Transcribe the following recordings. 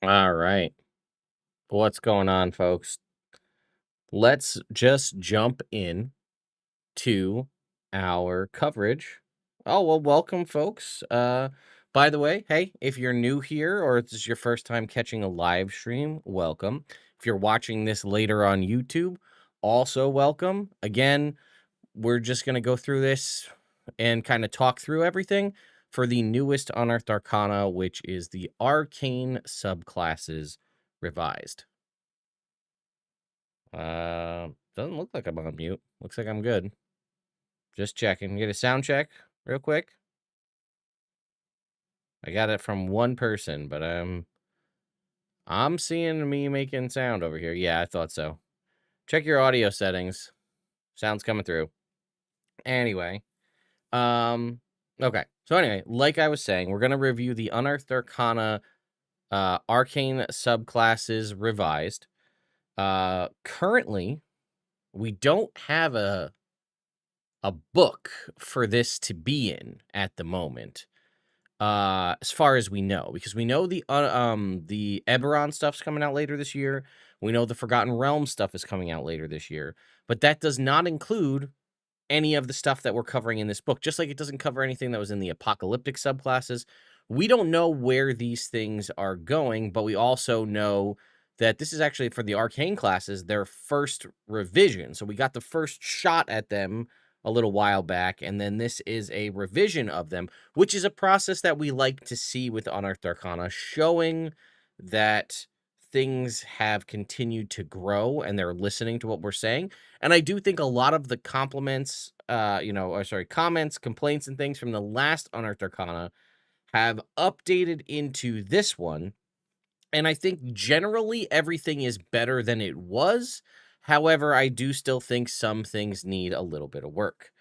All right. What's going on, folks? Let's just jump in to our coverage. Oh, well, welcome, folks. By the way, hey, if you're new here or this is your first time catching a live stream, welcome. If you're watching this later on YouTube, also welcome. Again, we're just going to go through this and kind of talk through everything for the newest Unearthed Arcana, which is the Arcane Subclasses Revised. Doesn't look like I'm on mute. Looks like I'm good. Just checking. Get a sound check real quick. I got it from one person, but I'm seeing me making sound over here. Yeah, I thought so. Check your audio settings. Sound's coming through. Anyway, okay. So anyway, like I was saying, we're gonna review the Unearthed Arcana Arcane Subclasses Revised. Currently, we don't have a book for this to be in at the moment, as far as we know, because we know the Eberron stuff's coming out later this year. We know the Forgotten Realm stuff is coming out later this year, but that does not include any of the stuff that we're covering in this book, just like it doesn't cover anything that was in the apocalyptic subclasses. We don't know where these things are going, but we also know that this is actually for the arcane classes, their first revision. So we got the first shot at them a little while back, and then this is a revision of them, which is a process that we like to see with Unearthed Arcana, showing that things have continued to grow and they're listening to what we're saying. And I do think a lot of the comments, complaints, and things from the last Unearthed Arcana have updated into this one. And I think generally everything is better than it was. However, I do still think some things need a little bit of work.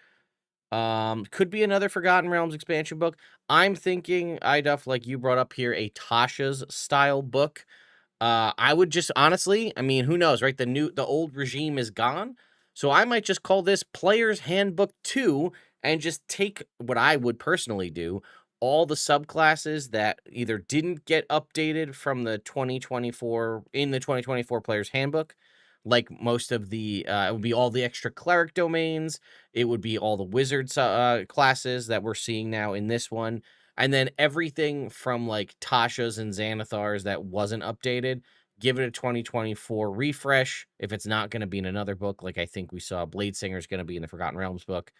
Could be another Forgotten Realms expansion book. I'm thinking, Iduff, like you brought up here, a Tasha's style book. I would just honestly, I mean, who knows, right? The old regime is gone. So I might just call this Player's Handbook 2 and just take what I would personally do, all the subclasses that either didn't get updated from the 2024 Player's Handbook, like most of it would be all the extra cleric domains, it would be all the wizard classes that we're seeing now in this one, and then everything from like Tasha's and Xanathar's that wasn't updated, give it a 2024 refresh. If it's not going to be in another book, like I think we saw Blade Singer's going to be in the Forgotten Realms book,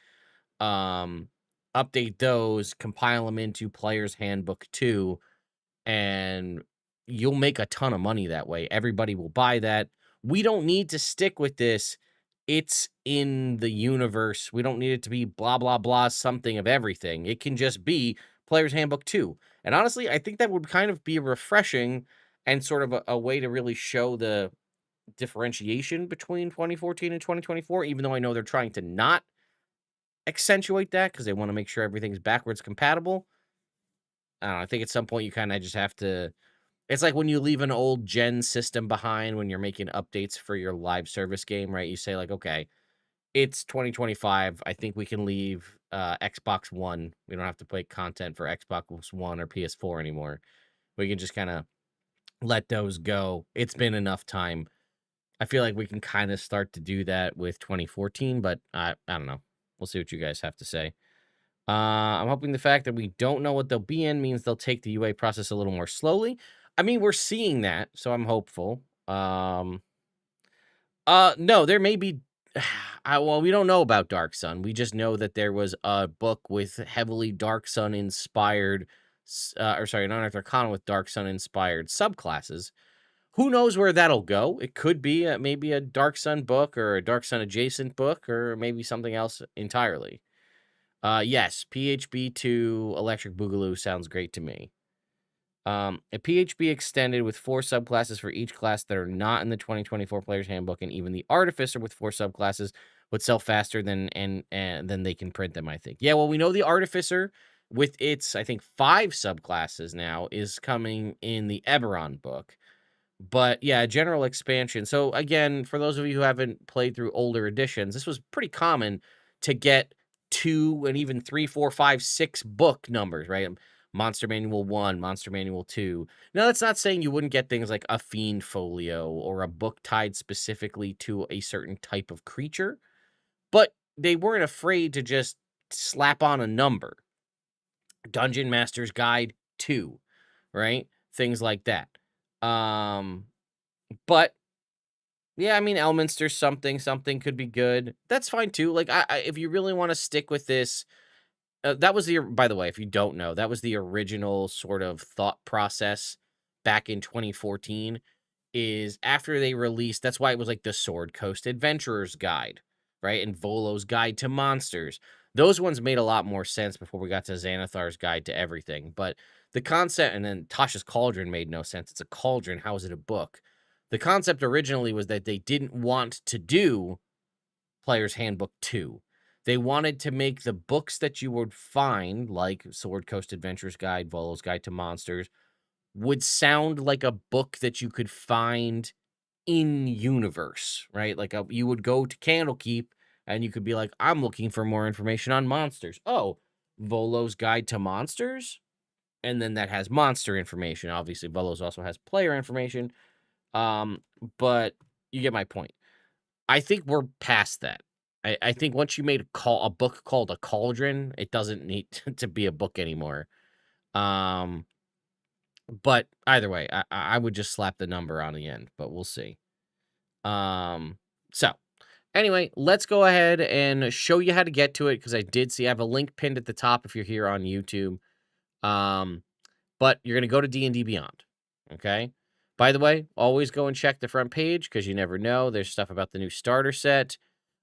update those, compile them into Player's Handbook 2, and you'll make a ton of money that way. Everybody will buy that. We don't need to stick with this. It's in the universe. We don't need it to be blah, blah, blah, something of everything. It can just be Player's Handbook 2. And honestly, I think that would kind of be refreshing and sort of a way to really show the differentiation between 2014 and 2024, even though I know they're trying to not accentuate that because they want to make sure everything's backwards compatible. I don't know. I think at some point you kind of just have to. It's like when you leave an old gen system behind when you're making updates for your live service game, right? You say like, okay, it's 2025. I think we can leave Xbox One. We don't have to play content for Xbox One or PS4 anymore. We can just kind of let those go. It's been enough time. I feel like we can kind of start to do that with 2014, but I don't know. We'll see what you guys have to say. I'm hoping the fact that we don't know what they'll be in means they'll take the UA process a little more slowly. I mean, we're seeing that, so I'm hopeful. No, there may be. Well, we don't know about Dark Sun. We just know that there was a book with heavily Dark Sun inspired, an Unearthed Arcana with Dark Sun inspired subclasses. Who knows where that'll go? It could be maybe a Dark Sun book or a Dark Sun adjacent book, or maybe something else entirely. Yes, PHB2 Electric Boogaloo sounds great to me. A PHB extended with 4 subclasses for each class that are not in the 2024 Player's Handbook, and even the Artificer with 4 subclasses would sell faster than they can print them, I think. Yeah, well, we know the Artificer with its, I think, 5 subclasses now is coming in the Eberron book. But yeah, general expansion. So again, for those of you who haven't played through older editions, this was pretty common to get 2 and even 3, 4, 5, 6 book numbers, right? Monster Manual 1, Monster Manual 2. Now, that's not saying you wouldn't get things like a Fiend Folio or a book tied specifically to a certain type of creature, but they weren't afraid to just slap on a number. Dungeon Master's Guide 2, right? Things like that. But yeah, I mean, Elminster's something could be good. That's fine too. Like, if you really want to stick with this, that was by the way, if you don't know, that was the original sort of thought process back in 2014. Is after they released, that's why it was like the Sword Coast Adventurer's Guide, right? And Volo's Guide to Monsters. Those ones made a lot more sense before we got to Xanathar's Guide to Everything. But the concept, and then Tasha's Cauldron made no sense. It's a cauldron. How is it a book? The concept originally was that they didn't want to do Player's Handbook 2. They wanted to make the books that you would find, like Sword Coast Adventurer's Guide, Volo's Guide to Monsters, would sound like a book that you could find in universe, right? Like you would go to Candlekeep and you could be like, I'm looking for more information on monsters. Oh, Volo's Guide to Monsters. And then that has monster information. Obviously, Volo's also has player information. But you get my point. I think we're past that. I think once you made a book called a cauldron, it doesn't need to be a book anymore. But either way, I would just slap the number on the end, but we'll see. So anyway, let's go ahead and show you how to get to it, because I did see I have a link pinned at the top if you're here on YouTube. But you're going to go to D&D Beyond, okay? By the way, always go and check the front page, because you never know. There's stuff about the new starter set.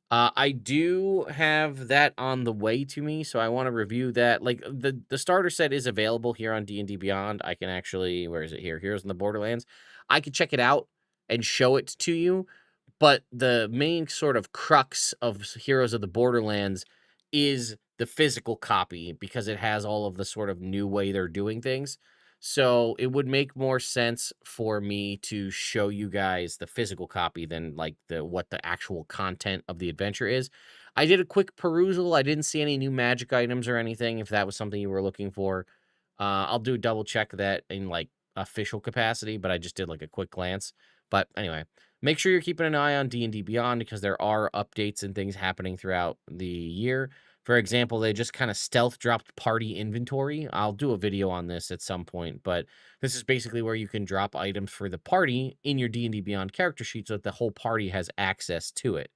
I do have that on the way to me, so I want to review that. Like, the starter set is available here on D&D Beyond. I can actually, where is it here? Heroes in the Borderlands. I could check it out and show it to you, but the main sort of crux of Heroes of the Borderlands is the physical copy, because it has all of the sort of new way they're doing things. So it would make more sense for me to show you guys the physical copy than like what the actual content of the adventure is. I did a quick perusal. I didn't see any new magic items or anything, if that was something you were looking for. I'll do a double check that in like official capacity, but I just did like a quick glance. But anyway, make sure you're keeping an eye on D&D Beyond, because there are updates and things happening throughout the year. For example, they just kind of stealth dropped party inventory. I'll do a video on this at some point, but this is basically where you can drop items for the party in your D&D Beyond character sheet so that the whole party has access to it,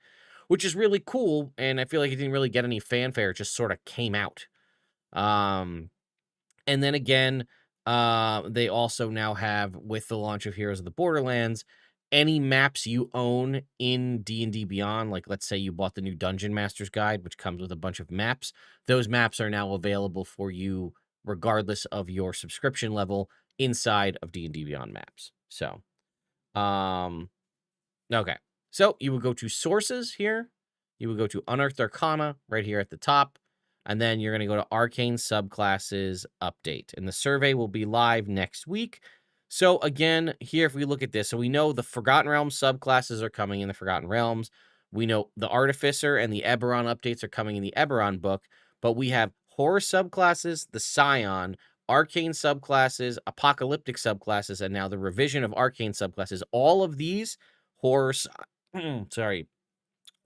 which is really cool, and I feel like it didn't really get any fanfare. It just sort of came out. And then again, they also now have, with the launch of Heroes of the Borderlands, any maps you own in D&D Beyond, like let's say you bought the new Dungeon Master's Guide, which comes with a bunch of maps, those maps are now available for you regardless of your subscription level inside of D&D Beyond maps. So, okay. So you would go to Sources here. You would go to Unearthed Arcana right here at the top. And then you're going to go to Arcane Subclasses Update. And the survey will be live next week. So again, here, if we look at this, so we know the Forgotten Realms subclasses are coming in the Forgotten Realms. We know the Artificer and the Eberron updates are coming in the Eberron book. But we have Horror subclasses, the Scion, Arcane subclasses, Apocalyptic subclasses, and now the revision of Arcane subclasses. All of these, Horror,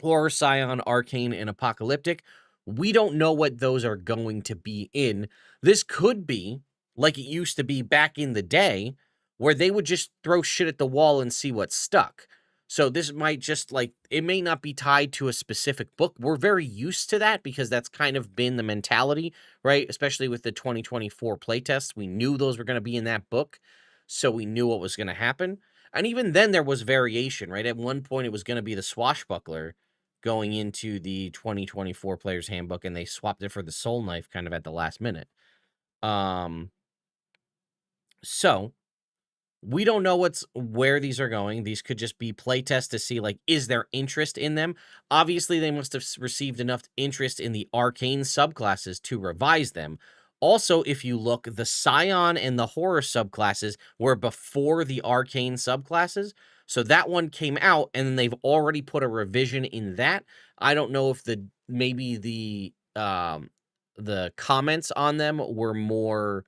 Horror, Scion, Arcane, and Apocalyptic, we don't know what those are going to be in. This could be like it used to be back in the day, where they would just throw shit at the wall and see what stuck. So this might just like, it may not be tied to a specific book. We're very used to that, because that's kind of been the mentality, right? Especially with the 2024 playtests. We knew those were going to be in that book, so we knew what was going to happen. And even then there was variation, right? At one point it was going to be the Swashbuckler going into the 2024 Player's Handbook, and they swapped it for the Soul Knife kind of at the last minute. So we don't know where these are going. These could just be playtests to see, like, is there interest in them? Obviously, they must have received enough interest in the Arcane subclasses to revise them. Also, if you look, the Scion and the Horror subclasses were before the Arcane subclasses. So that one came out, and then they've already put a revision in that. I don't know if maybe the comments on them were more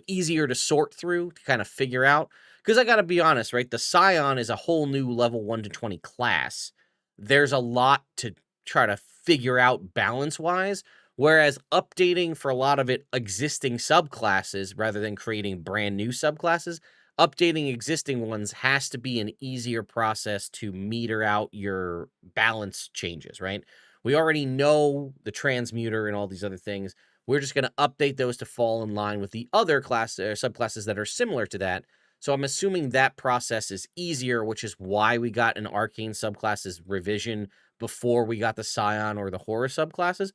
easier to sort through to kind of figure out. Because I got to be honest, right? The Scion is a whole new level 1 to 20 class. There's a lot to try to figure out balance wise. Whereas updating for a lot of it existing subclasses rather than creating brand new subclasses, updating existing ones has to be an easier process to meter out your balance changes, right? We already know the transmuter and all these other things. We're just going to update those to fall in line with the other subclasses that are similar to that. So I'm assuming that process is easier, which is why we got an Arcane Subclasses revision before we got the Scion or the Horror subclasses.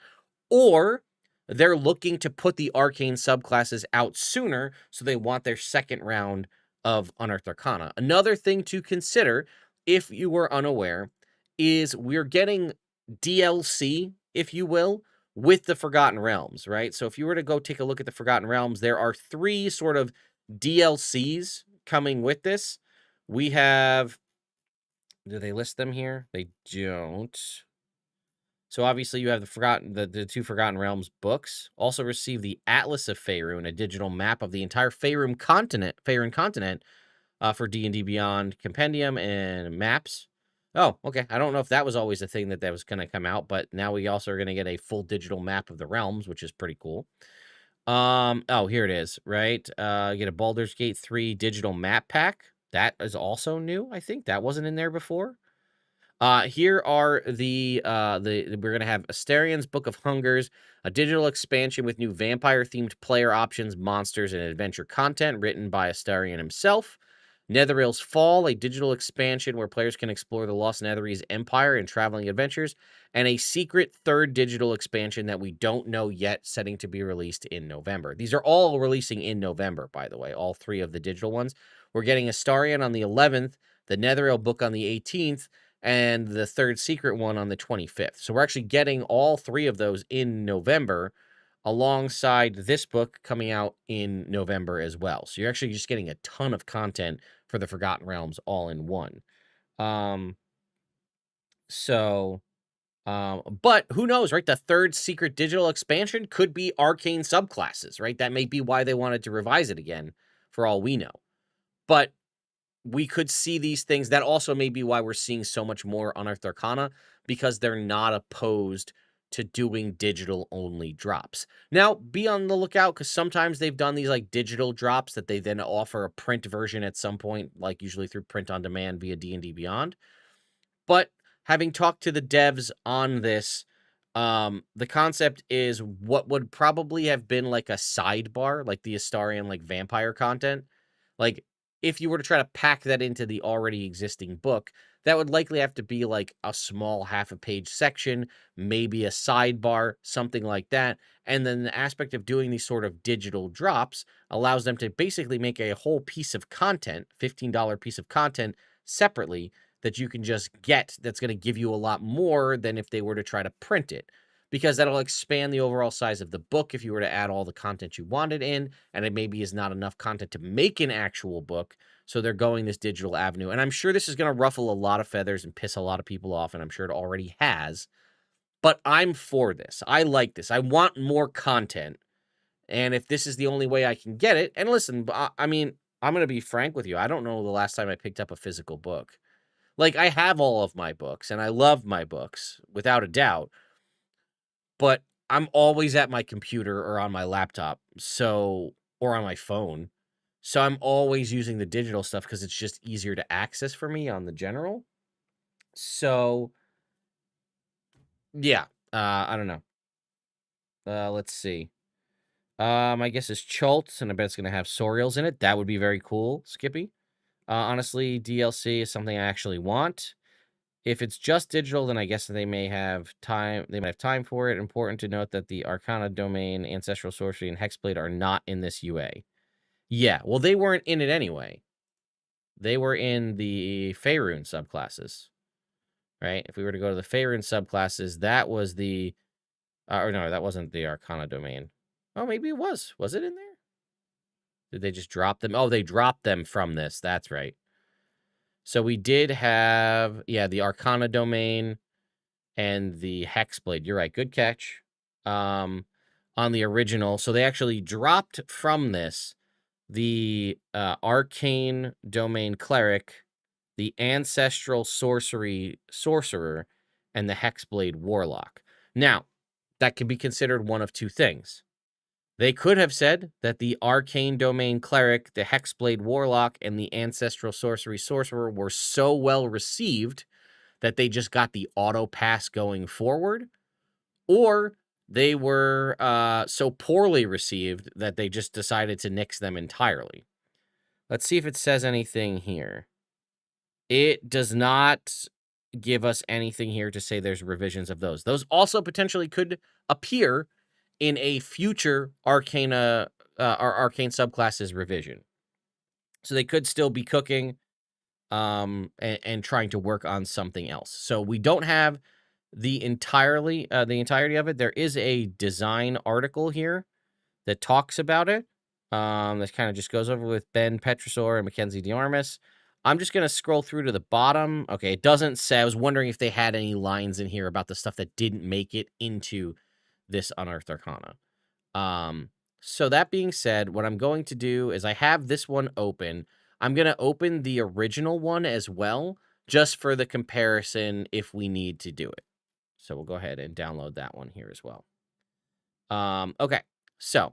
Or they're looking to put the Arcane Subclasses out sooner, so they want their second round of Unearthed Arcana. Another thing to consider, if you were unaware, is we're getting DLC, if you will, with the Forgotten Realms, right? So if you were to go take a look at the Forgotten Realms, there are 3 sort of DLCs coming with this. We have... Do they list them here? They don't. So obviously you have the 2 Forgotten Realms books. Also received the Atlas of Faerun, a digital map of the entire Faerun continent for D&D Beyond Compendium and maps. Oh, okay. I don't know if that was always a thing that was going to come out, but now we also are going to get a full digital map of the realms, which is pretty cool. Oh, here it is, right? You get a Baldur's Gate 3 digital map pack. That is also new. I think that wasn't in there before. Here are we're gonna have Astarion's Book of Hungers, a digital expansion with new vampire-themed player options, monsters, and adventure content written by Astarion himself. Netherill's Fall, a digital expansion where players can explore the Lost Netherese Empire and traveling adventures, and a secret third digital expansion that we don't know yet, setting to be released in November. These are all releasing in November, by the way, all 3 of the digital ones. We're getting Astarion on the 11th, the Netherill book on the 18th, and the third secret one on the 25th. So we're actually getting all 3 of those in November, alongside this book coming out in November as well. So you're actually just getting a ton of content for the Forgotten Realms all in one. But who knows, right? The third secret digital expansion could be Arcane Subclasses, right? That may be why they wanted to revise it again, for all we know. But we could see these things. That also may be why we're seeing so much more Unearthed Arcana, because they're not opposed to doing digital only drops. Now, be on the lookout, because sometimes they've done these like digital drops that they then offer a print version at some point, like usually through print on demand via D&D Beyond. But having talked to the devs on this, the concept is what would probably have been like a sidebar, like the Astarion like vampire content. Like, if you were to try to pack that into the already existing book, that would likely have to be like a small half a page section, maybe a sidebar, something like that. And then the aspect of doing these sort of digital drops allows them to basically make a whole piece of content, $15 piece of content separately, that you can just get, that's going to give you a lot more than if they were to try to print it. Because that'll expand the overall size of the book if you were to add all the content you wanted in, and it maybe is not enough content to make an actual book, so they're going this digital avenue. And I'm sure this is going to ruffle a lot of feathers and piss a lot of people off, and I'm sure it already has, but I'm for this. I like this. I want more content, and if this is the only way I can get it, and listen, I mean, I'm going to be frank with you. I don't know the last time I picked up a physical book. Like, I have all of my books, and I love my books, without a doubt, but I'm always at my computer or on my laptop, or on my phone. So I'm always using the digital stuff because it's just easier to access for me on the general. So yeah, I don't know. Let's see. I guess it's Chultz, and I bet it's gonna have Sorials in it. That would be very cool, Skippy. Honestly, DLC is something I actually want. If it's just digital, then I guess they may have time. They might have time for it. Important to note that the Arcana domain, Ancestral Sorcery, and Hexblade are not in this UA. Yeah, well, they weren't in it anyway. They were in the Faerun subclasses, right? If we were to go to the Faerun subclasses, that was the... or no, that wasn't the Arcana domain. Oh, maybe it was. Was it in there? Did they just drop them? Oh, they dropped them from this. That's right. So we did have, yeah, the Arcana domain and the Hexblade. You're right. Good catch. on the original. So they actually dropped from this the Arcane Domain Cleric, the Ancestral Sorcerer, and the Hexblade Warlock. Now, that can be considered one of two things. They could have said that the Arcane Domain Cleric, the Hexblade Warlock, and the Ancestral Sorcerer were so well received that they just got the auto pass going forward, or they were so poorly received that they just decided to nix them entirely. Let's see if it says anything here. It does not give us anything here to say there's revisions of those. Those also potentially could appear in a future Arcana or Arcane Subclasses revision. So they could still be cooking and trying to work on something else. So we don't have the entirety of it. There is a design article here that talks about it. That kind of just goes over with Ben Petrosor and Mackenzie DeArmas. I'm just going to scroll through to the bottom. Okay, it doesn't say. I was wondering if they had any lines in here about the stuff that didn't make it into this Unearthed Arcana. So that being said, what I'm going to do is I have this one open. I'm going to open the original one as well, just for the comparison if we need to do it. So we'll go ahead and download that one here as well. Okay, so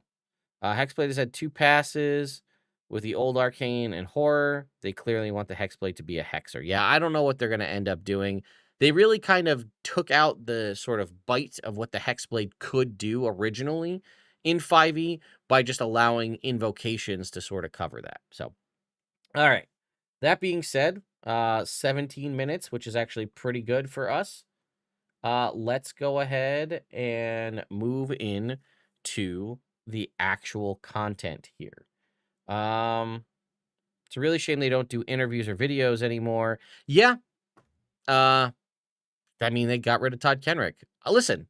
Hexblade has had 2 passes with the old Arcane and Horror. They clearly want the Hexblade to be a Hexer. Yeah, I don't know what they're going to end up doing. They really kind of took out the sort of bite of what the Hexblade could do originally in 5e by just allowing invocations to sort of cover that. So, all right. That being said, 17 minutes, which is actually pretty good for us. Let's go ahead and move in to the actual content here. It's a really shame they don't do interviews or videos anymore. Yeah. I mean, they got rid of Todd Kenrick. Listen,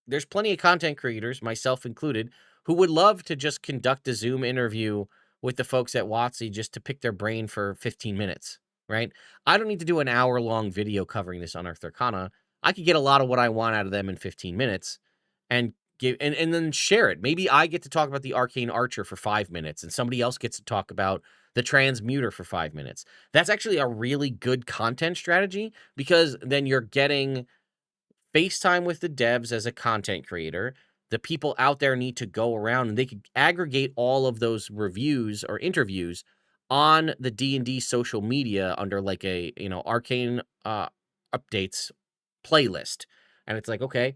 there's plenty of content creators, myself included, who would love to just conduct a Zoom interview with the folks at WotC just to pick their brain for 15 minutes, right? I don't need to do an hour-long video covering this Unearthed Arcana. I could get a lot of what I want out of them in 15 minutes and give and then share it. Maybe I get to talk about the Arcane Archer for 5 minutes and somebody else gets to talk about the Transmuter for 5 minutes. That's actually a really good content strategy because then you're getting FaceTime with the devs as a content creator. The people out there need to go around and they could aggregate all of those reviews or interviews on the D&D social media under like a, Arcane updates playlist. And it's like, okay,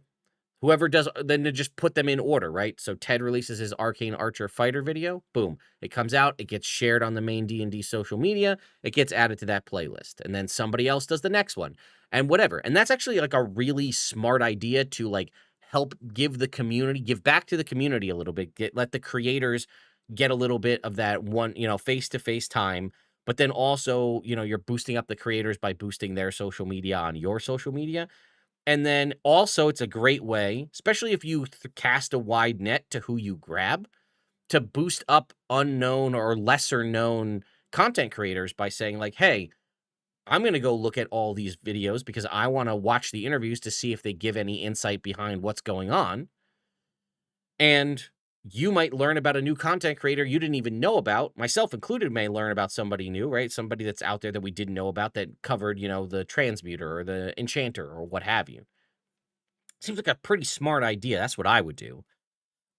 whoever does, then to just put them in order, right? So Ted releases his Arcane Archer Fighter video. Boom. It comes out. It gets shared on the main D&D social media. It gets added to that playlist. And then somebody else does the next one and whatever. And that's actually like a really smart idea to like help give back to the community a little bit. Let the creators get a little bit of that one, face-to-face time. But then also, you're boosting up the creators by boosting their social media on your social media. And then also it's a great way, especially if you cast a wide net to who you grab, to boost up unknown or lesser known content creators by saying like, hey, I'm going to go look at all these videos because I want to watch the interviews to see if they give any insight behind what's going on. And you might learn about a new content creator you didn't even know about. Myself included may learn about somebody new, right? Somebody that's out there that we didn't know about that covered, the Transmuter or the Enchanter or what have you. Seems like a pretty smart idea. That's what I would do.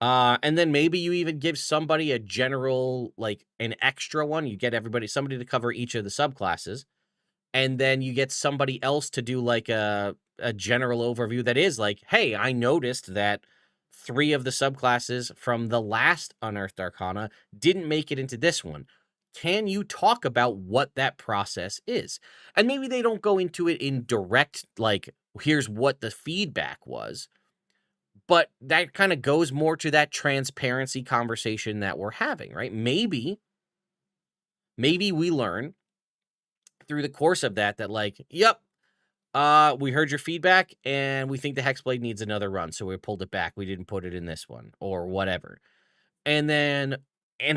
And then maybe you even give somebody a general, like an extra one. You get somebody to cover each of the subclasses. And then you get somebody else to do like a general overview that is like, hey, I noticed that 3 of the subclasses from the last Unearthed Arcana didn't make it into this one. Can you talk about what that process is? And maybe they don't go into it in direct, like, here's what the feedback was. But that kind of goes more to that transparency conversation that we're having, right? Maybe we learn through the course of that like, yep, we heard your feedback and we think the Hexblade needs another run, so we pulled it back. We didn't put it in this one or whatever. And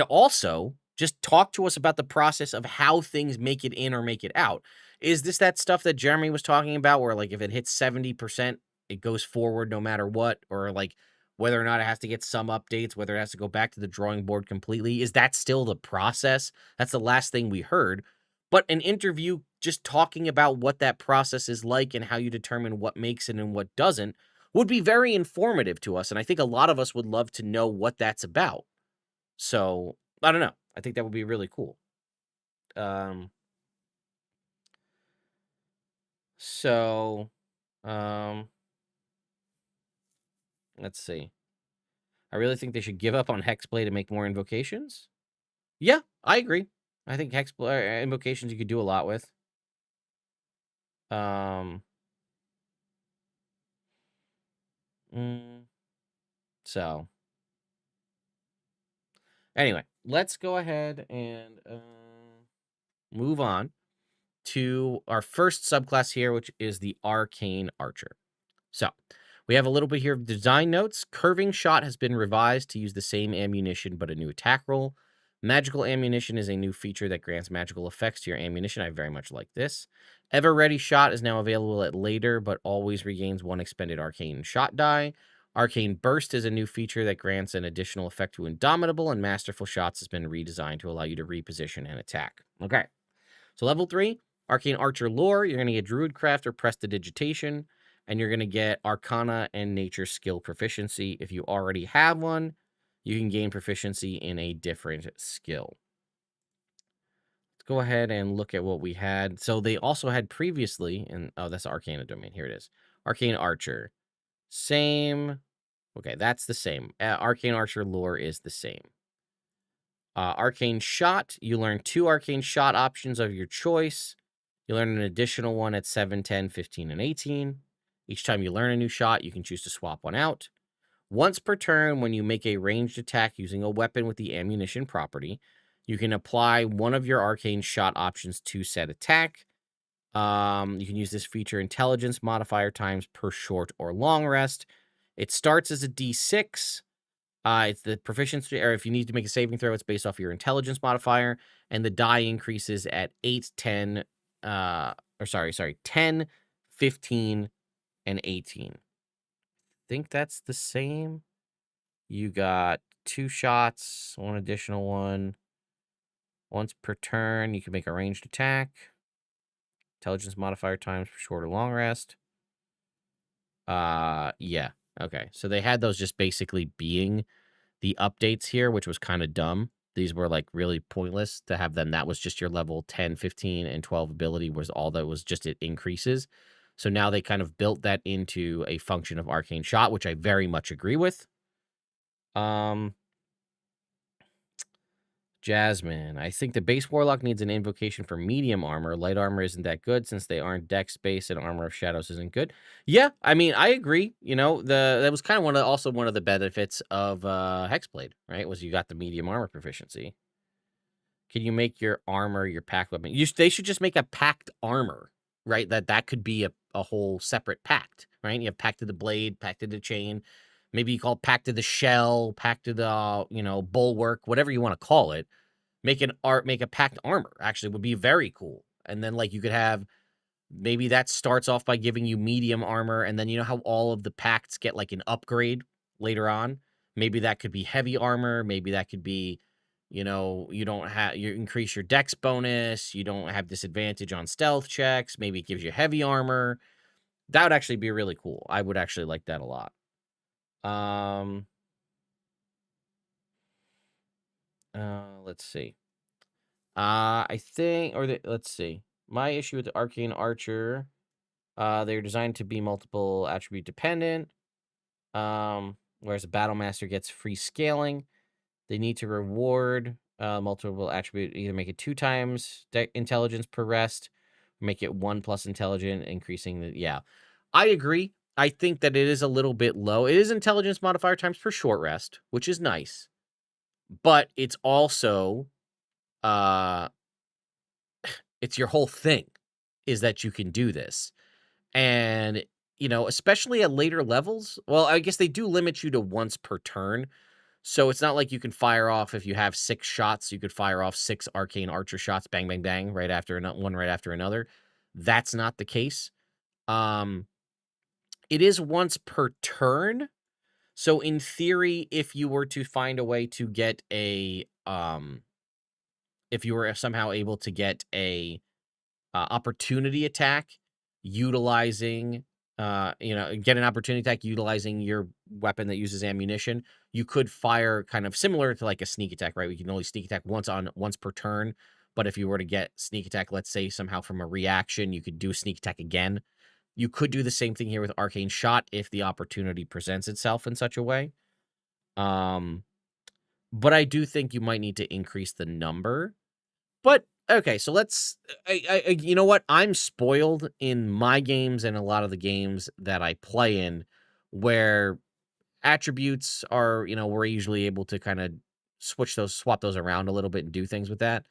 also just talk to us about the process of how things make it in or make it out. Is this that stuff that Jeremy was talking about where like if it hits 70%, it goes forward no matter what? Or like whether or not it has to get some updates, whether it has to go back to the drawing board completely. Is that still the process? That's the last thing we heard. But an interview just talking about what that process is like and how you determine what makes it and what doesn't would be very informative to us. And I think a lot of us would love to know what that's about. So I don't know. I think that would be really cool. Um, so, um, let's see. I really think they should give up on Hexblade and make more invocations. Yeah, I agree. I think invocations you could do a lot with. Um, so anyway, let's go ahead and move on to our first subclass here, which is the Arcane Archer. So we have a little bit here of design notes. Curving Shot has been revised to use the same ammunition, but a new attack roll. Magical Ammunition is a new feature that grants magical effects to your ammunition. I very much like this. Ever Ready Shot is now available at later, but always regains one expended arcane shot die. Arcane Burst is a new feature that grants an additional effect to Indomitable, and Masterful Shots has been redesigned to allow you to reposition and attack. Okay, so level 3, Arcane Archer Lore, you're going to get Druidcraft or Prestidigitation, and you're going to get Arcana and Nature skill proficiency. If you already have one, you can gain proficiency in a different skill. Let's go ahead and look at what we had. So they also had previously, and oh, that's Arcana domain. Here it is. Arcane Archer. Same. Okay, that's the same. Arcane Archer lore is the same. Arcane Shot, you learn 2 Arcane Shot options of your choice. You learn an additional one at 7, 10, 15, and 18. Each time you learn a new shot, you can choose to swap one out. Once per turn, when you make a ranged attack using a weapon with the ammunition property, you can apply one of your Arcane Shot options to said attack. You can use this feature intelligence modifier times per short or long rest. It starts as a D6. It's the proficiency, or if you need to make a saving throw, it's based off your intelligence modifier, and the die increases at 8, 10, 10, 15, and 18. I think that's the same. You got 2 shots, 1 additional one. Once per turn, you can make a ranged attack. Intelligence modifier times for short or long rest. Yeah. Okay. So they had those just basically being the updates here, which was kind of dumb. These were like really pointless to have them. That was just your level 10, 15, and 12 ability was all that was, just it increases. So now they kind of built that into a function of Arcane Shot, which I very much agree with. Jasmine, I think the base Warlock needs an invocation for medium armor. Light armor isn't that good since they aren't dex based, and Armor of Shadows isn't good. Yeah, I mean, I agree. You know, that was kind of also one of the benefits of Hexblade, right? Was you got the medium armor proficiency. Can you make your armor your pact weapon? They should just make a pact armor, right? That could be a whole separate pact, right? You have Pact of the Blade, Pact of the Chain. Maybe you call it Pact of the Shell, Pact of the Bulwark, whatever you want to call it. Make a pact armor actually would be very cool. And then like you could have, maybe that starts off by giving you medium armor, and then you know how all of the pacts get like an upgrade later on. Maybe that could be heavy armor. Maybe that could be, you increase your dex bonus. You don't have disadvantage on stealth checks. Maybe it gives you heavy armor. That would actually be really cool. I would actually like that a lot. Let's see. I think, let's see. My issue with the Arcane Archer, they're designed to be multiple attribute dependent. Whereas a Battle Master gets free scaling. They need to reward multiple attribute, either make it 2 times intelligence per rest, or make it 1 plus intelligence, increasing the, yeah. I agree. I think that it is a little bit low. It is intelligence modifier times per short rest, which is nice. But it's also, it's your whole thing is that you can do this. And, especially at later levels, well, I guess they do limit you to once per turn. So it's not like you can fire off, if you have 6 shots, you could fire off 6 Arcane Archer shots, bang, bang, bang, right after one right after another. That's not the case. It is once per turn. So in theory, if you were to find a way to get a, if you were somehow able to get a opportunity attack utilizing, get an opportunity attack utilizing your weapon that uses ammunition, you could fire kind of similar to like a sneak attack, right? We can only sneak attack once per turn. But if you were to get sneak attack, let's say somehow from a reaction, you could do sneak attack again. You could do the same thing here with Arcane Shot if the opportunity presents itself in such a way. Um, but I do think you might need to increase the number. But okay, so let's. You know what? I'm spoiled in my games and a lot of the games that I play in, where attributes are, we're usually able to kind of swap those around a little bit and do things with that.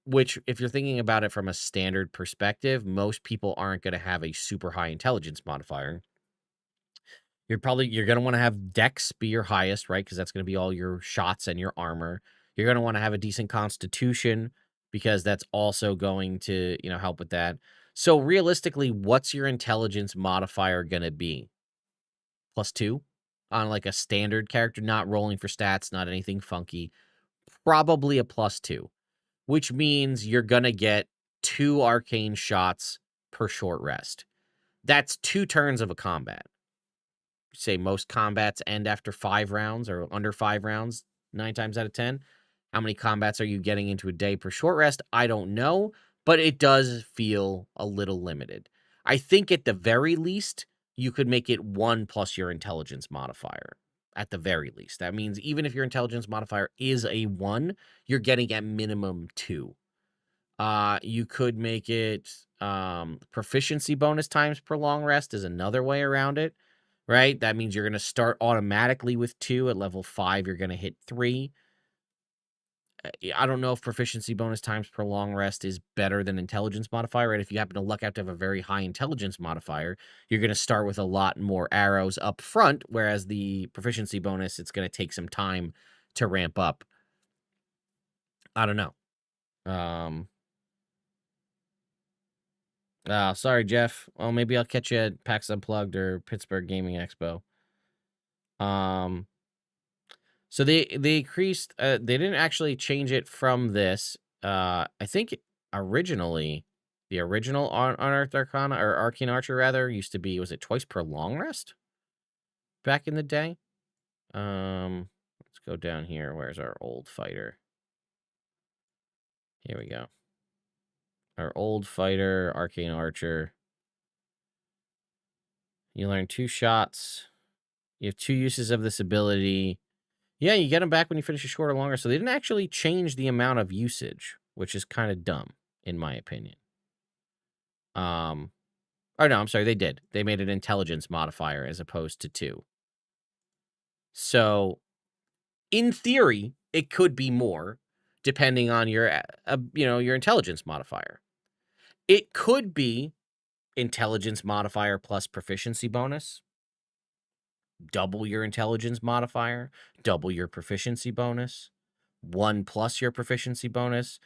Which, if you're thinking about it from a standard perspective, most people aren't going to have a super high intelligence modifier. You're gonna wanna have dex be your highest, right? Because that's gonna be all your shots and your armor. You're gonna wanna have a decent constitution because that's also going to, help with that. So, realistically, what's your intelligence modifier gonna be? +2 on, like, a standard character, not rolling for stats, not anything funky. Probably a +2, which means you're gonna get 2 arcane shots per short rest. That's 2 turns of a combat. Say most combats end after 5 rounds or under 5 rounds, 9 times out of 10. How many combats are you getting into a day per short rest? I don't know, but it does feel a little limited. I think at the very least, you could make it 1 plus your intelligence modifier. At the very least. That means even if your intelligence modifier is a 1, you're getting at minimum 2. You could make it proficiency bonus times per long rest is another way around it. Right? That means you're going to start automatically with 2. At level 5, you're going to hit 3. I don't know if proficiency bonus times per long rest is better than intelligence modifier, right? If you happen to luck out to have a very high intelligence modifier, you're going to start with a lot more arrows up front, whereas the proficiency bonus, it's going to take some time to ramp up. I don't know. Sorry, Jeff. Well, maybe I'll catch you at PAX Unplugged or Pittsburgh Gaming Expo. So they increased. They didn't actually change it from this. I think originally, the original Unearthed Arcana or Arcane Archer rather used to be, was it twice per long rest back in the day? Let's go down here. Where's our old fighter? Here we go. Our old fighter, Arcane Archer. You learn 2 shots. You have 2 uses of this ability. Yeah, you get them back when you finish a short or longer. So they didn't actually change the amount of usage, which is kind of dumb, in my opinion. Oh no, I'm sorry, they did. They made an intelligence modifier as opposed to 2. So, in theory, it could be more, depending on your, your intelligence modifier. It could be intelligence modifier plus proficiency bonus. Double your intelligence modifier, double your proficiency bonus, 1 plus your proficiency bonus.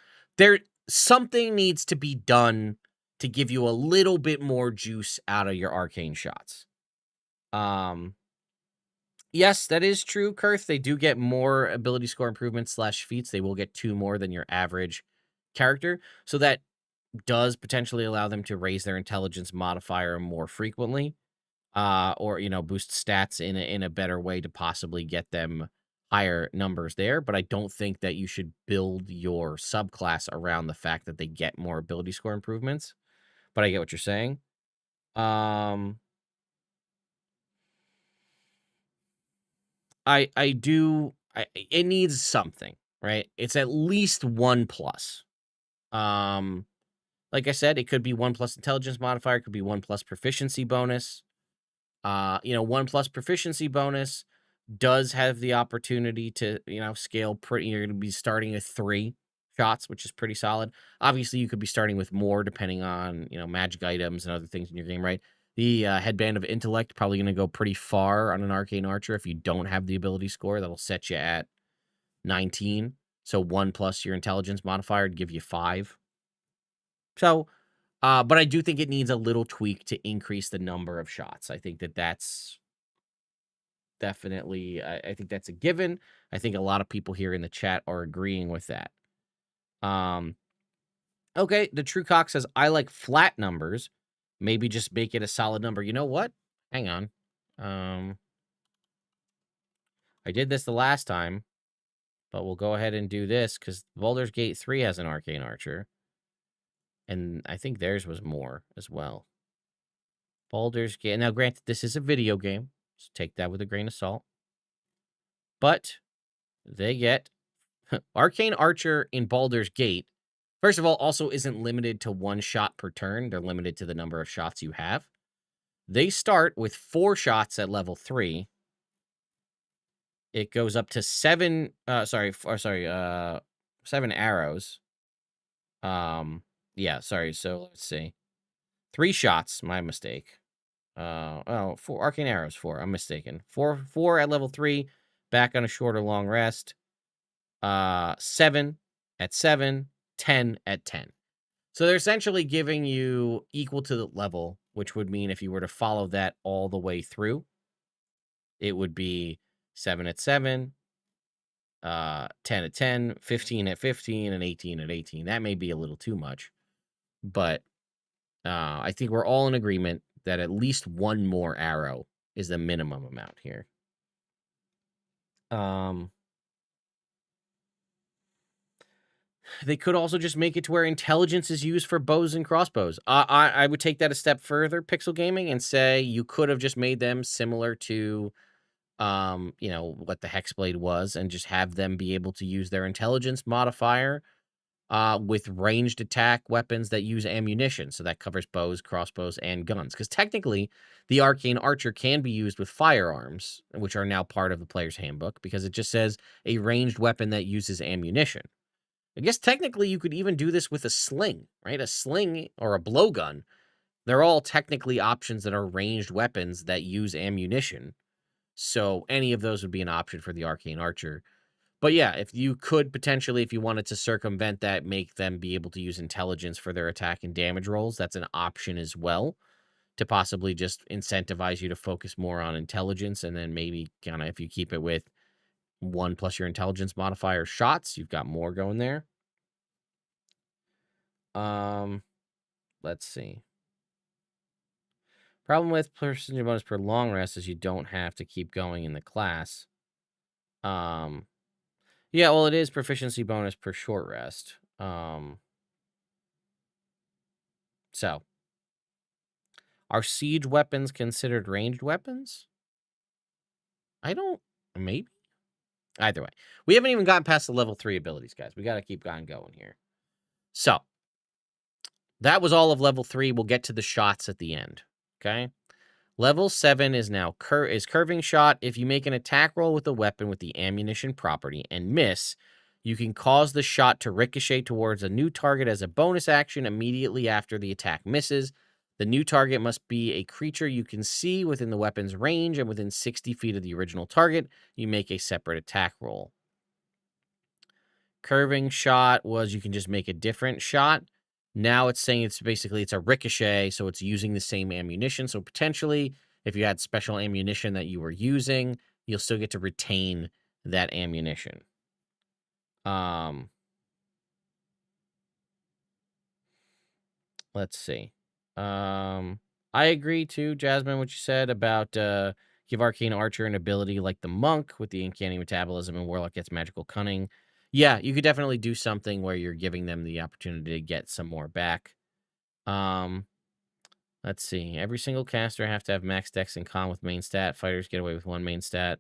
Something needs to be done to give you a little bit more juice out of your arcane shots. Yes, that is true, Kurth. They do get more ability score improvements / feats. They will get 2 more than your average character. So that does potentially allow them to raise their intelligence modifier more frequently. Or boost stats in a better way to possibly get them higher numbers there. But I don't think that you should build your subclass around the fact that they get more ability score improvements. But I get what you're saying. It needs something, right? It's at least 1 plus. Like I said, it could be 1 plus intelligence modifier, it could be 1 plus proficiency bonus. 1 plus proficiency bonus does have the opportunity to, scale pretty. You're going to be starting with 3 shots, which is pretty solid. Obviously, you could be starting with more depending on, magic items and other things in your game, right? The headband of intellect probably going to go pretty far on an arcane archer if you don't have the ability score. That'll set you at 19. So 1 plus your intelligence modifier would give you 5. So, but I do think it needs a little tweak to increase the number of shots. I think that's definitely, I think that's a given. I think a lot of people here in the chat are agreeing with that. Okay, the True Cock says, I like flat numbers. Maybe just make it a solid number. You know what? Hang on. I did this the last time, but we'll go ahead and do this because Baldur's Gate 3 has an Arcane Archer. And I think theirs was more as well. Baldur's Gate. Now, granted, this is a video game, so take that with a grain of salt. But they get Arcane Archer in Baldur's Gate. First of all, also isn't limited to 1 shot per turn. They're limited to the number of shots you have. They start with 4 shots at level 3. It goes up to 7, 7 arrows. Yeah, sorry. So let's see. 3 shots, my mistake. 4 arcane arrows, 4. I'm mistaken. 4 at level 3, back on a short or long rest. 7 at 7, 10 at 10. So they're essentially giving you equal to the level, which would mean if you were to follow that all the way through, it would be 7 at 7, 10 at 10, 15 at 15, and 18 at 18. That may be a little too much, but I think we're all in agreement that at least 1 more arrow is the minimum amount here. They could also just make it to where intelligence is used for bows and crossbows. I would take that a step further, Pixel Gaming, and say you could have just made them similar to, what the Hexblade was, and just have them be able to use their intelligence modifier with ranged attack weapons that use ammunition. So that covers bows, crossbows, and guns. Because technically, the Arcane Archer can be used with firearms, which are now part of the player's handbook, because it just says a ranged weapon that uses ammunition. I guess technically you could even do this with a sling, right? A sling or a blowgun. They're all technically options that are ranged weapons that use ammunition. So any of those would be an option for the Arcane Archer. But yeah, if you could potentially, if you wanted to circumvent that, make them be able to use intelligence for their attack and damage rolls, that's an option as well, to possibly just incentivize you to focus more on intelligence. And then maybe kind of if you keep it with 1 plus your intelligence modifier shots, you've got more going there. Let's see. Problem with percentage bonus per long rest is you don't have to keep going in the class. Yeah, well, it is proficiency bonus per short rest. So, are siege weapons considered ranged weapons? Maybe? Either way. We haven't even gotten past the level 3 abilities, guys. We got to keep on going here. So, that was all of level 3. We'll get to the shots at the end, okay? Level 7 is now Curving Shot. If you make an attack roll with a weapon with the ammunition property and miss, you can cause the shot to ricochet towards a new target as a bonus action immediately after the attack misses. The new target must be a creature you can see within the weapon's range and within 60 feet of the original target. You make a separate attack roll. Curving Shot was you can just make a different shot. Now it's saying it's a ricochet, so it's using the same ammunition. So potentially, if you had special ammunition that you were using, you'll still get to retain that ammunition. Let's see. I agree too, Jasmine, what you said about give Arcane Archer an ability like the Monk with the Uncanny Metabolism, and Warlock gets Magical Cunning. Yeah, you could definitely do something where you're giving them the opportunity to get some more back. Let's see. Every single caster have to have max dex and con with main stat. Fighters get away with 1 main stat.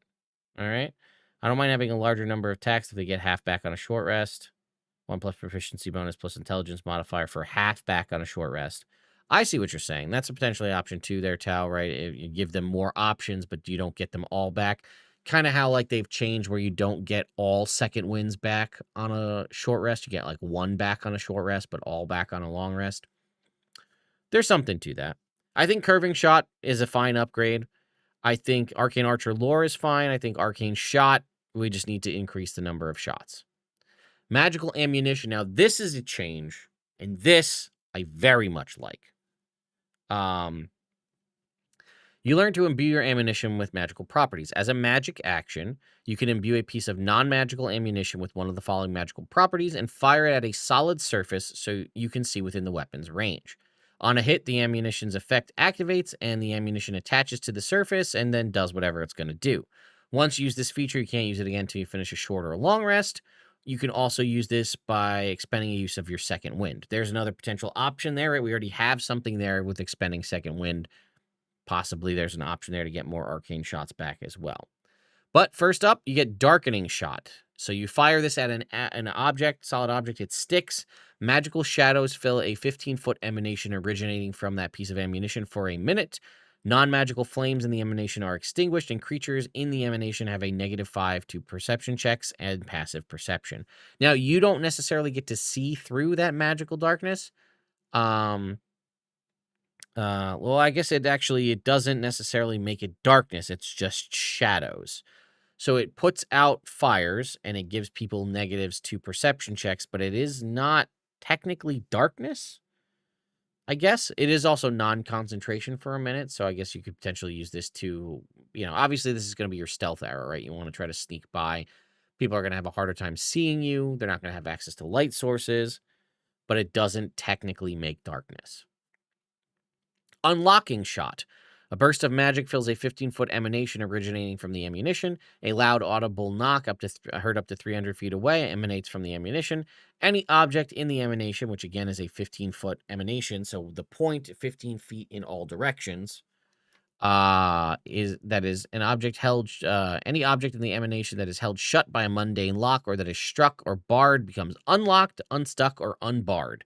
All right. I don't mind having a larger number of attacks if they get half back on a short rest. 1 plus proficiency bonus plus intelligence modifier for half back on a short rest. I see what you're saying. That's a potentially option 2 there, Tao, right? You give them more options, but you don't get them all back. Kind of how like they've changed where you don't get all second wins back on a short rest. You get like 1 back on a short rest, but all back on a long rest. There's something to that. I think Curving Shot is a fine upgrade. I think Arcane Archer lore is fine. I think Arcane Shot, we just need to increase the number of shots. Magical Ammunition. Now, this is a change, and this I very much like. You learn to imbue your ammunition with magical properties. As a magic action, you can imbue a piece of non-magical ammunition with one of the following magical properties and fire it at a solid surface so you can see within the weapon's range. On a hit, the ammunition's effect activates and the ammunition attaches to the surface and then does whatever it's going to do. Once you use this feature, you can't use it again until you finish a short or a long rest. You can also use this by expending a use of your second wind. There's another potential option there, right? We already have something there with expending second wind. Possibly there's an option there to get more arcane shots back as well. But first up, you get Darkening Shot. So you fire this at an object, solid object, it sticks. Magical shadows fill a 15-foot emanation originating from that piece of ammunition for a minute. Non-magical flames in the emanation are extinguished, and creatures in the emanation have a -5 to perception checks and passive perception. Now, you don't necessarily get to see through that magical darkness. Well, I guess it doesn't necessarily make it darkness, it's just shadows. So it puts out fires and it gives people negatives to perception checks, but it is not technically darkness. I guess it is also non-concentration for a minute, so I guess you could potentially use this to, obviously this is going to be your stealth arrow, right? You want to try to sneak by. People are going to have a harder time seeing you. They're not going to have access to light sources, but it doesn't technically make darkness. Unlocking Shot. A burst of magic fills a 15-foot emanation originating from the ammunition. A loud, audible knock heard up to 300 feet away emanates from the ammunition. Any object in the emanation, which again is a 15-foot emanation, so the point 15 feet in all directions, is an object held. Any object in the emanation that is held shut by a mundane lock or that is struck or barred becomes unlocked, unstuck, or unbarred.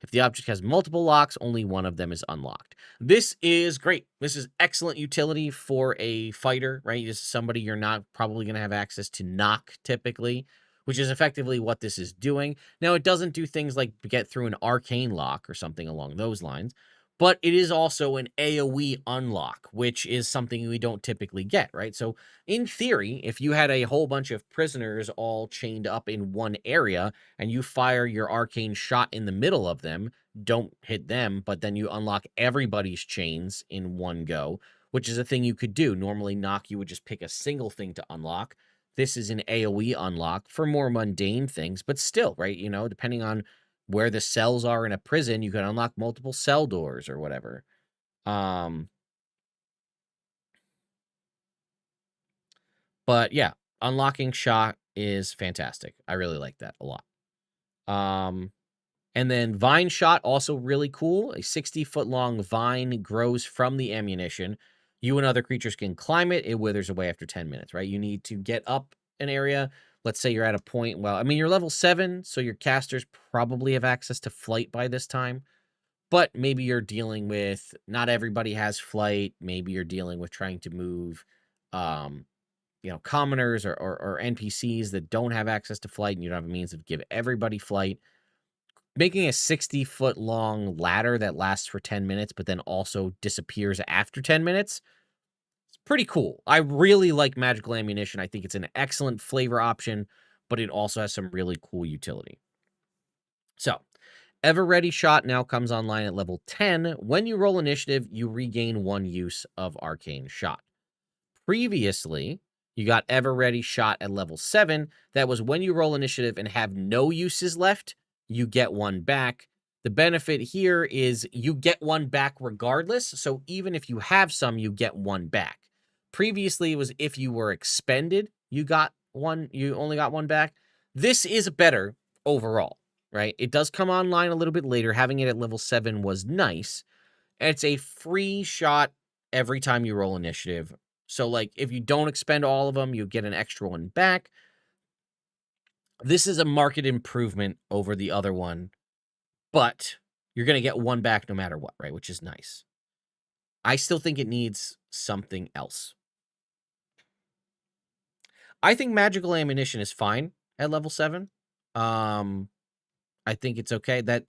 If the object has multiple locks, only one of them is unlocked. This is great. This is excellent utility for a fighter, right? This is somebody you're not probably going to have access to knock typically, which is effectively what this is doing. Now, it doesn't do things like get through an arcane lock or something along those lines, but it is also an AoE unlock, which is something we don't typically get, right? So in theory, if you had a whole bunch of prisoners all chained up in one area and you fire your arcane shot in the middle of them, don't hit them, but then you unlock everybody's chains in one go, which is a thing you could do. Normally, knock, you would just pick a single thing to unlock. This is an AoE unlock for more mundane things, but still, right? Depending on where the cells are in a prison, you can unlock multiple cell doors or whatever. But yeah, unlocking shot is fantastic. I really like that a lot. And then Vine Shot, also really cool. A 60-foot long vine grows from the ammunition. You and other creatures can climb it. It withers away after 10 minutes, right? You need to get up an area. Let's say you're at a point, you're level 7, so your casters probably have access to flight by this time. But maybe you're dealing with, not everybody has flight. Maybe you're dealing with trying to move, commoners or NPCs that don't have access to flight, and you don't have a means of give everybody flight. Making a 60-foot long ladder that lasts for 10 minutes, but then also disappears after 10 minutes. It's pretty cool. I really like magical ammunition. I think it's an excellent flavor option, but it also has some really cool utility. So, Ever Ready Shot now comes online at level 10. When you roll initiative, you regain 1 use of Arcane Shot. Previously, you got Ever Ready Shot at level 7. That was when you roll initiative and have no uses left, you get 1 back. The benefit here is you get 1 back regardless. So even if you have some, you get 1 back. Previously, it was if you were expended, you only got 1 back. This is better overall, right? It does come online a little bit later. Having it at level 7 was nice. It's a free shot every time you roll initiative. So, if you don't expend all of them, you get an extra 1 back. This is a market improvement over the other one, but you're going to get 1 back no matter what, right? Which is nice. I still think it needs something else. I think magical ammunition is fine at level 7. I think it's okay. That,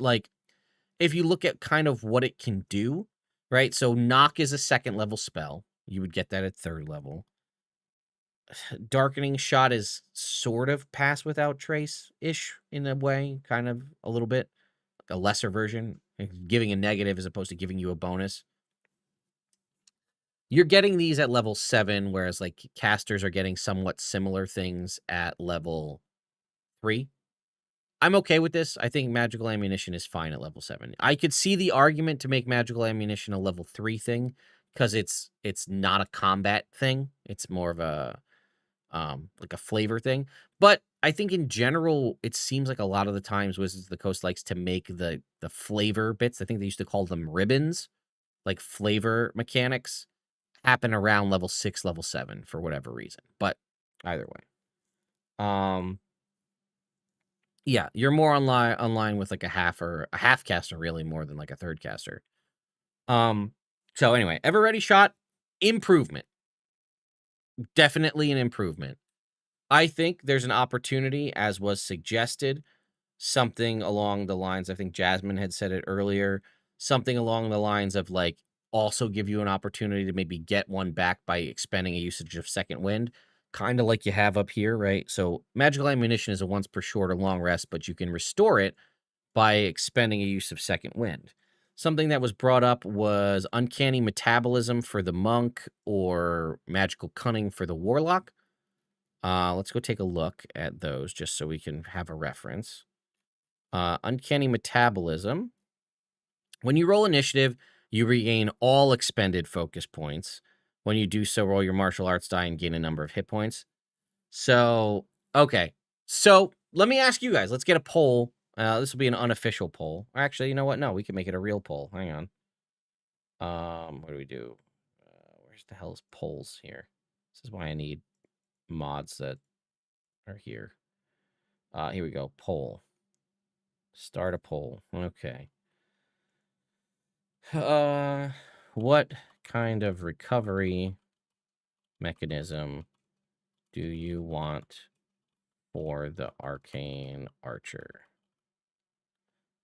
if you look at kind of what it can do, right? So knock is a 2nd level spell. You would get that at 3rd level. Darkening Shot is sort of Pass Without Trace-ish in a way, kind of a little bit. A lesser version, giving a negative as opposed to giving you a bonus. You're getting these at level 7, whereas, like, casters are getting somewhat similar things at level 3. I'm okay with this. I think magical ammunition is fine at level 7. I could see the argument to make magical ammunition a level 3 thing, because it's not a combat thing. It's more of a, like a flavor thing. But I think in general, it seems like a lot of the times Wizards of the Coast likes to make the flavor bits, I think they used to call them ribbons, like flavor mechanics, happen around level 6, level 7 for whatever reason. But either way. Yeah, you're more online with like a half caster, really, more than like a third caster. So anyway, Ever Ready Shot, improvement. Definitely an improvement. I think there's an opportunity, as was suggested, something along the lines, I think Jasmine had said it earlier, something along the lines of like also give you an opportunity to maybe get one back by expending a usage of Second Wind, kind of like you have up here, right? So magical ammunition is a once per short or long rest, but you can restore it by expending a use of Second Wind. Something that was brought up was uncanny metabolism for the monk or magical cunning for the warlock. Let's go take a look at those just so we can have a reference. Uncanny metabolism. When you roll initiative, you regain all expended focus points. When you do so, roll your martial arts die and gain a number of hit points. So, okay. So let me ask you guys. Let's get a poll. This will be an unofficial poll. Actually, you know what? No, we can make it a real poll. Hang on. What do we do? Where's the hell's polls here? This is why I need mods that are here. Here we go. Poll. Start a poll. Okay. What kind of recovery mechanism do you want for the Arcane Archer?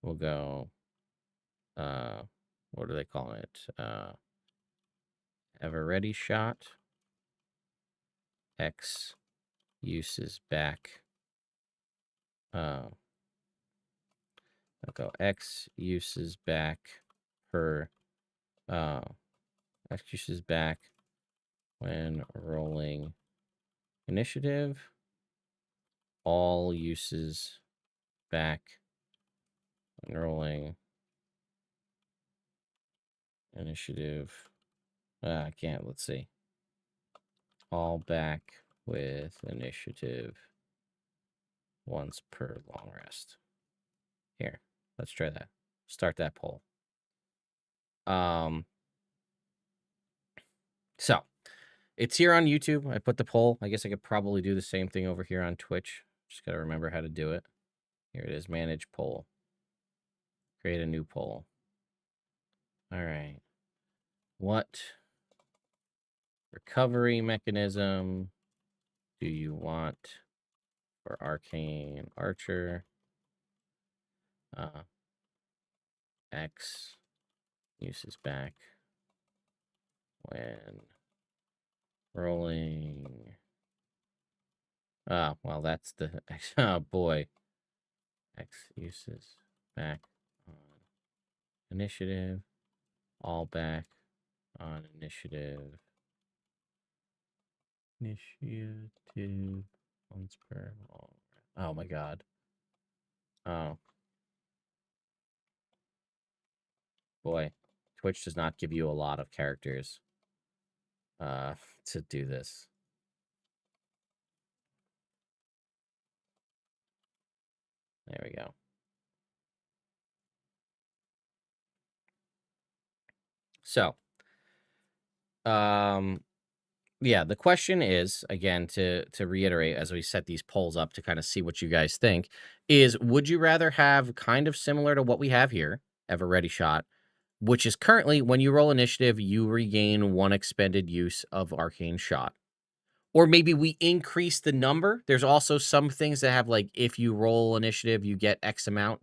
We'll go, what do they call it? Ever Ready Shot. X uses back. I'll go X uses back per, X uses back when rolling initiative. All uses back when rolling initiative. I can't. Let's see. All back with initiative once per long rest. Here, let's try that. Start that poll. So it's here on YouTube. I put the poll. I guess I could probably do the same thing over here on Twitch. Just gotta remember how to do it. Here it is. Manage poll. Create a new poll. All right. What recovery mechanism do you want for Arcane Archer? X uses back when rolling. Well, that's the oh boy. X uses back on initiative. All back on initiative. Initiative once per long. Oh my god. Oh. Boy. Twitch does not give you a lot of characters to do this. There we go. So, yeah, the question is, again, to reiterate, as we set these polls up to kind of see what you guys think, is would you rather have kind of similar to what we have here, Ever Ready Shot, which is currently when you roll initiative, you regain 1 expended use of Arcane Shot. Or maybe we increase the number. There's also some things that have like, if you roll initiative, you get X amount.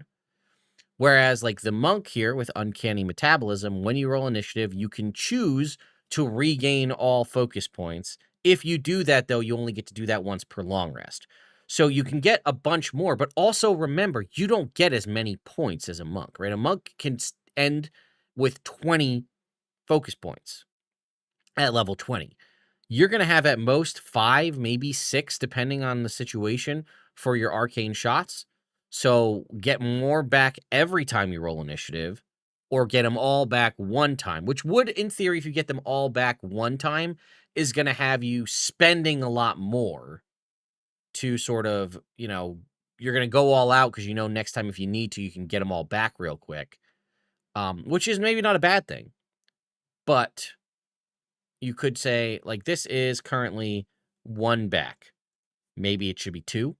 Whereas like the monk here with Uncanny Metabolism, when you roll initiative, you can choose to regain all focus points. If you do that, though, you only get to do that once per long rest. So you can get a bunch more, but also remember, you don't get as many points as a monk, right? A monk can end with 20 focus points. at level 20. You're going to have at most 5, maybe 6, depending on the situation for your arcane shots. So get more back every time you roll initiative, or get them all back one time, which would, in theory, if you get them all back one time, is going to have you spending a lot more to sort of, you're going to go all out because next time if you need to, you can get them all back real quick, which is maybe not a bad thing. But you could say, like, this is currently 1 back. Maybe it should be 2.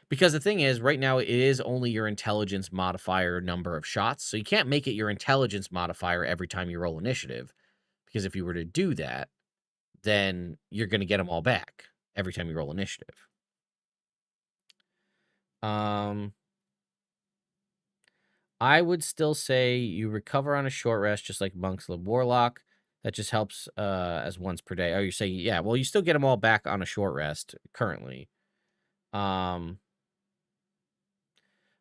Because the thing is, right now, it is only your intelligence modifier number of shots. So you can't make it your intelligence modifier every time you roll initiative. Because if you were to do that, then you're going to get them all back every time you roll initiative. I would still say you recover on a short rest, just like Monk's Lib Warlock. That just helps as once per day. Oh, you say, yeah, well, you still get them all back on a short rest currently.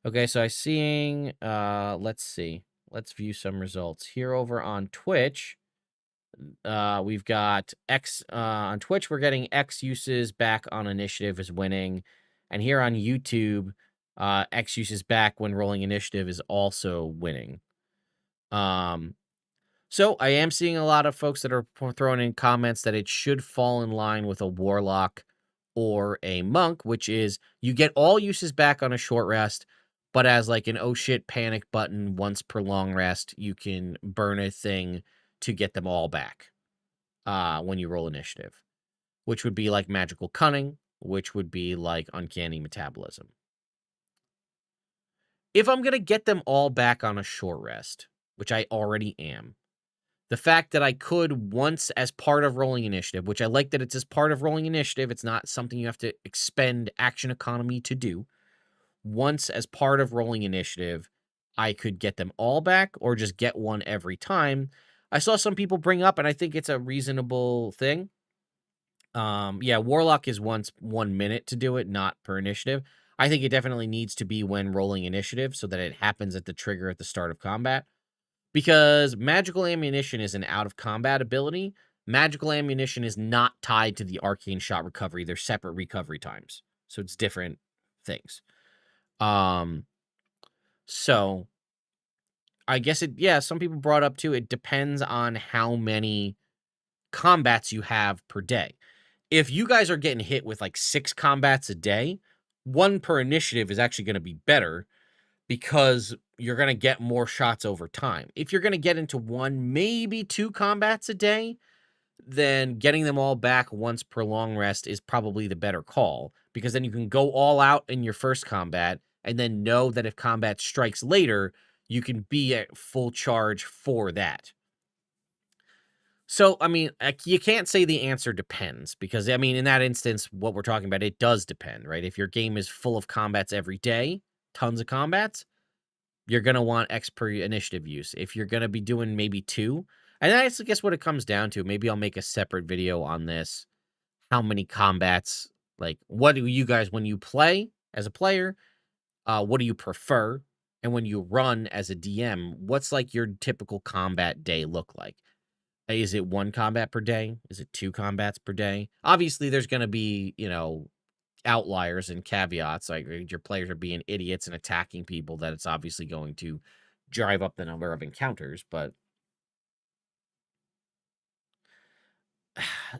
Okay, so I'm seeing, let's see. Let's view some results. Here over on Twitch, we've got X, on Twitch, we're getting X uses back on initiative is winning. And here on YouTube, X uses back when rolling initiative is also winning. So I am seeing a lot of folks that are throwing in comments that it should fall in line with a warlock or a monk, which is you get all uses back on a short rest, but as like an oh shit panic button once per long rest, you can burn a thing to get them all back when you roll initiative, which would be like magical cunning, which would be like uncanny metabolism. If I'm going to get them all back on a short rest, which I already am, the fact that I could once as part of rolling initiative, which I like that it's as part of rolling initiative, it's not something you have to expend action economy to do. Once as part of rolling initiative, I could get them all back or just get one every time. I saw some people bring up, and I think it's a reasonable thing. Yeah, Warlock is once 1 minute to do it, not per initiative. I think it definitely needs to be when rolling initiative so that it happens at the trigger at the start of combat. Because magical ammunition is an out-of-combat ability. Magical ammunition is not tied to the arcane shot recovery. They're separate recovery times. So it's different things. So I guess some people brought up too, it depends on how many combats you have per day. If you guys are getting hit with like 6 combats a day, 1 per initiative is actually going to be better because you're going to get more shots over time. If you're going to get into 1, maybe 2 combats a day, then getting them all back once per long rest is probably the better call, because then you can go all out in your first combat and then know that if combat strikes later, you can be at full charge for that. So, I mean, you can't say the answer depends, because, I mean, in that instance, what we're talking about, it does depend, right? If your game is full of combats every day, tons of combats, you're going to want X per initiative use. If you're going to be doing maybe 2, and I guess what it comes down to, maybe I'll make a separate video on this. How many combats, like, what do you guys, when you play as a player, what do you prefer? And when you run as a DM, what's like your typical combat day look like? Is it 1 combat per day? Is it 2 combats per day? Obviously, there's going to be, outliers and caveats. Like your players are being idiots and attacking people, that it's obviously going to drive up the number of encounters. But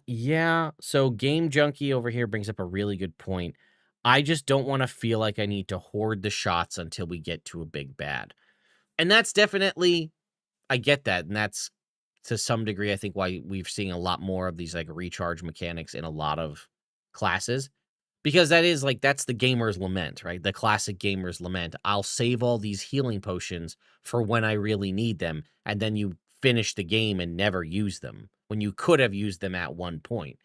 yeah, so Game Junkie over here brings up a really good point. I just don't want to feel like I need to hoard the shots until we get to a big bad. And that's definitely, I get that. And that's to some degree, I think, why we've seen a lot more of these like recharge mechanics in a lot of classes. Because that is like, that's the gamer's lament, right? The classic gamer's lament. I'll save all these healing potions for when I really need them. And then you finish the game and never use them when you could have used them at one point.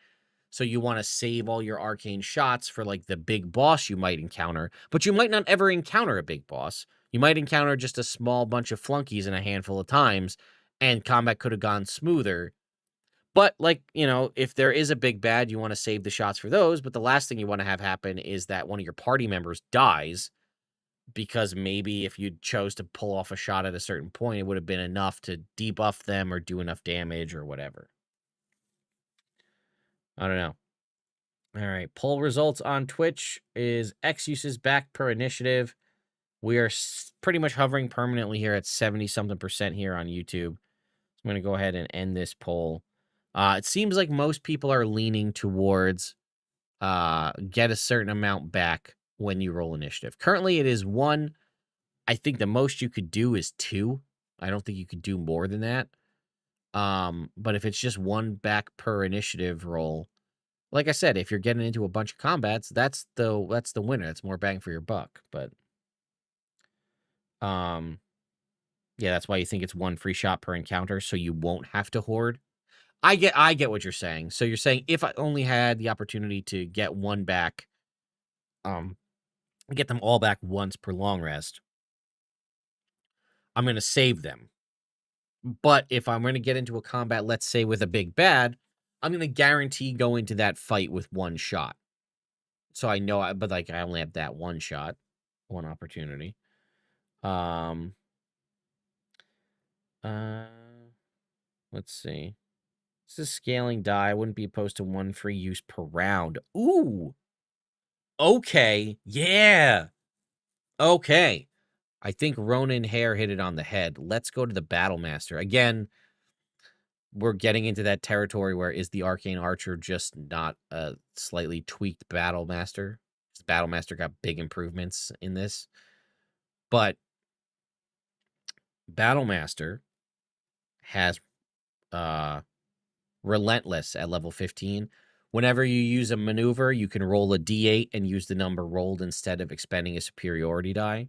So you want to save all your arcane shots for like the big boss you might encounter, but you might not ever encounter a big boss. You might encounter just a small bunch of flunkies in a handful of times, and combat could have gone smoother. But, like, if there is a big bad, you want to save the shots for those. But the last thing you want to have happen is that one of your party members dies because maybe if you chose to pull off a shot at a certain point, it would have been enough to debuff them or do enough damage or whatever. I don't know. All right, poll results on Twitch is X uses back per initiative. We are pretty much hovering permanently here at 70-something% here on YouTube. I'm going to go ahead and end this poll. It seems like most people are leaning towards get a certain amount back when you roll initiative. Currently, it is 1. I think the most you could do is 2. I don't think you could do more than that. But if it's just 1 back per initiative roll, like I said, if you're getting into a bunch of combats, that's the winner. That's more bang for your buck. But yeah, that's why you think it's 1 free shot per encounter, so you won't have to hoard. I get what you're saying. So you're saying if I only had the opportunity to get 1 back, get them all back once per long rest, I'm going to save them. But if I'm going to get into a combat, let's say with a big bad, I'm going to guarantee go into that fight with 1 shot. So I know, but like I only have that 1 shot, 1 opportunity. Let's see. This is scaling die. I wouldn't be opposed to 1 free use per round. Ooh. Okay. Yeah. Okay. I think Ronan Hare hit it on the head. Let's go to the Battle Master. Again, we're getting into that territory where is the Arcane Archer just not a slightly tweaked Battle Master? Battle Master got big improvements in this. But Battle Master has Relentless at level 15. Whenever you use a maneuver, you can roll a d8 and use the number rolled instead of expending a superiority die.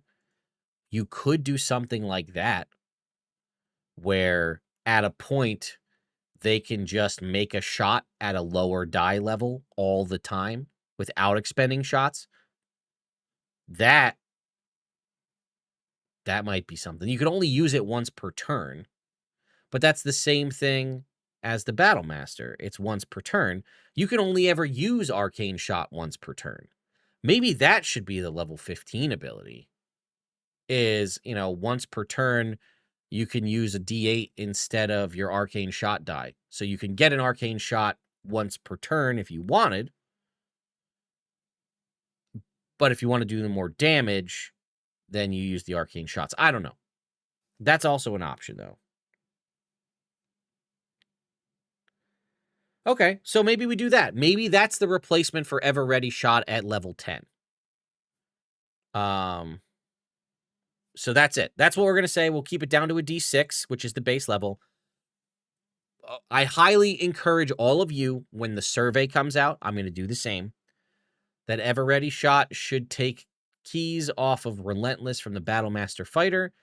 You could do something like that, where at a point, they can just make a shot at a lower die level all the time without expending shots. That might be something. You can only use it once per turn, but that's the same thing as the Battle Master. It's once per turn. You can only ever use Arcane Shot once per turn. Maybe that should be the level 15 ability. Is, once per turn, you can use a D8 instead of your Arcane Shot die. So you can get an Arcane Shot once per turn if you wanted. But if you want to do more damage, then you use the Arcane Shots. I don't know. That's also an option, though. Okay, so maybe we do that. Maybe that's the replacement for Ever Ready Shot at level 10. So that's it. That's what we're going to say. We'll keep it down to a D6, which is the base level. I highly encourage all of you, when the survey comes out, I'm going to do the same, that Ever Ready Shot should take keys off of Relentless from the Battle Master Fighter,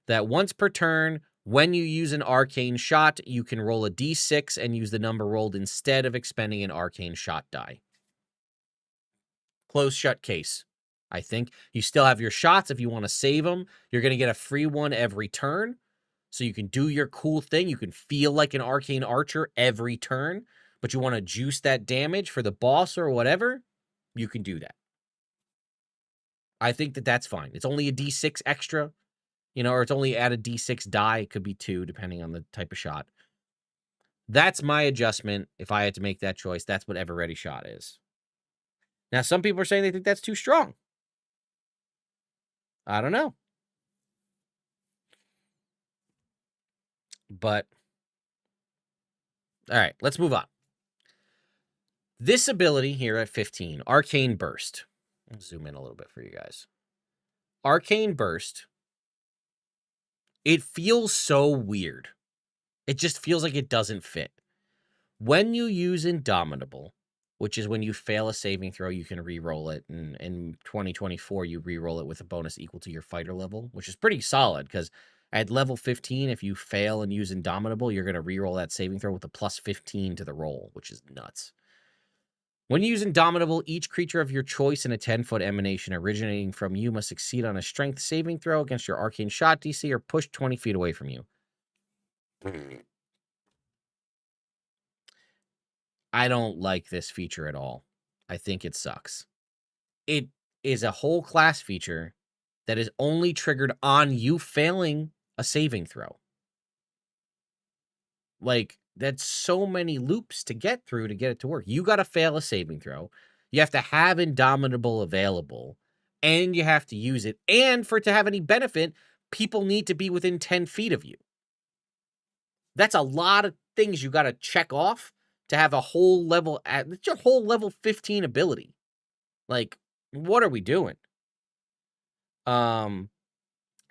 that once per turn, when you use an Arcane Shot, you can roll a D6 and use the number rolled instead of expending an Arcane Shot die. Closed shut case. I think you still have your shots if you want to save them. You're going to get a free one every turn. So you can do your cool thing. You can feel like an Arcane Archer every turn, but you want to juice that damage for the boss or whatever, you can do that. I think that that's fine. It's only a D6 extra, or it's only add a D6 die. It could be 2, depending on the type of shot. That's my adjustment. If I had to make that choice, that's what Ever Ready Shot is. Now, some people are saying they think that's too strong. I don't know. But, all right, let's move on. This ability here at 15, Arcane Burst. I'll zoom in a little bit for you guys. Arcane Burst. It feels so weird. It just feels like it doesn't fit. When you use Indomitable, which is when you fail a saving throw, you can re-roll it. And in 2024, you re-roll it with a bonus equal to your fighter level, which is pretty solid because at level 15, if you fail and use Indomitable, you're going to re-roll that saving throw with a plus 15 to the roll, which is nuts. When you use Indomitable, each creature of your choice in a 10-foot emanation originating from you must succeed on a strength saving throw against your Arcane Shot DC or push 20 feet away from you. I don't like this feature at all. I think it sucks. It is a whole class feature that is only triggered on you failing a saving throw. Like, that's so many loops to get through to get it to work. You got to fail a saving throw. You have to have Indomitable available, and you have to use it. And for it to have any benefit, people need to be within 10 feet of you. That's a lot of things you got to check off to have a whole level. It's your whole level 15 ability. Like, what are we doing? I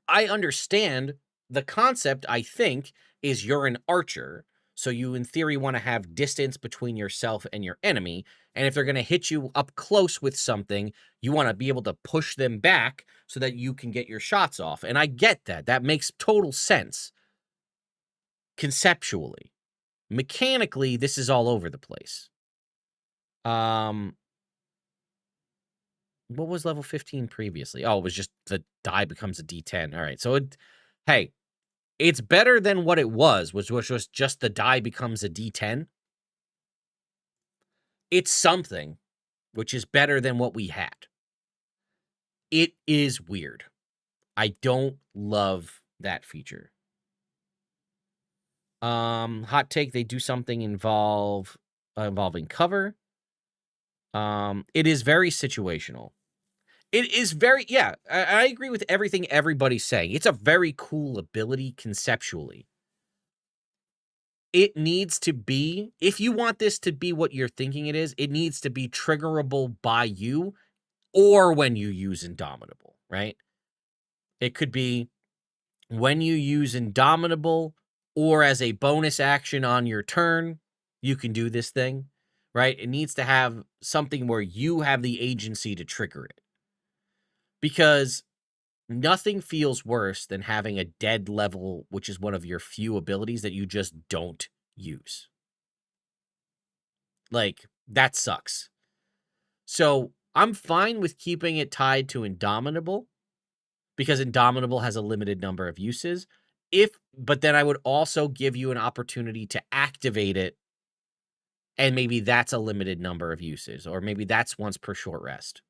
understand the concept, I think, is you're an archer. So you, in theory, want to have distance between yourself and your enemy. And if they're going to hit you up close with something, you want to be able to push them back so that you can get your shots off. And I get that. That makes total sense conceptually. Mechanically, this is all over the place. What was level 15 previously? Oh, it was just the die becomes a D10. All right. So, hey, it's better than what it was, which was just the die becomes a D10. It's something, which is better than what we had. It is weird. I don't love that feature. Hot take, they do something involving cover. It is very situational. It is very, yeah, I agree with everything everybody's saying. It's a very cool ability conceptually. It needs to be, if you want this to be what you're thinking it needs to be triggerable by you or when you use Indomitable, right? It could be when you use Indomitable or as a bonus action on your turn, you can do this thing, right? It needs to have something where you have the agency to trigger it. Because nothing feels worse than having a dead level, which is one of your few abilities that you just don't use. Like, that sucks. So I'm fine with keeping it tied to Indomitable because Indomitable has a limited number of uses. But then I would also give you an opportunity to activate it, and maybe that's a limited number of uses, or maybe that's once per short rest.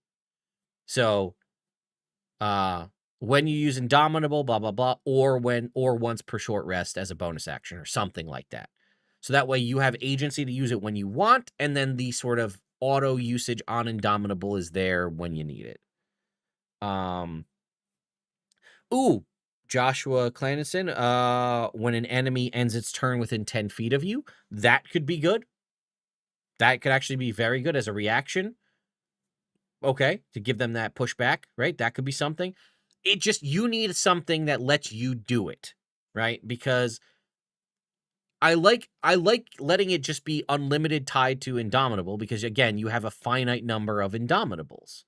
So, when you use Indomitable, blah, blah, blah, or once per short rest as a bonus action or something like that. So that way you have agency to use it when you want, and then the sort of auto usage on Indomitable is there when you need it. Joshua Clanison, when an enemy ends its turn within 10 feet of you, that could be good. That could actually be very good as a reaction. Okay, to give them that pushback, right? That could be something. You need something that lets you do it, right? Because I like letting it just be unlimited tied to Indomitable because, again, you have a finite number of Indomitables.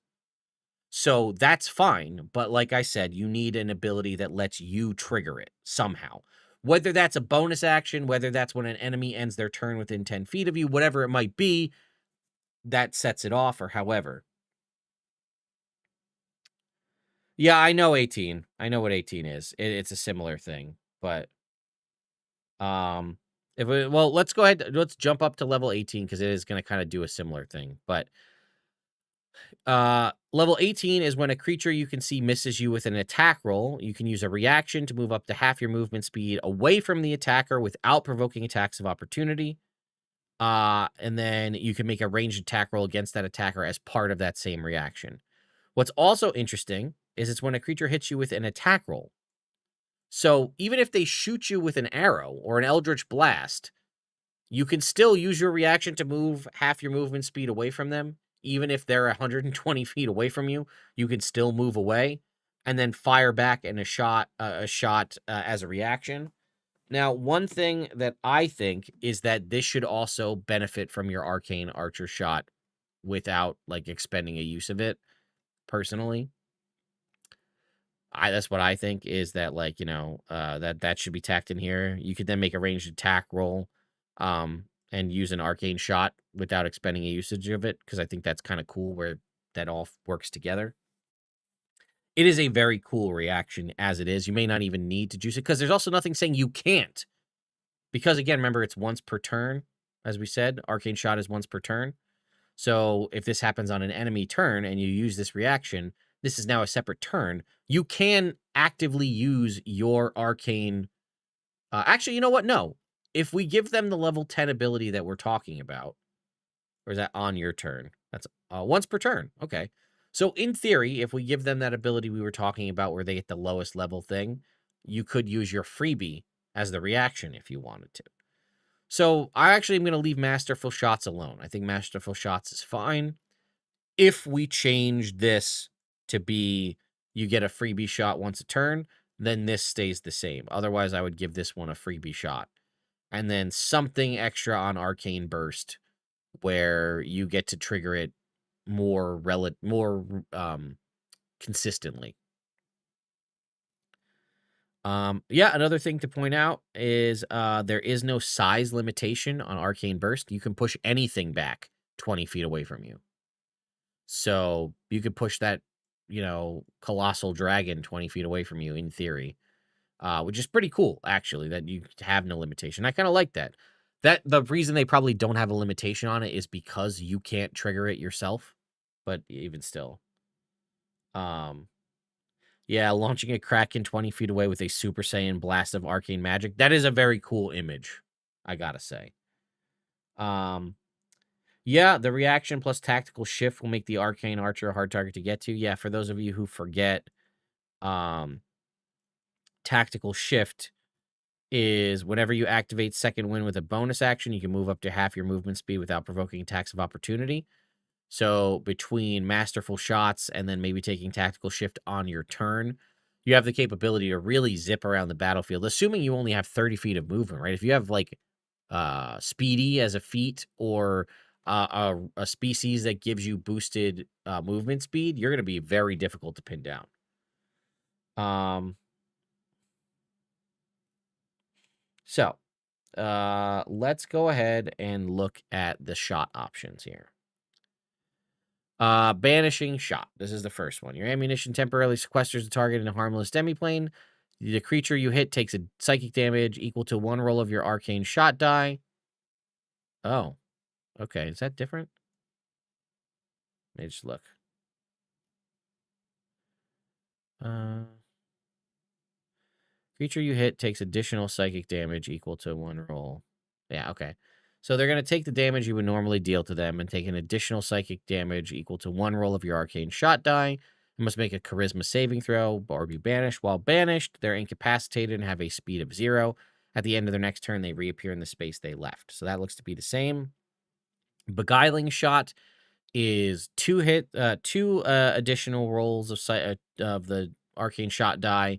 So that's fine. But like I said, you need an ability that lets you trigger it somehow. Whether that's a bonus action, whether that's when an enemy ends their turn within 10 feet of you, whatever it might be, that sets it off or however. Yeah, I know 18. I know what 18 is. It's a similar thing, but let's go ahead. Let's jump up to level 18 because it is going to kind of do a similar thing. But level 18 is when a creature you can see misses you with an attack roll. You can use a reaction to move up to half your movement speed away from the attacker without provoking attacks of opportunity. And then you can make a ranged attack roll against that attacker as part of that same reaction. What's also interesting is it's when a creature hits you with an attack roll. So even if they shoot you with an arrow or an Eldritch Blast, you can still use your reaction to move half your movement speed away from them. Even if they're 120 feet away from you, you can still move away and then fire back in a shot as a reaction. Now, one thing that I think is that this should also benefit from your Arcane Archer shot without like expending a use of it. Personally, that's what I think is that, like, that should be tacked in here. You could then make a ranged attack roll, and use an arcane shot without expending a usage of it, because I think that's kind of cool where that all works together. It is a very cool reaction as it is. You may not even need to juice it because there's also nothing saying you can't. Because again, remember, it's once per turn, as we said. Arcane shot is once per turn. So if this happens on an enemy turn and you use this reaction, this is now a separate turn, you can actively use your arcane. Actually, you know what? No. If we give them the level 10 ability that we're talking about, or is that on your turn? That's once per turn. Okay. So in theory, if we give them that ability we were talking about where they get the lowest level thing, you could use your freebie as the reaction if you wanted to. So I actually am going to leave Masterful Shots alone. I think Masterful Shots is fine. If we change this to be you get a freebie shot once a turn, then this stays the same. Otherwise, I would give this one a freebie shot. And then something extra on Arcane Burst where you get to trigger it more consistently. Yeah, another thing to point out is there is no size limitation on Arcane Burst. You can push anything back 20 feet away from you. So you could push that, colossal dragon 20 feet away from you in theory, which is pretty cool, actually, that you have no limitation. I kind of like that. The reason they probably don't have a limitation on it is because you can't trigger it yourself. But even still. Yeah, launching a Kraken 20 feet away with a Super Saiyan blast of arcane magic. That is a very cool image, I gotta say. Yeah, the reaction plus tactical shift will make the arcane archer a hard target to get to. Yeah, for those of you who forget, tactical shift is whenever you activate second wind with a bonus action, you can move up to half your movement speed without provoking attacks of opportunity. So between Masterful Shots and then maybe taking Tactical Shift on your turn, you have the capability to really zip around the battlefield, assuming you only have 30 feet of movement, right? If you have like Speedy as a feat or a species that gives you boosted movement speed, you're going to be very difficult to pin down. So let's go ahead and look at the shot options here. Banishing Shot. This is the first one. Your ammunition temporarily sequesters the target in a harmless demiplane. The creature you hit takes a psychic damage equal to 1 roll of your arcane shot die. Oh, okay. Is that different? Let me just look. Creature you hit takes additional psychic damage equal to 1 roll. Yeah, okay. So they're going to take the damage you would normally deal to them and take an additional psychic damage equal to 1 roll of your arcane shot die. You must make a charisma saving throw or be banished. While banished, they're incapacitated and have a speed of 0. At the end of their next turn, they reappear in the space they left. So that looks to be the same. Beguiling Shot is 2 additional rolls of the arcane shot die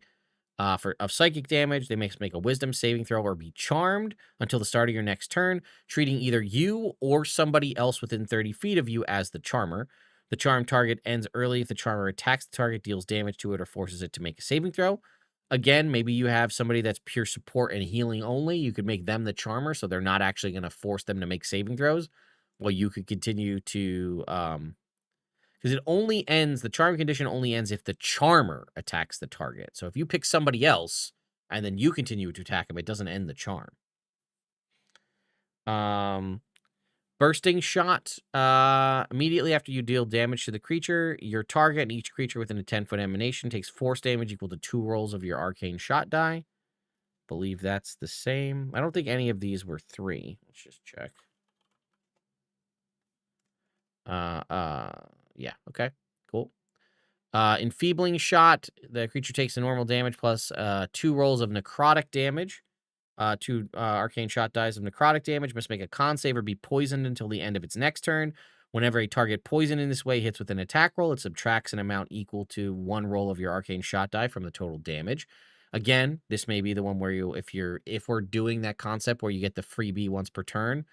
of psychic damage. They make a wisdom saving throw or be charmed until the start of your next turn, treating either you or somebody else within 30 feet of you as the charmer. The charm target ends early if the charmer attacks the target, deals damage to it, or forces it to make a saving throw. Again, maybe you have somebody that's pure support and healing only. You could make them the charmer, so they're not actually going to force them to make saving throws. Well, you could continue to because the charm condition only ends if the charmer attacks the target. So if you pick somebody else and then you continue to attack them, it doesn't end the charm. Bursting Shot. Immediately after you deal damage to the creature, your target and each creature within a 10-foot emanation takes force damage equal to 2 rolls of your arcane shot die. Believe that's the same. I don't think any of these were 3. Let's just check. Yeah, okay, cool. Enfeebling Shot, the creature takes the normal damage plus 2 rolls of necrotic damage. 2 arcane shot dies of necrotic damage. Must make a con save or be poisoned until the end of its next turn. Whenever a target poisoned in this way hits with an attack roll, it subtracts an amount equal to 1 roll of your arcane shot die from the total damage. Again, this may be the one where if we're doing that concept where you get the freebie once per turn,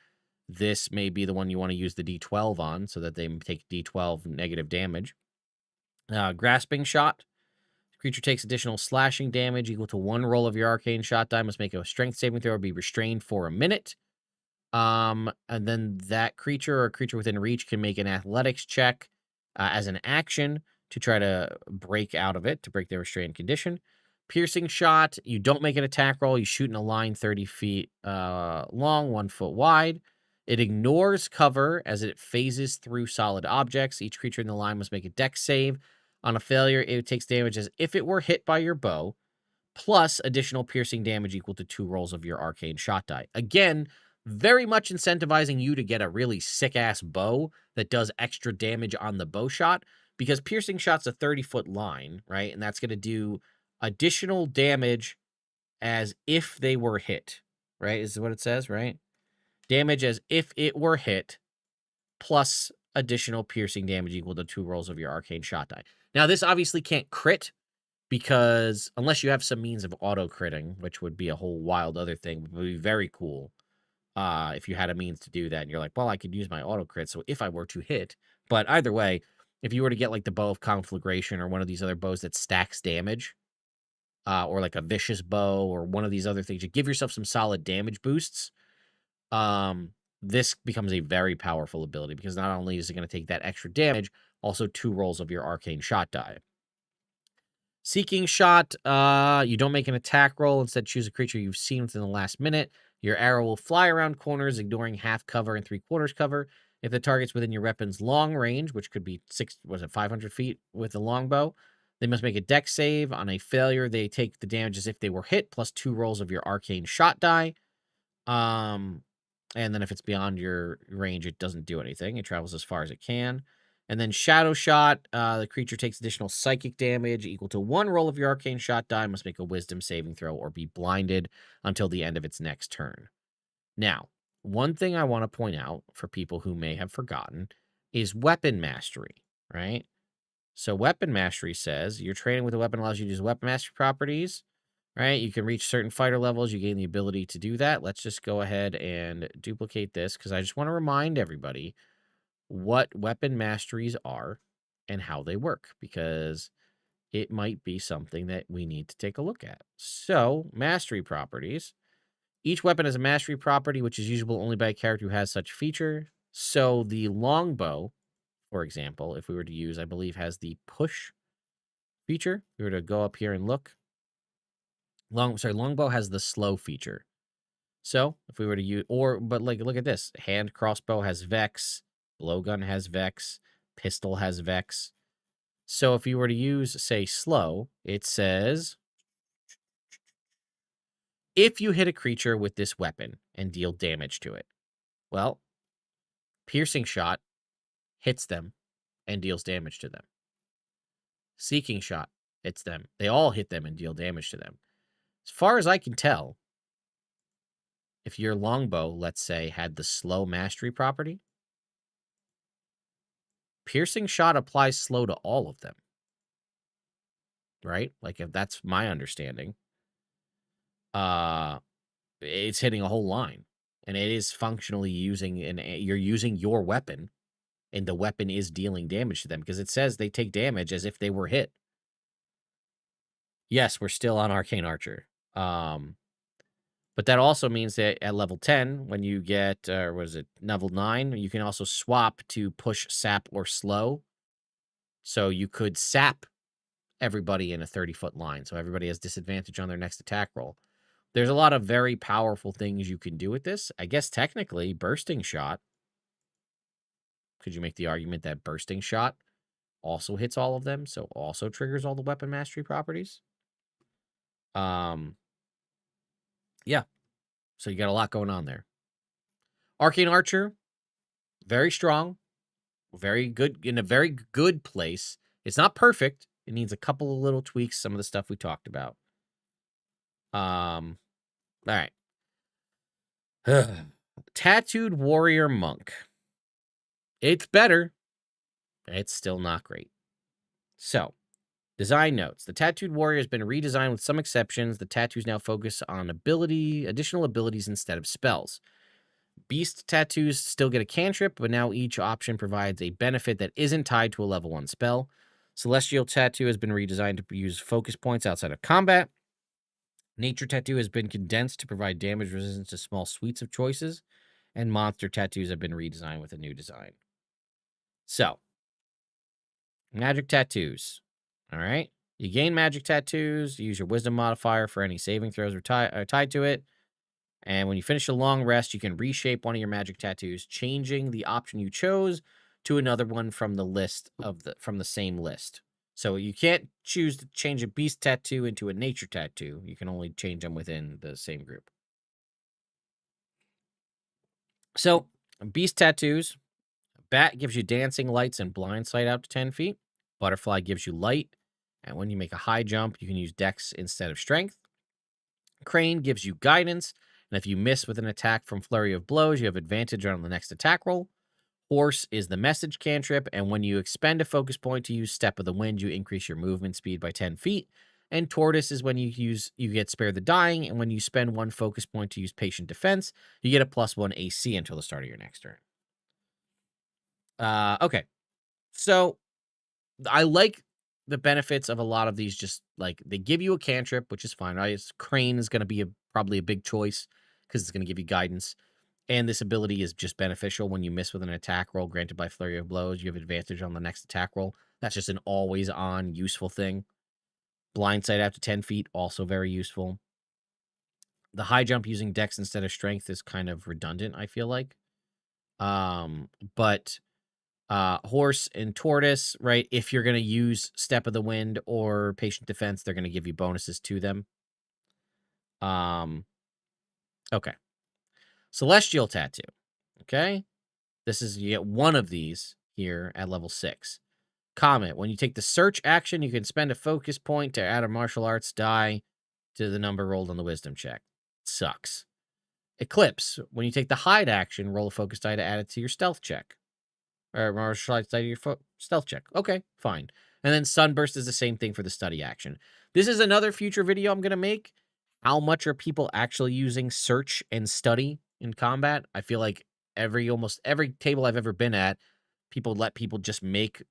this may be the one you want to use the D12 on so that they take D12 negative damage. Grasping Shot. The creature takes additional slashing damage equal to 1 roll of your arcane shot die. Must make a strength saving throw or be restrained for a minute. And then that creature or a creature within reach can make an athletics check as an action to try to break out of it, to break the restrained condition. Piercing Shot. You don't make an attack roll. You shoot in a line 30 feet long, 1 foot wide. It ignores cover as it phases through solid objects. Each creature in the line must make a dex save. On a failure, it takes damage as if it were hit by your bow, plus additional piercing damage equal to 2 rolls of your arcane shot die. Again, very much incentivizing you to get a really sick-ass bow that does extra damage on the bow shot, because piercing shot's a 30-foot line, right? And that's going to do additional damage as if they were hit, right? Is what it says, right? Damage as if it were hit, plus additional piercing damage equal to 2 rolls of your arcane shot die. Now, this obviously can't crit, because unless you have some means of auto-critting, which would be a whole wild other thing, would be very cool if you had a means to do that. And you're like, well, I could use my auto-crit, so if I were to hit. But either way, if you were to get like the Bow of Conflagration or one of these other bows that stacks damage, or like a Vicious Bow or one of these other things, you give yourself some solid damage boosts. This becomes a very powerful ability, because not only is it going to take that extra damage, also 2 rolls of your arcane shot die. Seeking Shot, you don't make an attack roll. Instead, choose a creature you've seen within the last minute. Your arrow will fly around corners, ignoring half cover and 3/4 cover. If the target's within your weapon's long range, which could be 500 feet with a longbow, they must make a dex save. On a failure, they take the damage as if they were hit, plus 2 rolls of your arcane shot die. And then if it's beyond your range, it doesn't do anything. It travels as far as it can. And then Shadow Shot, the creature takes additional psychic damage equal to 1 roll of your arcane shot die, must make a wisdom saving throw or be blinded until the end of its next turn. Now, one thing I want to point out for people who may have forgotten is weapon mastery, right? So weapon mastery says your training with a weapon allows you to use weapon mastery properties, right? You can reach certain fighter levels. You gain the ability to do that. Let's just go ahead and duplicate this, because I just want to remind everybody what weapon masteries are and how they work, because it might be something that we need to take a look at. So, mastery properties. Each weapon has a mastery property, which is usable only by a character who has such feature. So, the longbow, for example, if we were to use, I believe, has the push feature. If we were to go up here and look. Longbow has the slow feature. So, if we were to use, but like, look at this. Hand crossbow has Vex. Blowgun has Vex. Pistol has Vex. So if you were to use, say, slow, it says, if you hit a creature with this weapon and deal damage to it, well, piercing shot hits them and deals damage to them. Seeking shot hits them. They all hit them and deal damage to them. As far as I can tell, if your longbow, let's say, had the slow mastery property, piercing shot applies slow to all of them, right? Like, if that's my understanding, it's hitting a whole line, and it is functionally you're using your weapon, and the weapon is dealing damage to them, because it says they take damage as if they were hit. Yes, we're still on Arcane Archer. But that also means that at level 10, when you get, level 9, you can also swap to push, sap, or slow. So you could sap everybody in a 30-foot line, so everybody has disadvantage on their next attack roll. There's a lot of very powerful things you can do with this. I guess technically, Bursting Shot, could you make the argument that Bursting Shot also hits all of them, so also triggers all the weapon mastery properties? Yeah. So you got a lot going on there. Arcane Archer, very strong, very good, in a very good place. It's not perfect. It needs a couple of little tweaks, some of the stuff we talked about. All right. Tattooed Warrior Monk. It's better. It's still not great. So, design notes. The Tattooed Warrior has been redesigned with some exceptions. The tattoos now focus on additional abilities instead of spells. Beast tattoos still get a cantrip, but now each option provides a benefit that isn't tied to a level 1 spell. Celestial Tattoo has been redesigned to use focus points outside of combat. Nature Tattoo has been condensed to provide damage resistance to small suites of choices. And Monster Tattoos have been redesigned with a new design. So, Magic Tattoos. All right. You gain Magic Tattoos. You use your Wisdom modifier for any saving throws are tied to it. And when you finish a long rest, you can reshape one of your Magic Tattoos, changing the option you chose to another one from the list from the same list. So you can't choose to change a beast tattoo into a nature tattoo. You can only change them within the same group. So beast tattoos, bat gives you dancing lights and blind sight out to 10 feet. Butterfly gives you light. And when you make a high jump, you can use dex instead of strength. Crane gives you guidance. And if you miss with an attack from Flurry of Blows, you have advantage on the next attack roll. Horse is the message cantrip, and when you expend a focus point to use Step of the Wind, you increase your movement speed by 10 feet. And Tortoise is when you get Spare the Dying, and when you spend one focus point to use Patient Defense, you get a +1 AC until the start of your next turn. Okay. So I like the benefits of a lot of these. Just like they give you a cantrip, which is fine. Right? Crane is going to be probably a big choice because it's going to give you guidance. And this ability is just beneficial when you miss with an attack roll granted by Flurry of Blows. You have advantage on the next attack roll. That's just an always-on useful thing. Blindsight after 10 feet, also very useful. The high jump using dex instead of strength is kind of redundant, I feel like. But horse and tortoise, right? If you're going to use Step of the Wind or Patient Defense, they're going to give you bonuses to them. Okay. Celestial Tattoo. Okay. This is, you get one of these here at level 6. Comment. When you take the search action, you can spend a focus point to add a martial arts die to the number rolled on the wisdom check. Sucks. Eclipse. When you take the hide action, roll a focus die to add it to your stealth check. Or martial arts die to your stealth check. Okay, fine. And then Sunburst is the same thing for the study action. This is another future video I'm going to make. How much are people actually using search and study in combat? I feel like almost every table I've ever been at, people let people just make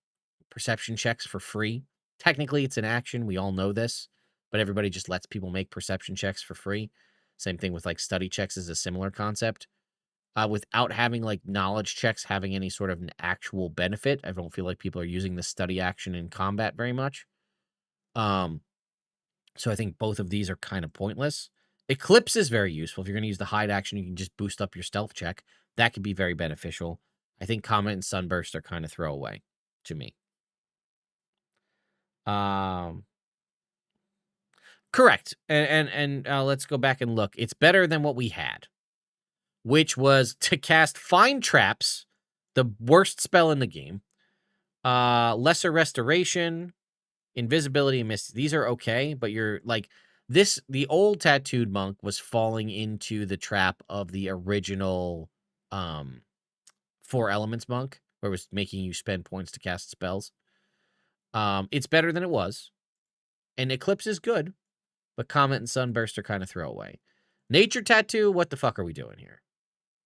perception checks for free. Technically, it's an action. We all know this, but everybody just lets people make perception checks for free. Same thing with like study checks is a similar concept. Without having like knowledge checks having any sort of an actual benefit, I don't feel like people are using the study action in combat very much. So I think both of these are kind of pointless. Eclipse is very useful. If you're going to use the hide action, you can just boost up your stealth check. That could be very beneficial. I think Comet and Sunburst are kind of throwaway to me. Correct. And let's go back and look. It's better than what we had, which was to cast Find Traps, the worst spell in the game. Lesser Restoration, Invisibility, and Mist. These are okay, but you're like this. The old Tattooed Monk was falling into the trap of the original 4 Elements Monk, where it was making you spend points to cast spells. It's better than it was. And Eclipse is good, but Comet and Sunburst are kind of throwaway. Nature Tattoo, what the fuck are we doing here?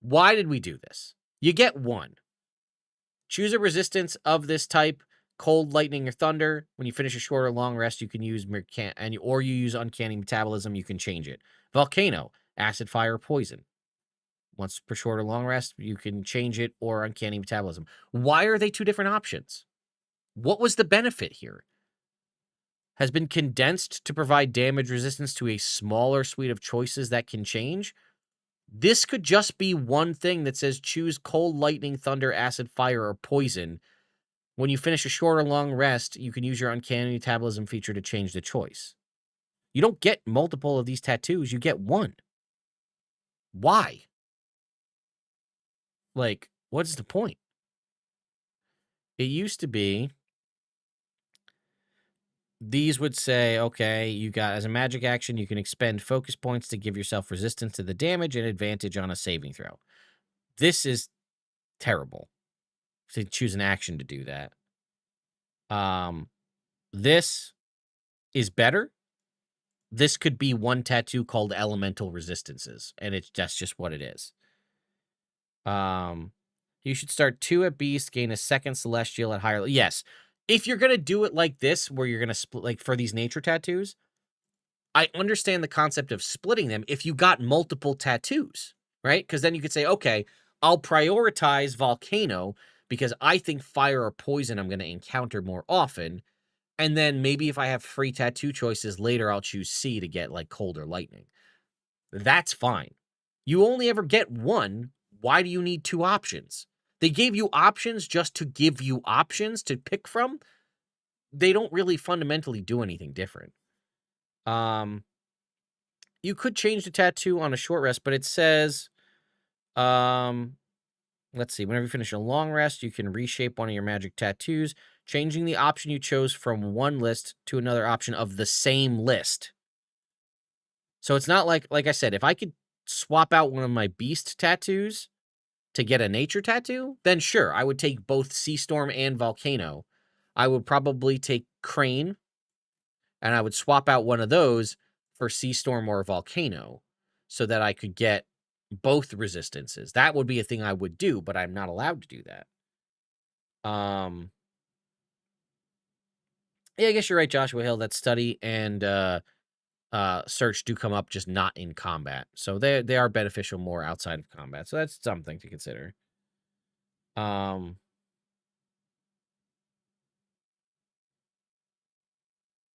Why did we do this? You get 1. Choose a resistance of this type, cold, lightning, or thunder. When you finish a short or long rest, you can use or you use Uncanny Metabolism, you can change it. Volcano, acid, fire, or poison. Once per short or long rest, you can change it or Uncanny Metabolism. Why are they 2 different options? What was the benefit here? Has been condensed to provide damage resistance to a smaller suite of choices that can change. This could just be one thing that says choose cold, lightning, thunder, acid, fire, or poison. When you finish a short or long rest, you can use your Uncanny Metabolism feature to change the choice. You don't get multiple of these tattoos, you get 1. Why? Like, what's the point? It used to be these would say, okay, you got as a magic action, you can expend focus points to give yourself resistance to the damage and advantage on a saving throw. This is terrible. So choose an action to do that. This is better. This could be one tattoo called Elemental Resistances, and that's just what it is. You should start 2 at Beast, gain a 2nd Celestial at higher. Yes. If you're going to do it like this, where you're going to split, like for these nature tattoos, I understand the concept of splitting them if you got multiple tattoos, right? Because then you could say, okay, I'll prioritize Volcano because I think fire or poison I'm going to encounter more often. And then maybe if I have free tattoo choices later, I'll choose C to get like cold or lightning. That's fine. You only ever get 1. Why do you need 2 options? They gave you options just to give you options to pick from. they don't really fundamentally do anything different. You could change the tattoo on a short rest, but it says, let's see, whenever you finish a long rest, you can reshape one of your magic tattoos, changing the option you chose from one list to another option of the same list. So it's not like I said, if I could swap out one of my beast tattoos to get a nature tattoo, then sure, I would take both Sea Storm and Volcano. I would probably take Crane, and I would swap out one of those for Sea Storm or Volcano so that I could get both resistances. That would be a thing I would do, but I'm not allowed to do that. Yeah, I guess you're right, Joshua Hill. That study and search do come up, just not in combat. So they are beneficial more outside of combat. So that's something to consider.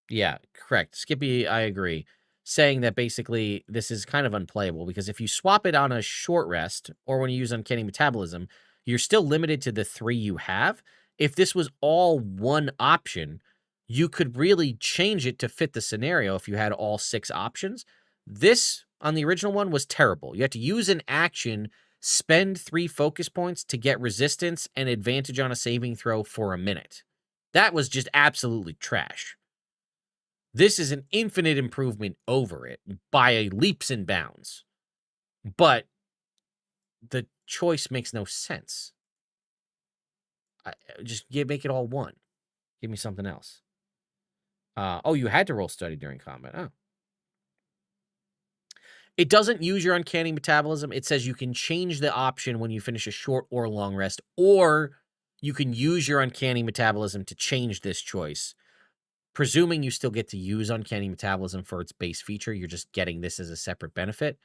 Yeah, correct. Skippy, I agree. Saying that basically this is kind of unplayable because if you swap it on a short rest or when you use Uncanny Metabolism, you're still limited to the 3 you have. If this was all one option, you could really change it to fit the scenario if you had all 6 options. This, on the original one, was terrible. You had to use an action, spend 3 focus points to get resistance and advantage on a saving throw for a minute. That was just absolutely trash. This is an infinite improvement over it by leaps and bounds. But the choice makes no sense. Make it all one. Give me something else. Oh, you had to roll study during combat. Oh. It doesn't use your Uncanny Metabolism. It says you can change the option when you finish a short or long rest, or you can use your Uncanny Metabolism to change this choice. Presuming you still get to use Uncanny Metabolism for its base feature, you're just getting this as a separate benefit.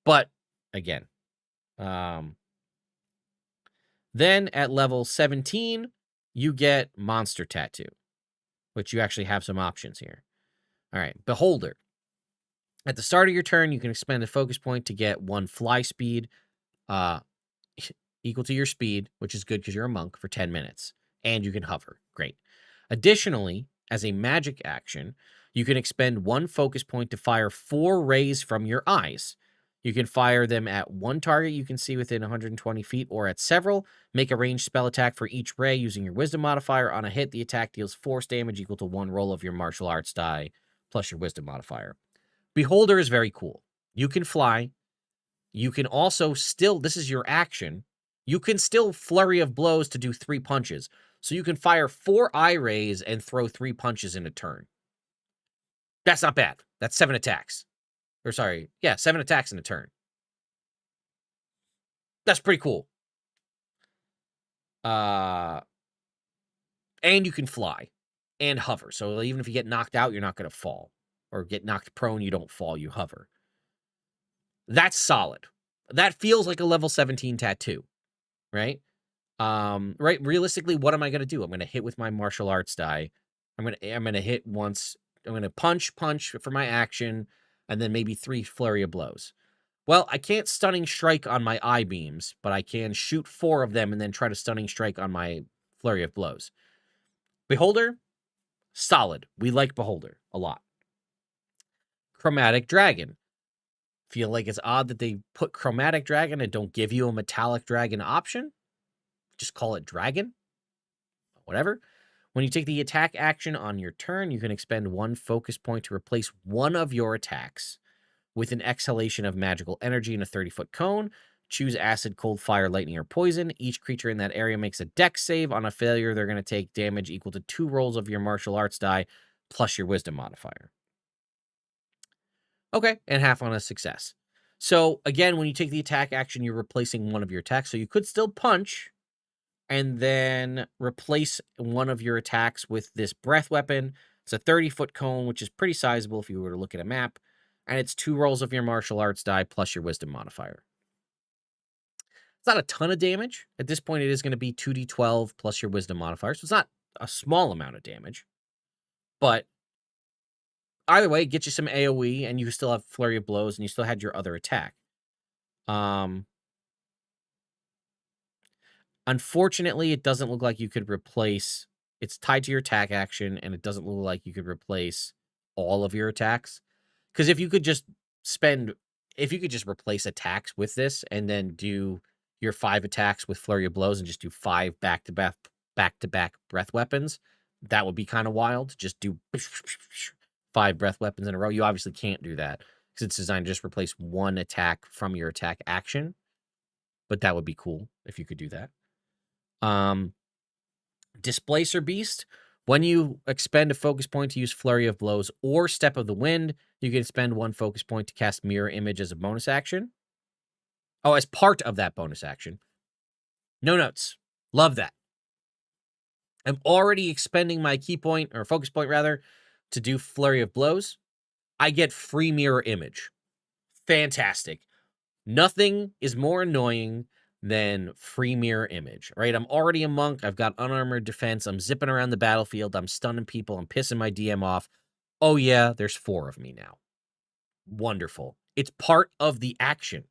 But, again, then at level 17, you get Monster Tattoo, which you actually have some options here. All right, Beholder. At the start of your turn, you can expend a focus point to get 1 fly speed equal to your speed, which is good because you're a monk, for 10 minutes. And you can hover. Great. Additionally, as a magic action, you can expend 1 focus point to fire 4 rays from your eyes. You can fire them at 1 target you can see within 120 feet or at several. Make a ranged spell attack for each ray using your wisdom modifier. On a hit, the attack deals force damage equal to 1 roll of your martial arts die plus your wisdom modifier. Beholder is very cool. You can fly. You can also still, this is your action, you can still flurry of blows to do 3 punches. So you can fire 4 eye rays and throw 3 punches in a turn. That's not bad. That's 7 attacks. Or sorry, yeah, 7 attacks in a turn. That's pretty cool. And you can fly and hover. So even if you get knocked out, you're not going to fall. Or get knocked prone, you don't fall, you hover. That's solid. That feels like a level 17 tattoo, right? Right. Realistically, what am I going to do? I'm going to hit with my martial arts die. I'm going to hit once. I'm going to punch for my action, and then maybe 3 flurry of blows. Well, I can't stunning strike on my eye beams, but I can shoot 4 of them and then try to stunning strike on my flurry of blows. Beholder, solid. We like Beholder a lot. Chromatic Dragon. Feel like it's odd that they put Chromatic Dragon and don't give you a Metallic Dragon option. Just call it Dragon. Whatever. When you take the attack action on your turn, you can expend 1 focus point to replace one of your attacks with an exhalation of magical energy in a 30-foot cone. Choose acid, cold, fire, lightning, or poison. Each creature in that area makes a dex save. On a failure, they're going to take damage equal to 2 rolls of your martial arts die plus your wisdom modifier. Okay, and half on a success. So, again, when you take the attack action, you're replacing one of your attacks. So you could still punch and then replace one of your attacks with this breath weapon. It's a 30-foot cone, which is pretty sizable if you were to look at a map. And it's 2 rolls of your martial arts die plus your wisdom modifier. It's not a ton of damage. At this point, it is going to be 2d12 plus your wisdom modifier. So it's not a small amount of damage. But either way, get you some AoE, and you still have flurry of blows, and you still had your other attack. Unfortunately, it doesn't look like you could replace it's tied to your attack action, and it doesn't look like you could replace all of your attacks. Because if you could just replace attacks with this and then do your 5 attacks with Flurry of Blows and just do 5 back-to-back breath weapons, that would be kind of wild. Just do 5 breath weapons in a row. You obviously can't do that because it's designed to just replace one attack from your attack action. But that would be cool if you could do that. Displacer Beast. When you expend a focus point to use Flurry of Blows or Step of the Wind, you can spend 1 focus point to cast Mirror Image as a bonus action. Oh, as part of that bonus action. No notes. Love that. I'm already expending my key point, or focus point rather, to do Flurry of Blows. I get free Mirror Image. Fantastic. Nothing is more annoying than free Mirror Image, right? I'm already a monk. I've got unarmored defense. I'm zipping around the battlefield. I'm stunning people. I'm pissing my DM off. Oh, yeah, there's 4 of me now. Wonderful. It's part of the action.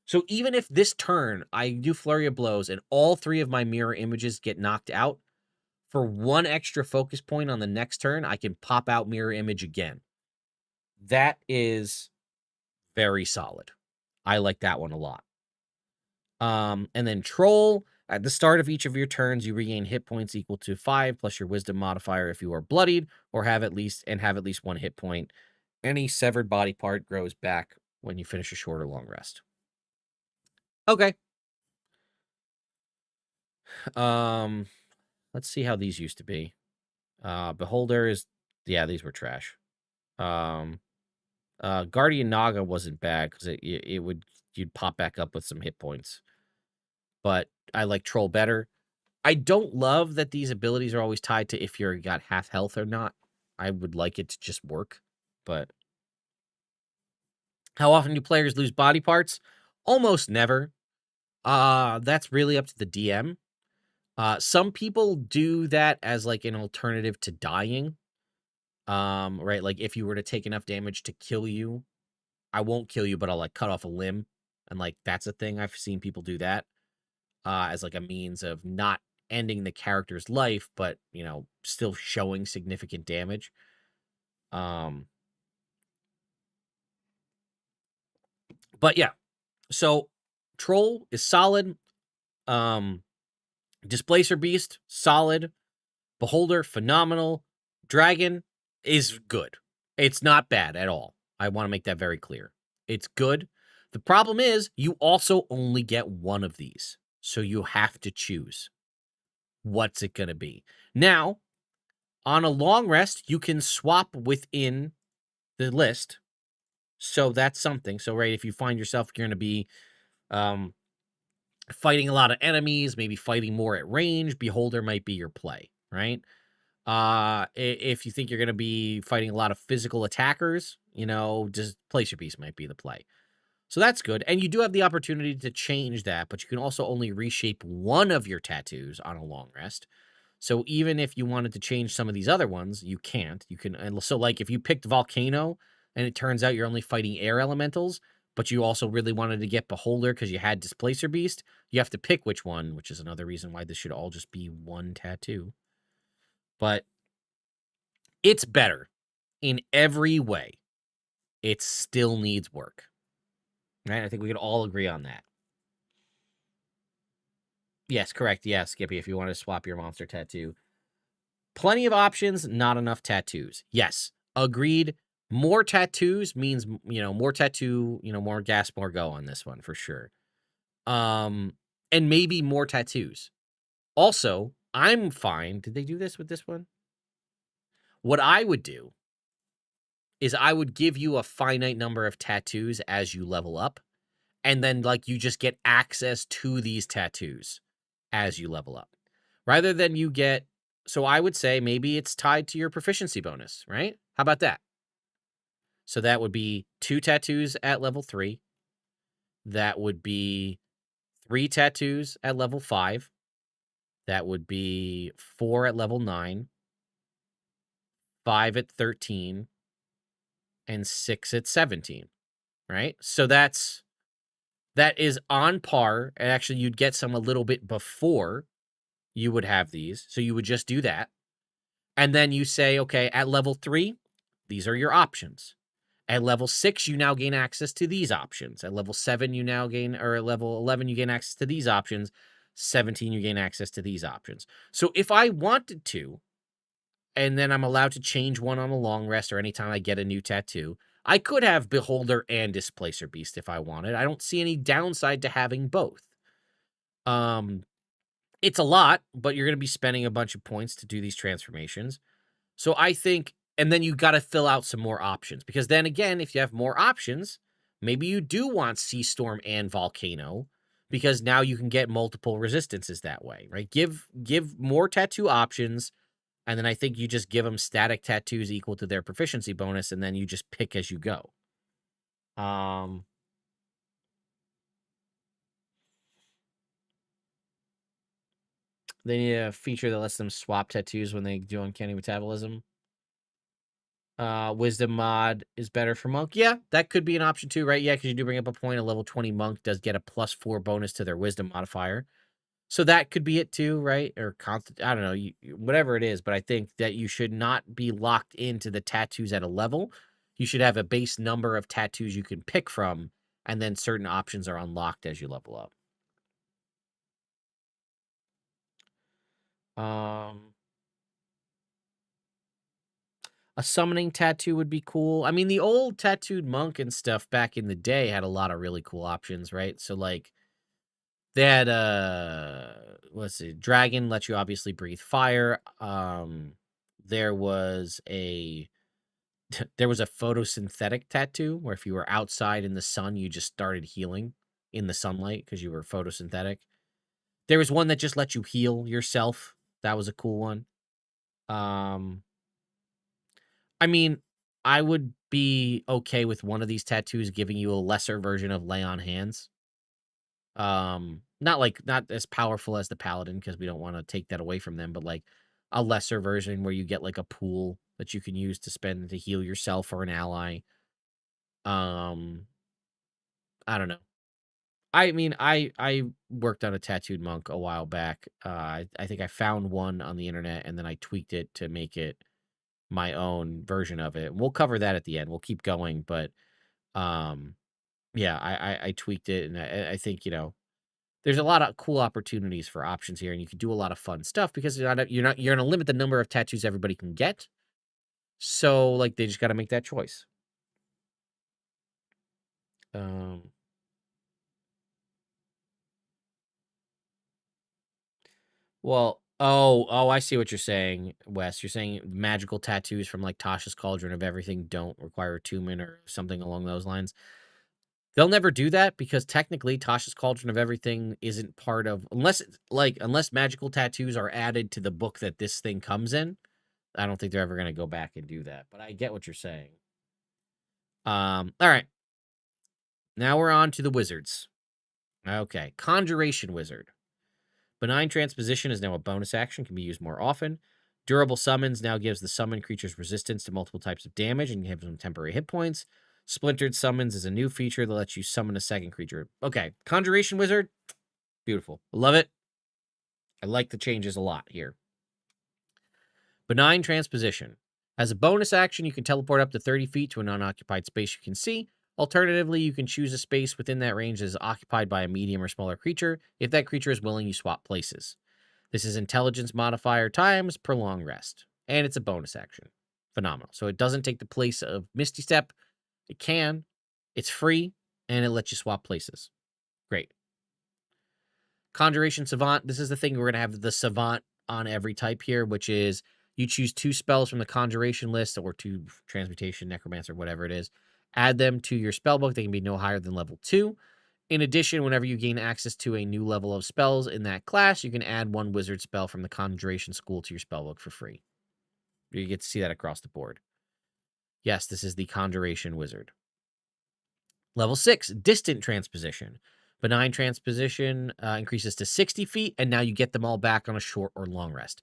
So even if this turn I do Flurry of Blows and all 3 of my mirror images get knocked out, for 1 extra focus point on the next turn, I can pop out mirror image again. That is very solid. I like that one a lot. And then Troll. At the start of each of your turns, you regain hit points equal to 5 plus your wisdom modifier if you are bloodied or have at least 1 hit point. Any severed body part grows back when you finish a short or long rest. Okay. Let's see how these used to be. Beholder is, yeah, these were trash. Guardian Naga wasn't bad because you'd pop back up with some hit points. But I like Troll better. I don't love that these abilities are always tied to if you're got half health or not. I would like it to just work, but how often do players lose body parts? Almost never. That's really up to the DM. Some people do that as like an alternative to dying. Right? Like if you were to take enough damage to kill you, I won't kill you, but I'll like cut off a limb. And like that's a thing. I've seen people do that as like a means of not ending the character's life, but you know, still showing significant damage. But yeah, so Troll is solid. Displacer Beast, solid. Beholder, phenomenal. Dragon is good. It's not bad at all. I want to make that very clear. It's good. The problem is you also only get 1 of these. So you have to choose. What's it going to be? Now, on a long rest, you can swap within the list. So that's something. So, right, if you find yourself, you're going to be fighting a lot of enemies, maybe fighting more at range, Beholder might be your play, right? If you think you're going to be fighting a lot of physical attackers, you know, Displacer Beast might be the play. So that's good. And you do have the opportunity to change that, but you can also only reshape 1 of your tattoos on a long rest. So even if you wanted to change some of these other ones, you can't. You can. And so like if you picked Volcano and it turns out you're only fighting air elementals, but you also really wanted to get Beholder because you had Displacer Beast, you have to pick which one, which is another reason why this should all just be 1 tattoo. But it's better in every way. It still needs work. Right? I think we can all agree on that. Yes, correct. Yeah, Skippy, if you want to swap your monster tattoo. Plenty of options, not enough tattoos. Yes, agreed. More tattoos means, you know, more tattoo, you know, more gas, more go on this one for sure. And maybe more tattoos. Also, I'm fine. Did they do this with this one? What I would do is I would give you a finite number of tattoos as you level up. And then, like, you just get access to these tattoos as you level up. Rather than you get... So I would say maybe it's tied to your proficiency bonus, right? How about that? So that would be 2 tattoos at level 3. That would be 3 tattoos at level 5. That would be 4 at level 9. 5 at 13. And 6 at 17, right? So that is on par. And actually, you'd get some a little bit before you would have these. So you would just do that. And then you say, okay, at level 3, these are your options. At level 6, you now gain access to these options. At level 7, you now gain, or at level 11, you gain access to these options. 17, you gain access to these options. So if I wanted to, and then I'm allowed to change one on a long rest or anytime I get a new tattoo, I could have Beholder and Displacer Beast if I wanted. I don't see any downside to having both. It's a lot, but you're going to be spending a bunch of points to do these transformations. So I think, and then you got to fill out some more options, because then again, if you have more options, maybe you do want Sea Storm and Volcano, because now you can get multiple resistances that way, right? Give more tattoo options, and then I think you just give them static tattoos equal to their proficiency bonus, and then you just pick as you go. They need a feature that lets them swap tattoos when they do uncanny metabolism. Wisdom mod is better for monk. Yeah, that could be an option too, right? Yeah, because you do bring up a point. A level 20 monk does get a +4 bonus to their wisdom modifier. So that could be it too, right? Or I don't know, whatever it is. But I think that you should not be locked into the tattoos at a level. You should have a base number of tattoos you can pick from, and then certain options are unlocked as you level up. A summoning tattoo would be cool. I mean, the old tattooed monk and stuff back in the day had a lot of really cool options, right? So like they had let's see, dragon lets you obviously breathe fire. There was a photosynthetic tattoo where if you were outside in the sun, you just started healing in the sunlight because you were photosynthetic. There was one that just let you heal yourself. That was a cool one. I mean, I would be okay with one of these tattoos giving you a lesser version of lay on hands. Not as powerful as the paladin, because we don't want to take that away from them, but like a lesser version where you get like a pool that you can use to spend to heal yourself or an ally. Um, I don't know. I mean, I worked on a tattooed monk a while back. I think I found one on the internet and then I tweaked it to make it my own version of it. We'll cover that at the end. We'll keep going, but um, yeah, I tweaked it, and I think there's a lot of cool opportunities for options here, and you can do a lot of fun stuff because you're gonna limit the number of tattoos everybody can get. So like they just got to make that choice. Um, I see what you're saying, Wes. You're saying magical tattoos from like Tasha's Cauldron of Everything don't require attunement or something along those lines. They'll never do that because technically Tasha's Cauldron of Everything isn't part of, unless magical tattoos are added to the book that this thing comes in. I don't think they're ever going to go back and do that, but I get what you're saying. All right. Now we're on to the wizards. Okay. Conjuration Wizard. Benign Transposition is now a bonus action, can be used more often. Durable Summons now gives the summoned creatures resistance to multiple types of damage and gives them temporary hit points. Splintered Summons is a new feature that lets you summon a second creature. Okay, Conjuration Wizard, beautiful. Love it. I like the changes a lot here. Benign Transposition. As a bonus action, you can teleport up to 30 feet to an unoccupied space you can see. Alternatively, you can choose a space within that range that is occupied by a medium or smaller creature. If that creature is willing, you swap places. This is intelligence modifier times per long rest. And it's a bonus action. Phenomenal. So it doesn't take the place of Misty Step. It can. It's free. And it lets you swap places. Great. Conjuration Savant. This is the thing. We're going to have the Savant on every type here, which is you choose 2 spells from the Conjuration list or 2 Transmutation, Necromancer, whatever it is. Add them to your spellbook. They can be no higher than level 2. In addition, whenever you gain access to a new level of spells in that class, you can add 1 wizard spell from the Conjuration School to your spellbook for free. You get to see that across the board. Yes, this is the Conjuration Wizard. Level 6, Distant Transposition. Benign Transposition increases to 60 feet, and now you get them all back on a short or long rest.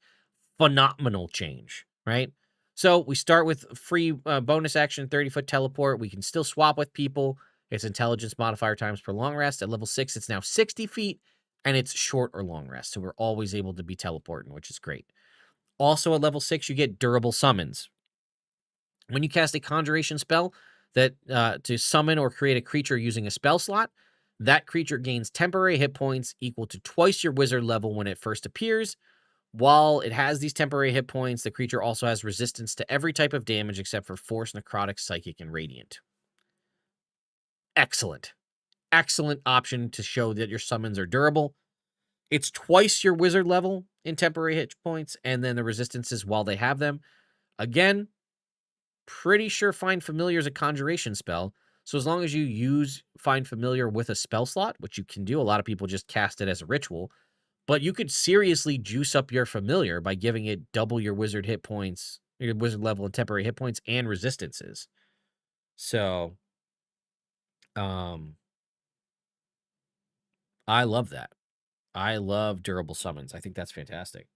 Phenomenal change, right? So we start with free bonus action, 30-foot teleport. We can still swap with people. It's intelligence modifier times per long rest. At level 6, it's now 60 feet, and it's short or long rest. So we're always able to be teleporting, which is great. Also at level 6, you get durable summons. When you cast a conjuration spell that to summon or create a creature using a spell slot, that creature gains temporary hit points equal to twice your wizard level when it first appears. While it has these temporary hit points, the creature also has resistance to every type of damage except for force, necrotic, psychic, and radiant. Excellent. Excellent option to show that your summons are durable. It's twice your wizard level in temporary hit points, and then the resistances while they have them. Again, pretty sure Find Familiar is a conjuration spell. So as long as you use Find Familiar with a spell slot, which you can do, a lot of people just cast it as a ritual, but you could seriously juice up your familiar by giving it double your wizard hit points, your wizard level and temporary hit points and resistances. So, I love that. I love durable summons. I think that's fantastic.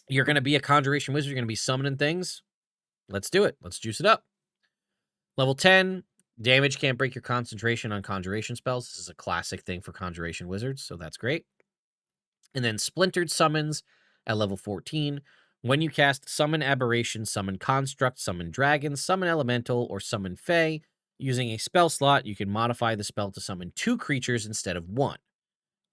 You're going to be a Conjuration Wizard. You're going to be summoning things. Let's do it. Let's juice it up. Level 10, damage can't break your concentration on conjuration spells. This is a classic thing for Conjuration Wizards, so that's great. And then Splintered Summons at level 14. When you cast Summon Aberration, Summon Construct, Summon Dragon, Summon Elemental, or Summon Fae, using a spell slot, you can modify the spell to summon 2 creatures instead of 1.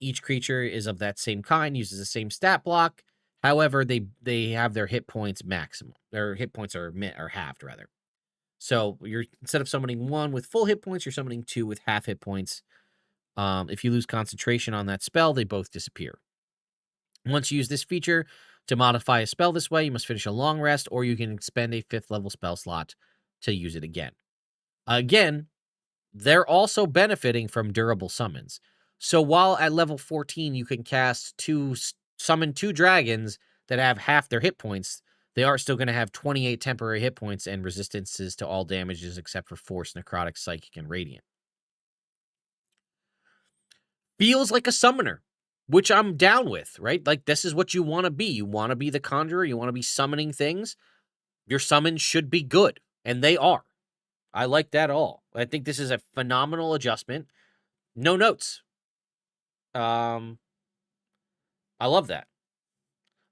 Each creature is of that same kind, uses the same stat block. However, they have their hit points maximum. Their hit points are halved, rather. So you're instead of summoning 1 with full hit points, you're summoning 2 with half hit points. If you lose concentration on that spell, they both disappear. Once you use this feature to modify a spell this way, you must finish a long rest, or you can expend a 5th level spell slot to use it again. Again, they're also benefiting from durable summons. So while at level 14 you can summon 2 dragons that have half their hit points, they are still going to have 28 temporary hit points and resistances to all damages except for force, necrotic, psychic, and radiant. Feels like a summoner, which I'm down with, right? Like, this is what you want to be. You want to be the conjurer. You want to be summoning things. Your summons should be good, and they are. I like that all. I think this is a phenomenal adjustment. No notes. I love that.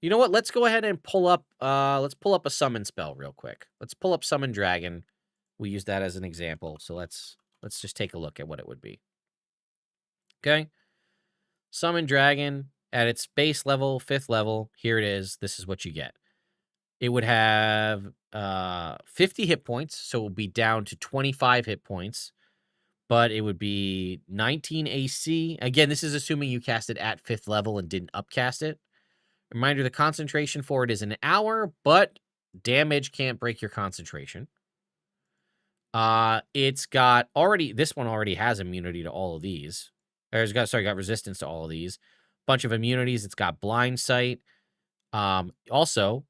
You know what? Let's go ahead and pull up a summon spell real quick. Let's pull up Summon Dragon. We use that as an example. So let's just take a look at what it would be. Okay. Summon Dragon at its base level, 5th level. Here it is. This is what you get. It would have 50 hit points, so it would be down to 25 hit points, but it would be 19 AC. Again, this is assuming you cast it at 5th level and didn't upcast it. Reminder, the concentration for it is an hour, but damage can't break your concentration. It's got this one already has immunity to all of these. Got resistance to all of these. Bunch of immunities. It's got blind sight. Also,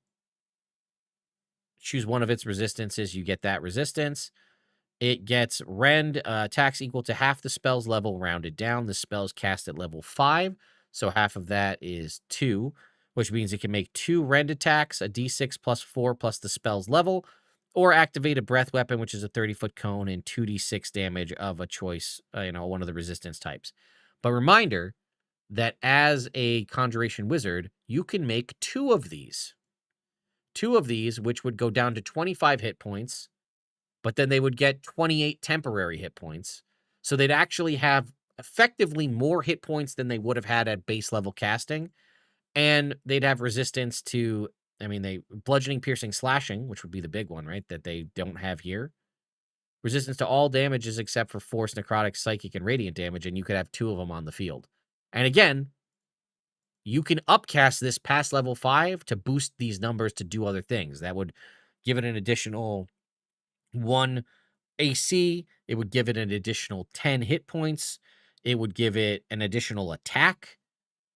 choose one of its resistances. You get that resistance. It gets rend attacks equal to half the spell's level rounded down. The spell is cast at level 5, so half of that is 2, which means it can make 2 rend attacks, a d6 plus 4 plus the spell's level, or activate a breath weapon, which is a 30-foot cone and 2d6 damage of a choice, one of the resistance types. But reminder that as a Conjuration Wizard, you can make 2 of these. 2 of these, which would go down to 25 hit points, but then they would get 28 temporary hit points. So they'd actually have effectively more hit points than they would have had at base level casting. And they'd have resistance to, bludgeoning, piercing, slashing, which would be the big one, right? That they don't have here. Resistance to all damages except for force, necrotic, psychic, and radiant damage, and you could have 2 of them on the field. And again, you can upcast this past level 5 to boost these numbers to do other things. That would give it an additional 1 AC. It would give it an additional 10 hit points. It would give it an additional attack.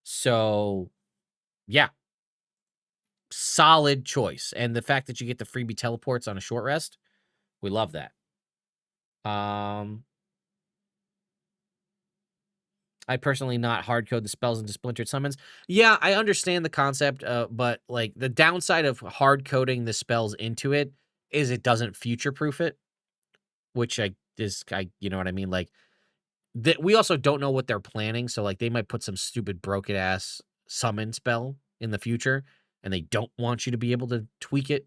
So, yeah. Solid choice. And the fact that you get the freebie teleports on a short rest, we love that. I personally not hard code the spells into splintered summons. Yeah, I understand the concept, but like the downside of hard coding the spells into it is it doesn't future proof it, which you know what I mean? Like we also don't know what they're planning, so like they might put some stupid broken ass summon spell in the future, and they don't want you to be able to tweak it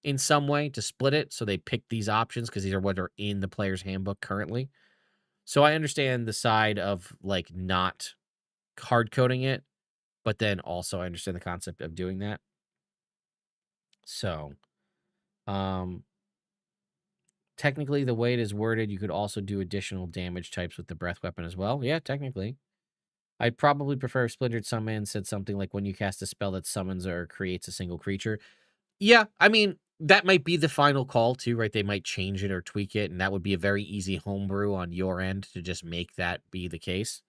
in some way to split it. So they pick these options because these are what are in the player's handbook currently. So I understand the side of like not hard coding it, but then also I understand the concept of doing that. So, technically, the way it is worded, you could also do additional damage types with the breath weapon as well. Yeah, technically. I'd probably prefer if Splintered Summon said something like when you cast a spell that summons or creates a single creature. Yeah, I mean, that might be the final call too, right? They might change it or tweak it, and that would be a very easy homebrew on your end to just make that be the case.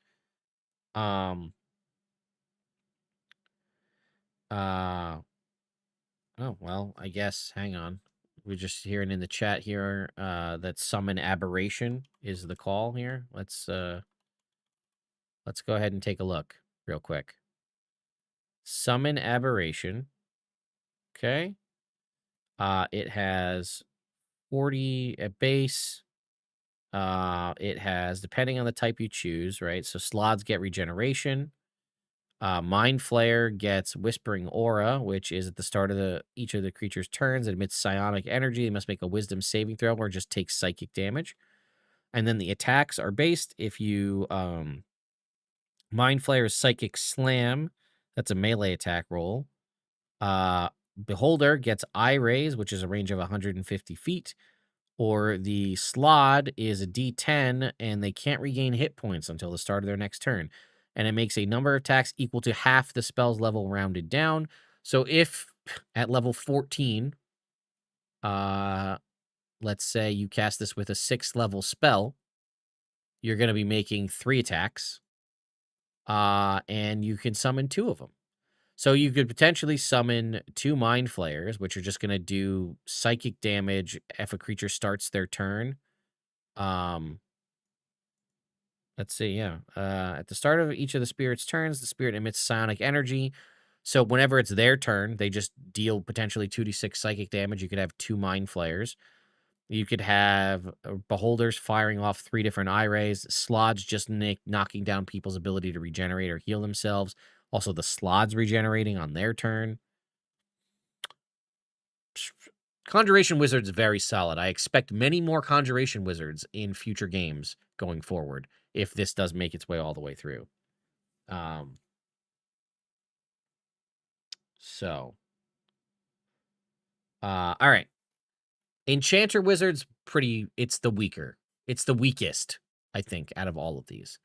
Uh, oh, well, I guess, hang on. We're just hearing in the chat here that Summon Aberration is the call here. Let's go ahead and take a look real quick. Summon Aberration. Okay. It has 40 at base. It has, depending on the type you choose, right? So slots get regeneration. Mind Flayer gets Whispering Aura, which is at the start of each of the creature's turns. It emits psionic energy. They must make a Wisdom saving throw or just take psychic damage. And then the attacks are based if you Mind Flayer's Psychic Slam. That's a melee attack roll. Beholder gets Eye Raise, which is a range of 150 feet. Or the Slod is a D10, and they can't regain hit points until the start of their next turn. And it makes a number of attacks equal to half the spell's level rounded down. So if at level 14, let's say you cast this with a 6th level spell, you're going to be making 3 attacks, and you can summon 2 of them. So you could potentially summon 2 Mind Flayers, which are just going to do psychic damage if a creature starts their turn. Let's see, yeah. At the start of each of the spirit's turns, the spirit emits psionic energy. So whenever it's their turn, they just deal potentially 2d6 psychic damage. You could have 2 Mind Flayers. You could have Beholders firing off 3 different eye rays. Slods just knocking down people's ability to regenerate or heal themselves. Also, the Slods regenerating on their turn. Conjuration Wizard's very solid. I expect many more Conjuration Wizards in future games going forward if this does make its way all the way through. All right. Enchanter Wizard's it's the weakest, I think, out of all of these.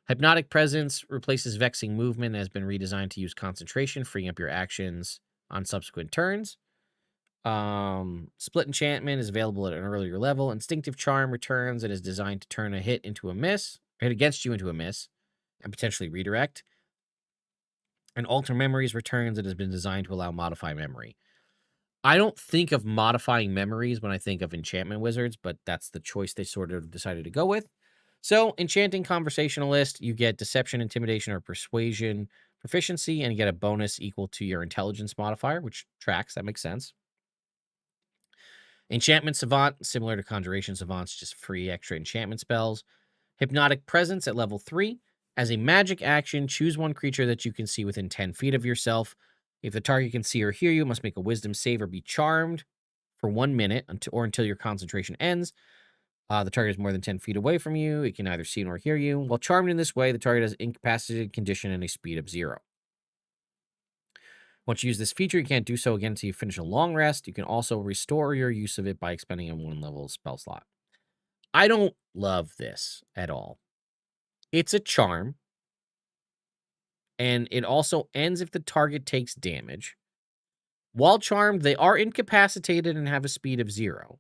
Hypnotic Presence replaces Vexing Movement and has been redesigned to use concentration, freeing up your actions on subsequent turns. Split Enchantment is available at an earlier level. Instinctive Charm returns and is designed to turn a hit against you into a miss, and potentially redirect. And Alter Memories returns and has been designed to allow Modify Memory. I don't think of modifying memories when I think of enchantment wizards, but that's the choice they sort of decided to go with. So, enchanting conversationalist, you get deception, intimidation, or persuasion proficiency, and you get a bonus equal to your intelligence modifier, which tracks. That makes sense. Enchantment Savant, similar to Conjuration Savants, just free extra enchantment spells. Hypnotic Presence at level 3. As a magic action, choose one creature that you can see within 10 feet of yourself. If the target can see or hear you, must make a wisdom save or be charmed for 1 minute until your concentration ends. The target is more than 10 feet away from you. It can either see or hear you. While charmed in this way, the target has incapacitated condition and a speed of 0. Once you use this feature, you can't do so again until you finish a long rest. You can also restore your use of it by expending a 1-level spell slot. I don't love this at all. It's a charm, and it also ends if the target takes damage. While charmed, they are incapacitated and have a speed of 0.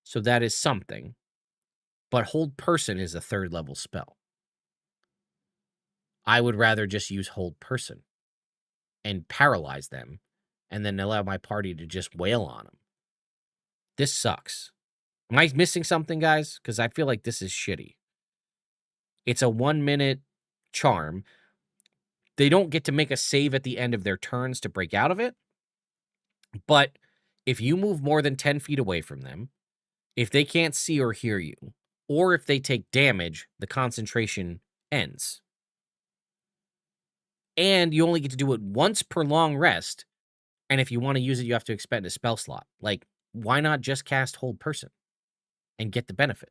So that is something. But Hold Person is a 3rd level spell. I would rather just use Hold Person and paralyze them and then allow my party to just wail on them. This sucks. Am I missing something, guys? Because I feel like this is shitty. It's a 1-minute charm. They don't get to make a save at the end of their turns to break out of it. But if you move more than 10 feet away from them, if they can't see or hear you, or if they take damage, the concentration ends. and you only get to do it once per long rest. And if you want to use it, you have to expend a spell slot. Like, why not just cast Hold Person and get the benefit?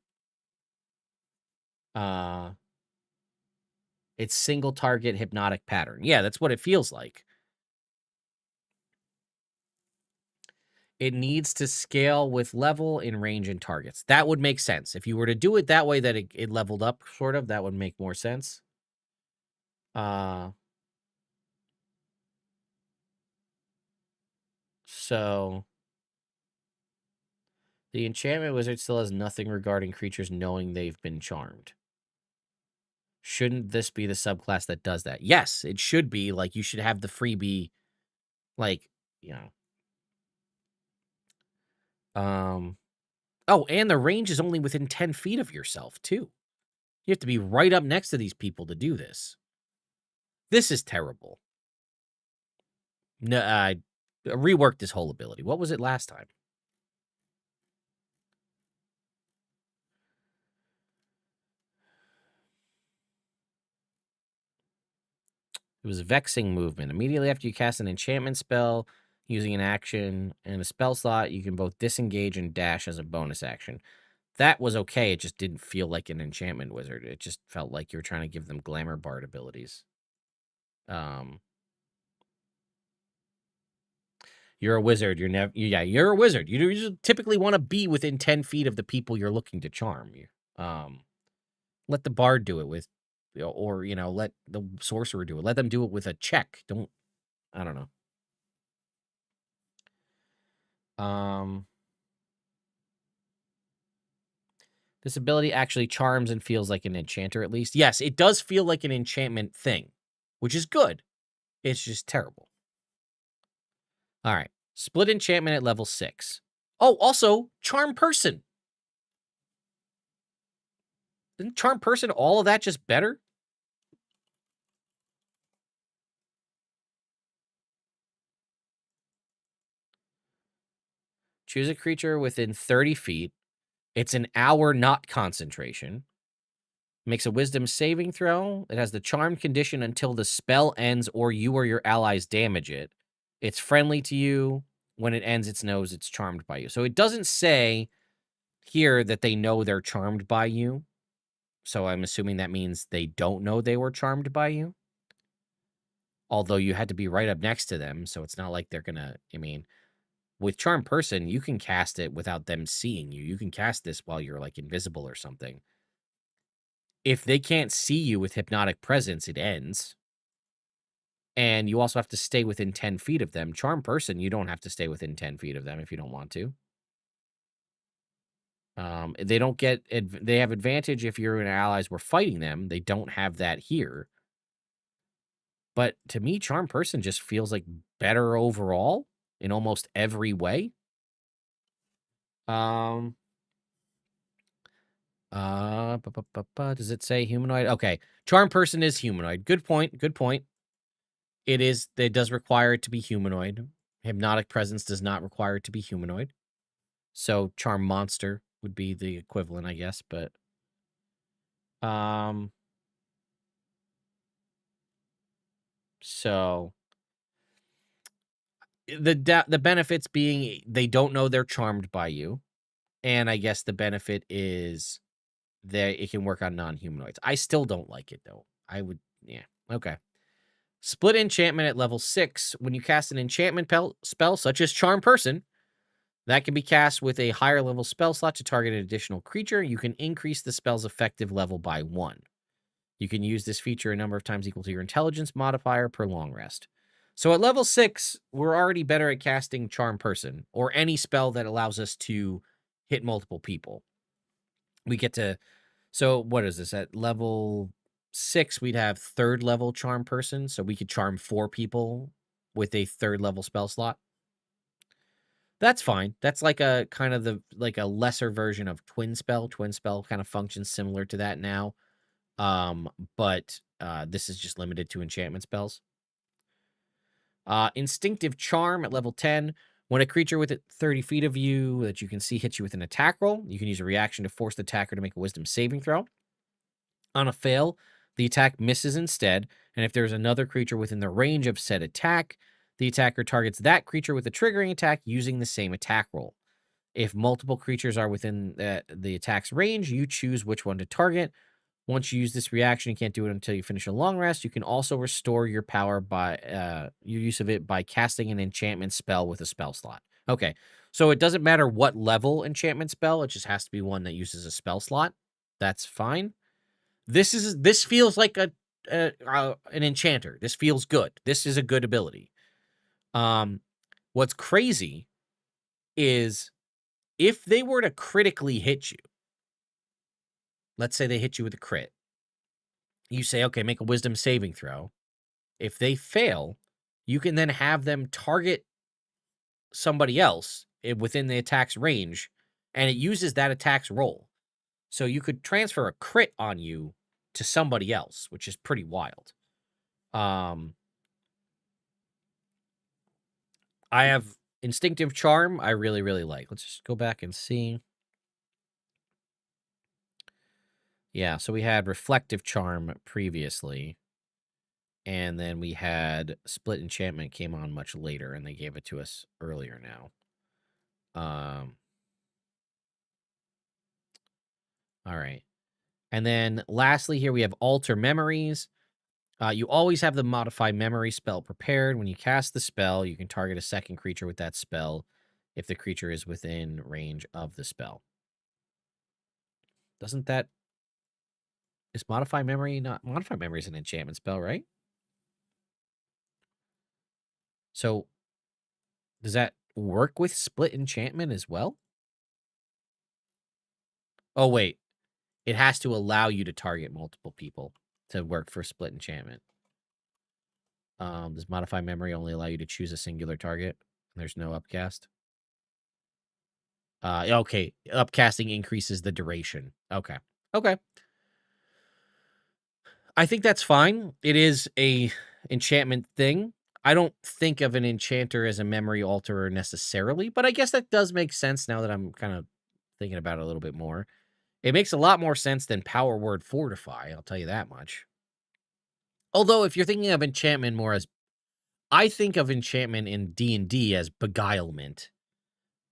It's single target hypnotic pattern. Yeah, that's what it feels like. It needs to scale with level in range and targets. That would make sense. If you were to do it that way, that it leveled up, sort of, that would make more sense. So the Enchantment Wizard still has nothing regarding creatures knowing they've been charmed. Shouldn't this be the subclass that does that? Yes, it should be. Like, you should have the freebie, like, you know. Oh, and the range is only within 10 feet of yourself, too. You have to be right up next to these people to do this. This is terrible. No, rework this whole ability. What was it last time? It was Vexing Movement. Immediately after you cast an enchantment spell using an action and a spell slot, you can both disengage and dash as a bonus action. That was okay. It just didn't feel like an enchantment wizard. It just felt like you were trying to give them glamour bard abilities. You're a wizard. You're a wizard. You just typically want to be within 10 feet of the people you're looking to charm. Let the bard do it with, or, let the sorcerer do it. Let them do it with a check. I don't know. This ability actually charms and feels like an enchanter, at least. Yes, it does feel like an enchantment thing, which is good. It's just terrible. All right. Split enchantment at level 6. Oh, also, charm person. Isn't charm person all of that just better? Choose a creature within 30 feet. It's an hour not concentration. Makes a wisdom saving throw. It has the charmed condition until the spell ends or you or your allies damage it. It's friendly to you. When it ends, it knows it's charmed by you. So it doesn't say here that they know they're charmed by you. So I'm assuming that means they don't know they were charmed by you. Although you had to be right up next to them. So it's not like they're going to, with Charm Person, you can cast it without them seeing you. You can cast this while you're like invisible or something. If they can't see you with Hypnotic Presence, it ends. And you also have to stay within 10 feet of them. Charm Person, you don't have to stay within 10 feet of them if you don't want to. They don't get, they have advantage if your allies were fighting them. They don't have that here. But to me, Charm Person just feels like better overall in almost every way. Does it say humanoid? Okay. Charm Person is humanoid. Good point. Good point. It does require it to be humanoid. Hypnotic Presence does not require it to be humanoid. So Charm Monster would be the equivalent, I guess, but so the benefits being they don't know they're charmed by you. And I guess the benefit is that it can work on non-humanoids. I still don't like it, though. Yeah, okay. Split enchantment at level 6. When you cast an enchantment spell, such as Charm Person, that can be cast with a higher level spell slot to target an additional creature. You can increase the spell's effective level by 1. You can use this feature a number of times equal to your intelligence modifier per long rest. So at level 6, we're already better at casting Charm Person, or any spell that allows us to hit multiple people. We get to, so what is this? At level 6, we'd have 3rd level Charm Person, so we could charm 4 people with a 3rd level spell slot. That's fine. That's like a kind of a lesser version of Twin Spell. Twin Spell kind of functions similar to that now. But this is just limited to enchantment spells. Instinctive Charm at level 10. When a creature within 30 feet of you that you can see hits you with an attack roll, you can use a reaction to force the attacker to make a wisdom saving throw. On a fail, the attack misses instead, and if there's another creature within the range of said attack, the attacker targets that creature with a triggering attack using the same attack roll. If multiple creatures are within the attack's range, you choose which one to target. Once you use this reaction, you can't do it until you finish a long rest. You can also restore your power by your use of it by casting an enchantment spell with a spell slot. Okay, so it doesn't matter what level enchantment spell; it just has to be one that uses a spell slot. That's fine. This feels like an enchanter. This feels good. This is a good ability. What's crazy is if they were to critically hit you. Let's say they hit you with a crit. You say, okay, make a wisdom saving throw. If they fail, you can then have them target somebody else within the attack's range, and it uses that attack's roll. So you could transfer a crit on you to somebody else, which is pretty wild. I have Instinctive Charm I really, really like. Let's just go back and see. Yeah, so we had Reflective Charm previously. And then we had Split Enchantment came on much later, and they gave it to us earlier now. All right. And then lastly here we have Alter Memories. You always have the Modify Memory spell prepared. When you cast the spell, you can target a second creature with that spell if the creature is within range of the spell. Doesn't that... Is Modify Memory not... Modify Memory is an enchantment spell, right? So does that work with Split Enchantment as well? Oh, wait. It has to allow you to target multiple people to work for Split Enchantment. Does Modify Memory only allow you to choose a singular target? There's no upcast? Okay. Upcasting increases the duration. Okay. Okay. I think that's fine. It is a enchantment thing. I don't think of an enchanter as a memory alterer necessarily, but I guess that does make sense now that I'm kind of thinking about it a little bit more. It makes a lot more sense than Power Word Fortify, I'll tell you that much. Although, if you're thinking of enchantment more as... I think of enchantment in D&D as beguilement,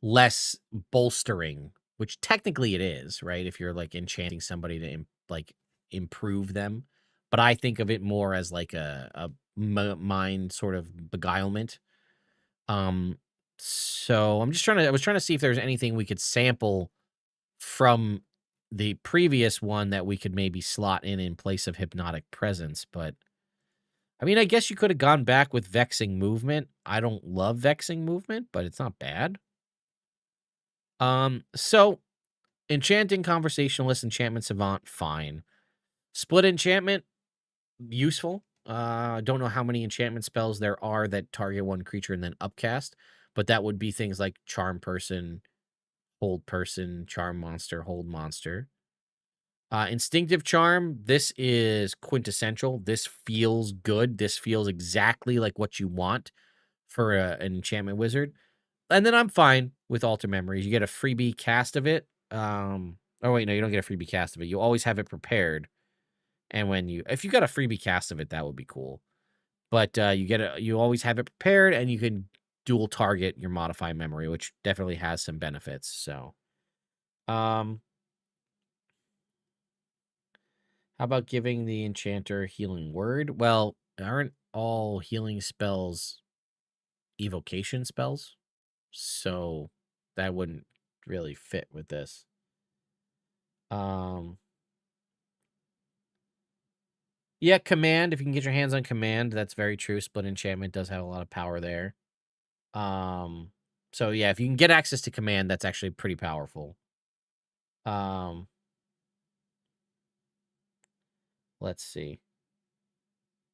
less bolstering, which technically it is, right? If you're, like, enchanting somebody to, improve them. But I think of it more as, like, a mind sort of beguilement. So I was trying to see if there's anything we could sample from the previous one that we could maybe slot in place of Hypnotic Presence, but I mean, I guess you could have gone back with Vexing Movement. I don't love Vexing Movement, but it's not bad. So Enchanting Conversationalist, Enchantment Savant, fine. Split Enchantment, useful. Don't know how many enchantment spells there are that target one creature and then upcast, but that would be things like Charm Person, Hold Person, Charm Monster, Hold Monster. Instinctive Charm, this is quintessential. This feels good. This feels exactly like what you want for an Enchantment Wizard. And then I'm fine with Alter Memories. You get a freebie cast of it. Oh, wait, no, you don't get a freebie cast of it. You always have it prepared. And if you got a freebie cast of it, that would be cool. But you always have it prepared, and you can dual target your Modify Memory, which definitely has some benefits. So, how about giving the enchanter Healing Word? Well, aren't all healing spells evocation spells? So that wouldn't really fit with this. Yeah, Command. If you can get your hands on Command, that's very true. Split Enchantment does have a lot of power there. So yeah, if you can get access to Command, that's actually pretty powerful. Let's see.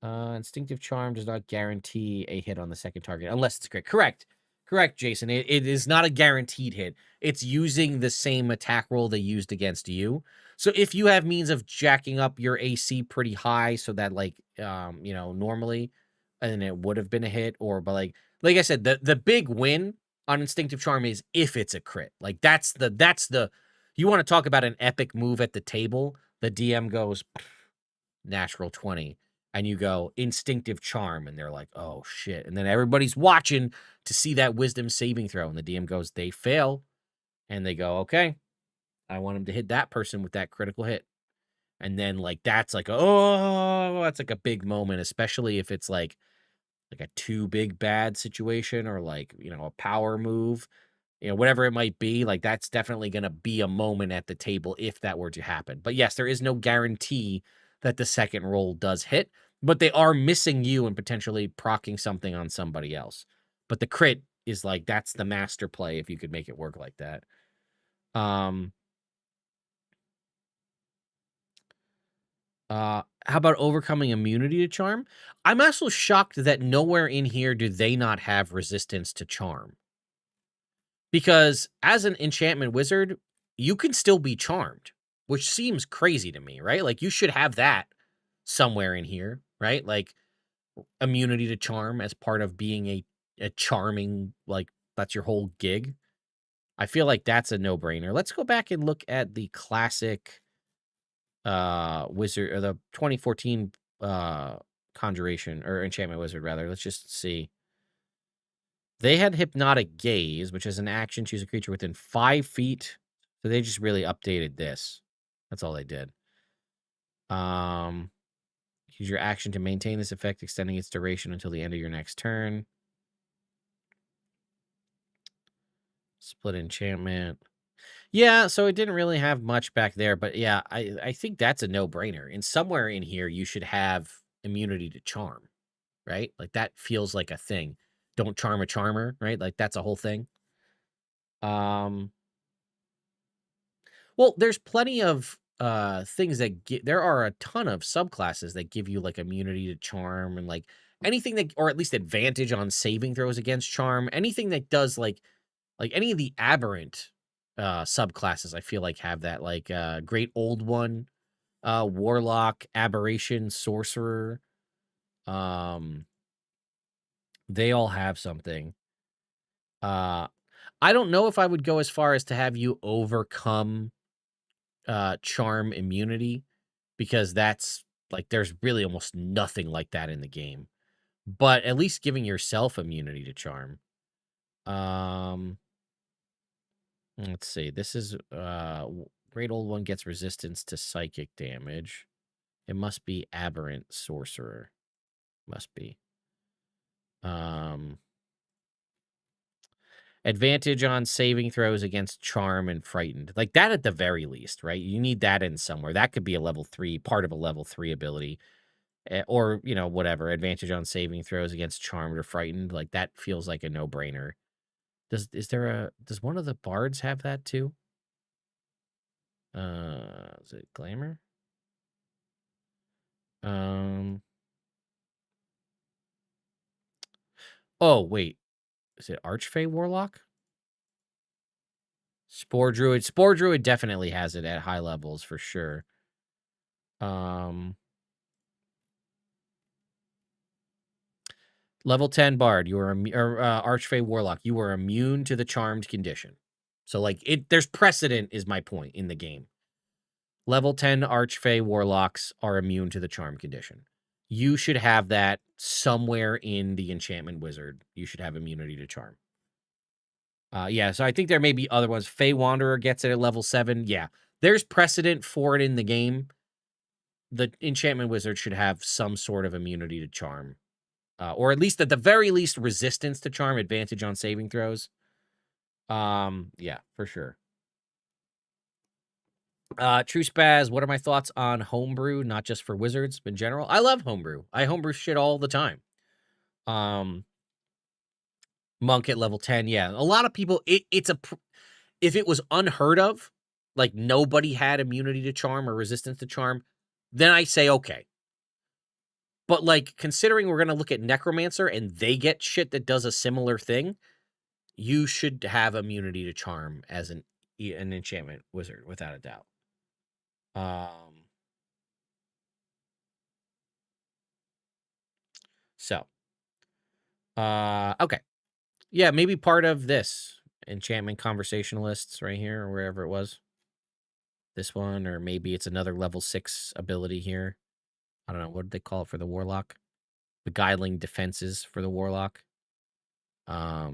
Instinctive Charm does not guarantee a hit on the second target unless it's crit. Correct, Jason. It is not a guaranteed hit. It's using the same attack roll they used against you. So if you have means of jacking up your AC pretty high, so that normally, and it would have been a hit, but like I said, the big win on Instinctive Charm is if it's a crit. Like that's the you want to talk about an epic move at the table. The DM goes, natural 20, and you go instinctive charm, and they're like, oh shit. And then everybody's watching to see that wisdom saving throw, and the DM goes, they fail. And they go, okay, I want him to hit that person with that critical hit. And then like that's like, oh, that's like a big moment, especially if it's like a too big bad situation, or like, a power move, whatever it might be. Like that's definitely going to be a moment at the table if that were to happen. But yes, there is no guarantee that the second roll does hit, but they are missing you and potentially procking something on somebody else. But the crit is like, that's the master play if you could make it work like that. How about overcoming immunity to charm? I'm also shocked that nowhere in here do they not have resistance to charm. Because as an enchantment wizard, you can still be charmed, which seems crazy to me, right? Like you should have that somewhere in here, right? Like immunity to charm as part of being a charming, like that's your whole gig. I feel like that's a no-brainer. Let's go back and look at the classic wizard, or the 2014 Conjuration or Enchantment Wizard rather. Let's just see. They had Hypnotic Gaze, which is an action, choose a creature within 5 feet. So they just really updated this. That's all they did. Use your action to maintain this effect, extending its duration until the end of your next turn. Split enchantment. Yeah, so it didn't really have much back there, but yeah, I think that's a no-brainer. And somewhere in here, you should have immunity to charm, right? Like that feels like a thing. Don't charm a charmer, right? Like that's a whole thing. Well, there's plenty of things that there are a ton of subclasses that give you like immunity to charm, and like anything that, or at least advantage on saving throws against charm, anything that does like any of the aberrant subclasses, I feel like have that, like Great Old One, Warlock, Aberration, Sorcerer. They all have something. I don't know if I would go as far as to have you overcome charm immunity, because that's like there's really almost nothing like that in the game. But at least giving yourself immunity to charm. Let's see. This is Great Old One gets resistance to psychic damage. It must be Aberrant Sorcerer. Must be. Advantage on saving throws against charm and frightened. Like that at the very least, right? You need that in somewhere. That could be a level 3, part of a level 3 ability. Or, whatever. Advantage on saving throws against charmed or frightened. Like that feels like a no-brainer. Does one of the bards have that too? Is it Glamour? Oh, wait. Is it Archfey Warlock? Spore Druid. Spore Druid definitely has it at high levels for sure. Level 10 Bard, you are Archfey Warlock, you are immune to the charmed condition. So like there's precedent is my point in the game. Level 10 Archfey Warlocks are immune to the charm condition. You should have that somewhere in the Enchantment Wizard. You should have immunity to charm. Yeah, so I think there may be other ones. Fey Wanderer gets it at level 7. Yeah, there's precedent for it in the game. The Enchantment Wizard should have some sort of immunity to charm. Or at least, at the very least, resistance to charm, advantage on saving throws. Yeah, for sure. True Spaz, what are my thoughts on homebrew, not just for wizards, but in general? I love homebrew. I homebrew shit all the time. Monk at level 10, yeah. A lot of people, if it was unheard of, like nobody had immunity to charm or resistance to charm, then I say okay. But like considering we're gonna look at Necromancer and they get shit that does a similar thing, you should have immunity to charm as an enchantment wizard without a doubt. Okay. Yeah, maybe part of this enchantment conversationalists right here, or wherever it was. This one, or maybe it's another level 6 ability here. I don't know, what did they call it for the Warlock? Beguiling defenses for the Warlock. Yeah.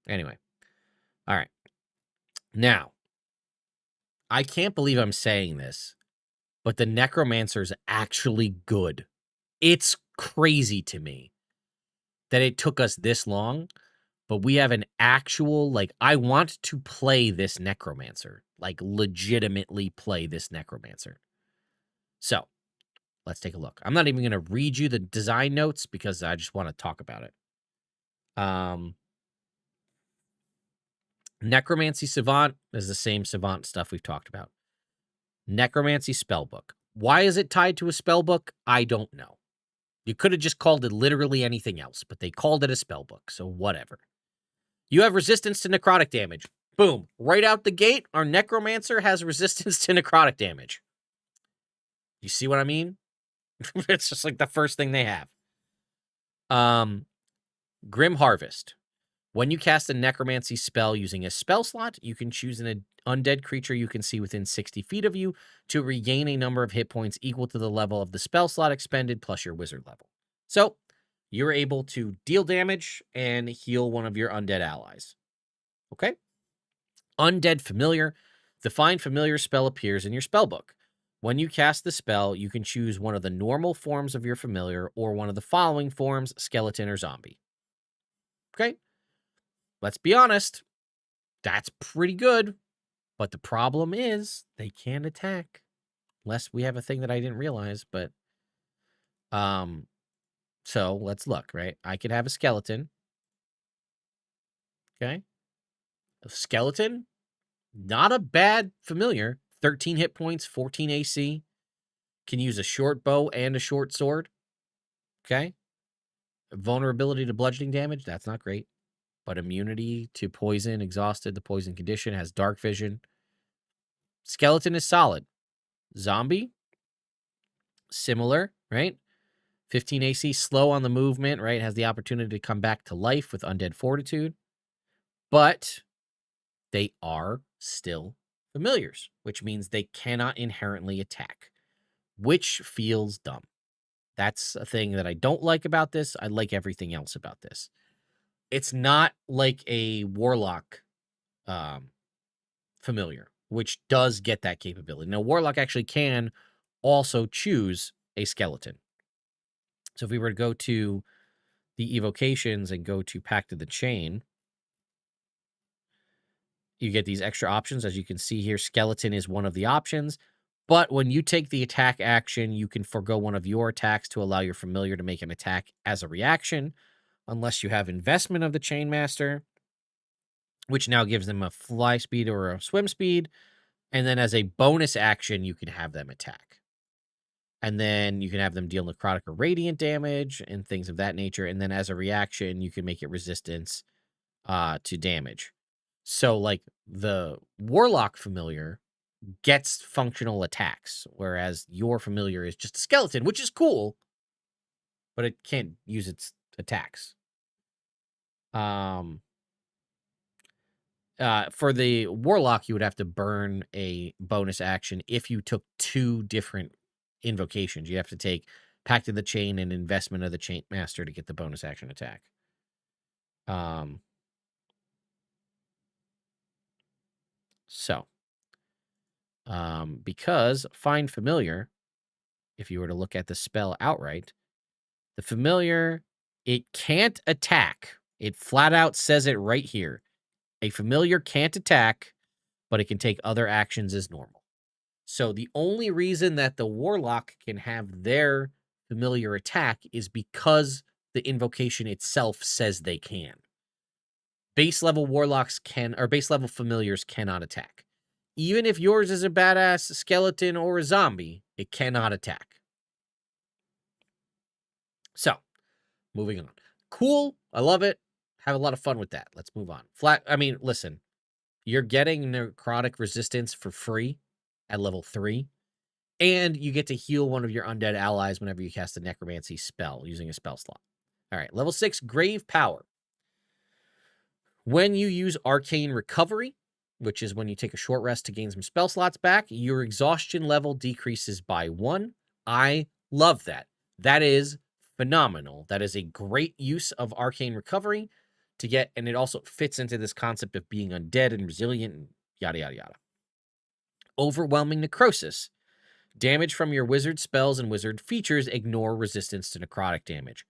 Anyway. All right. Now, I can't believe I'm saying this, but the Necromancer's actually good. It's crazy to me that it took us this long, but we have an actual, like, I want to play this Necromancer, like, legitimately play this Necromancer. So, let's take a look. I'm not even going to read you the design notes because I just want to talk about it. Necromancy Savant is the same Savant stuff we've talked about. Necromancy Spellbook. Why is it tied to a spellbook? I don't know. You could have just called it literally anything else, but they called it a spellbook, so whatever. You have resistance to necrotic damage. Boom. Right out the gate, our Necromancer has resistance to necrotic damage. You see what I mean? It's just like the first thing they have. Grim Harvest. When you cast a necromancy spell using a spell slot, you can choose an undead creature you can see within 60 feet of you to regain a number of hit points equal to the level of the spell slot expended plus your wizard level. So you're able to deal damage and heal one of your undead allies. Okay? Undead Familiar. The Find Familiar spell appears in your spellbook. When you cast the spell, you can choose one of the normal forms of your familiar or one of the following forms, skeleton or zombie. Okay? Let's be honest, that's pretty good, but the problem is they can't attack unless we have a thing that I didn't realize, but so let's look, right? I could have a skeleton. Okay? A skeleton, not a bad familiar. 13 hit points, 14 AC. Can use a short bow and a short sword. Okay? Vulnerability to bludgeoning damage, that's not great. But immunity to poison, exhausted, the poison condition, has dark vision. Skeleton is solid. Zombie, similar, right? 15 AC, slow on the movement, right? Has the opportunity to come back to life with undead fortitude. But they are still familiars, which means they cannot inherently attack, which feels dumb. That's a thing that I don't like about this. I like everything else about this. It's not like a warlock familiar, which does get that capability. Now, warlock actually can also choose a skeleton. So if we were to go to the evocations and go to Pact of the Chain, you get these extra options. As you can see here, skeleton is one of the options. But when you take the attack action, you can forego one of your attacks to allow your familiar to make an attack as a reaction, unless you have investment of the Chainmaster, which now gives them a fly speed or a swim speed. And then as a bonus action, you can have them attack. And then you can have them deal necrotic or radiant damage and things of that nature. And then as a reaction, you can make it resistance to damage. So like the warlock familiar gets functional attacks, whereas your familiar is just a skeleton, which is cool, but it can't use its attacks. For the warlock, you would have to burn a bonus action if you took two different invocations. You have to take Pact of the Chain and Investment of the Chainmaster to get the bonus action attack. Because Find Familiar, if you were to look at the spell outright, the familiar, it can't attack. It flat out says it right here. A familiar can't attack, but it can take other actions as normal. So the only reason that the warlock can have their familiar attack is because the invocation itself says they can. Base level warlocks can, or base level familiars cannot attack. Even if yours is a badass skeleton or a zombie, it cannot attack. So, moving on. Cool. I love it. Have a lot of fun with that. Let's move on. Listen, you're getting necrotic resistance for free at level 3, and you get to heal one of your undead allies whenever you cast a necromancy spell using a spell slot. All right, level 6, Grave Power. When you use Arcane Recovery, which is when you take a short rest to gain some spell slots back, your exhaustion level decreases by 1. I love that. That is phenomenal. That is a great use of arcane recovery to get, and it also fits into this concept of being undead and resilient and yada, yada, yada. Overwhelming necrosis. Damage from your wizard spells and wizard features ignore resistance to necrotic damage.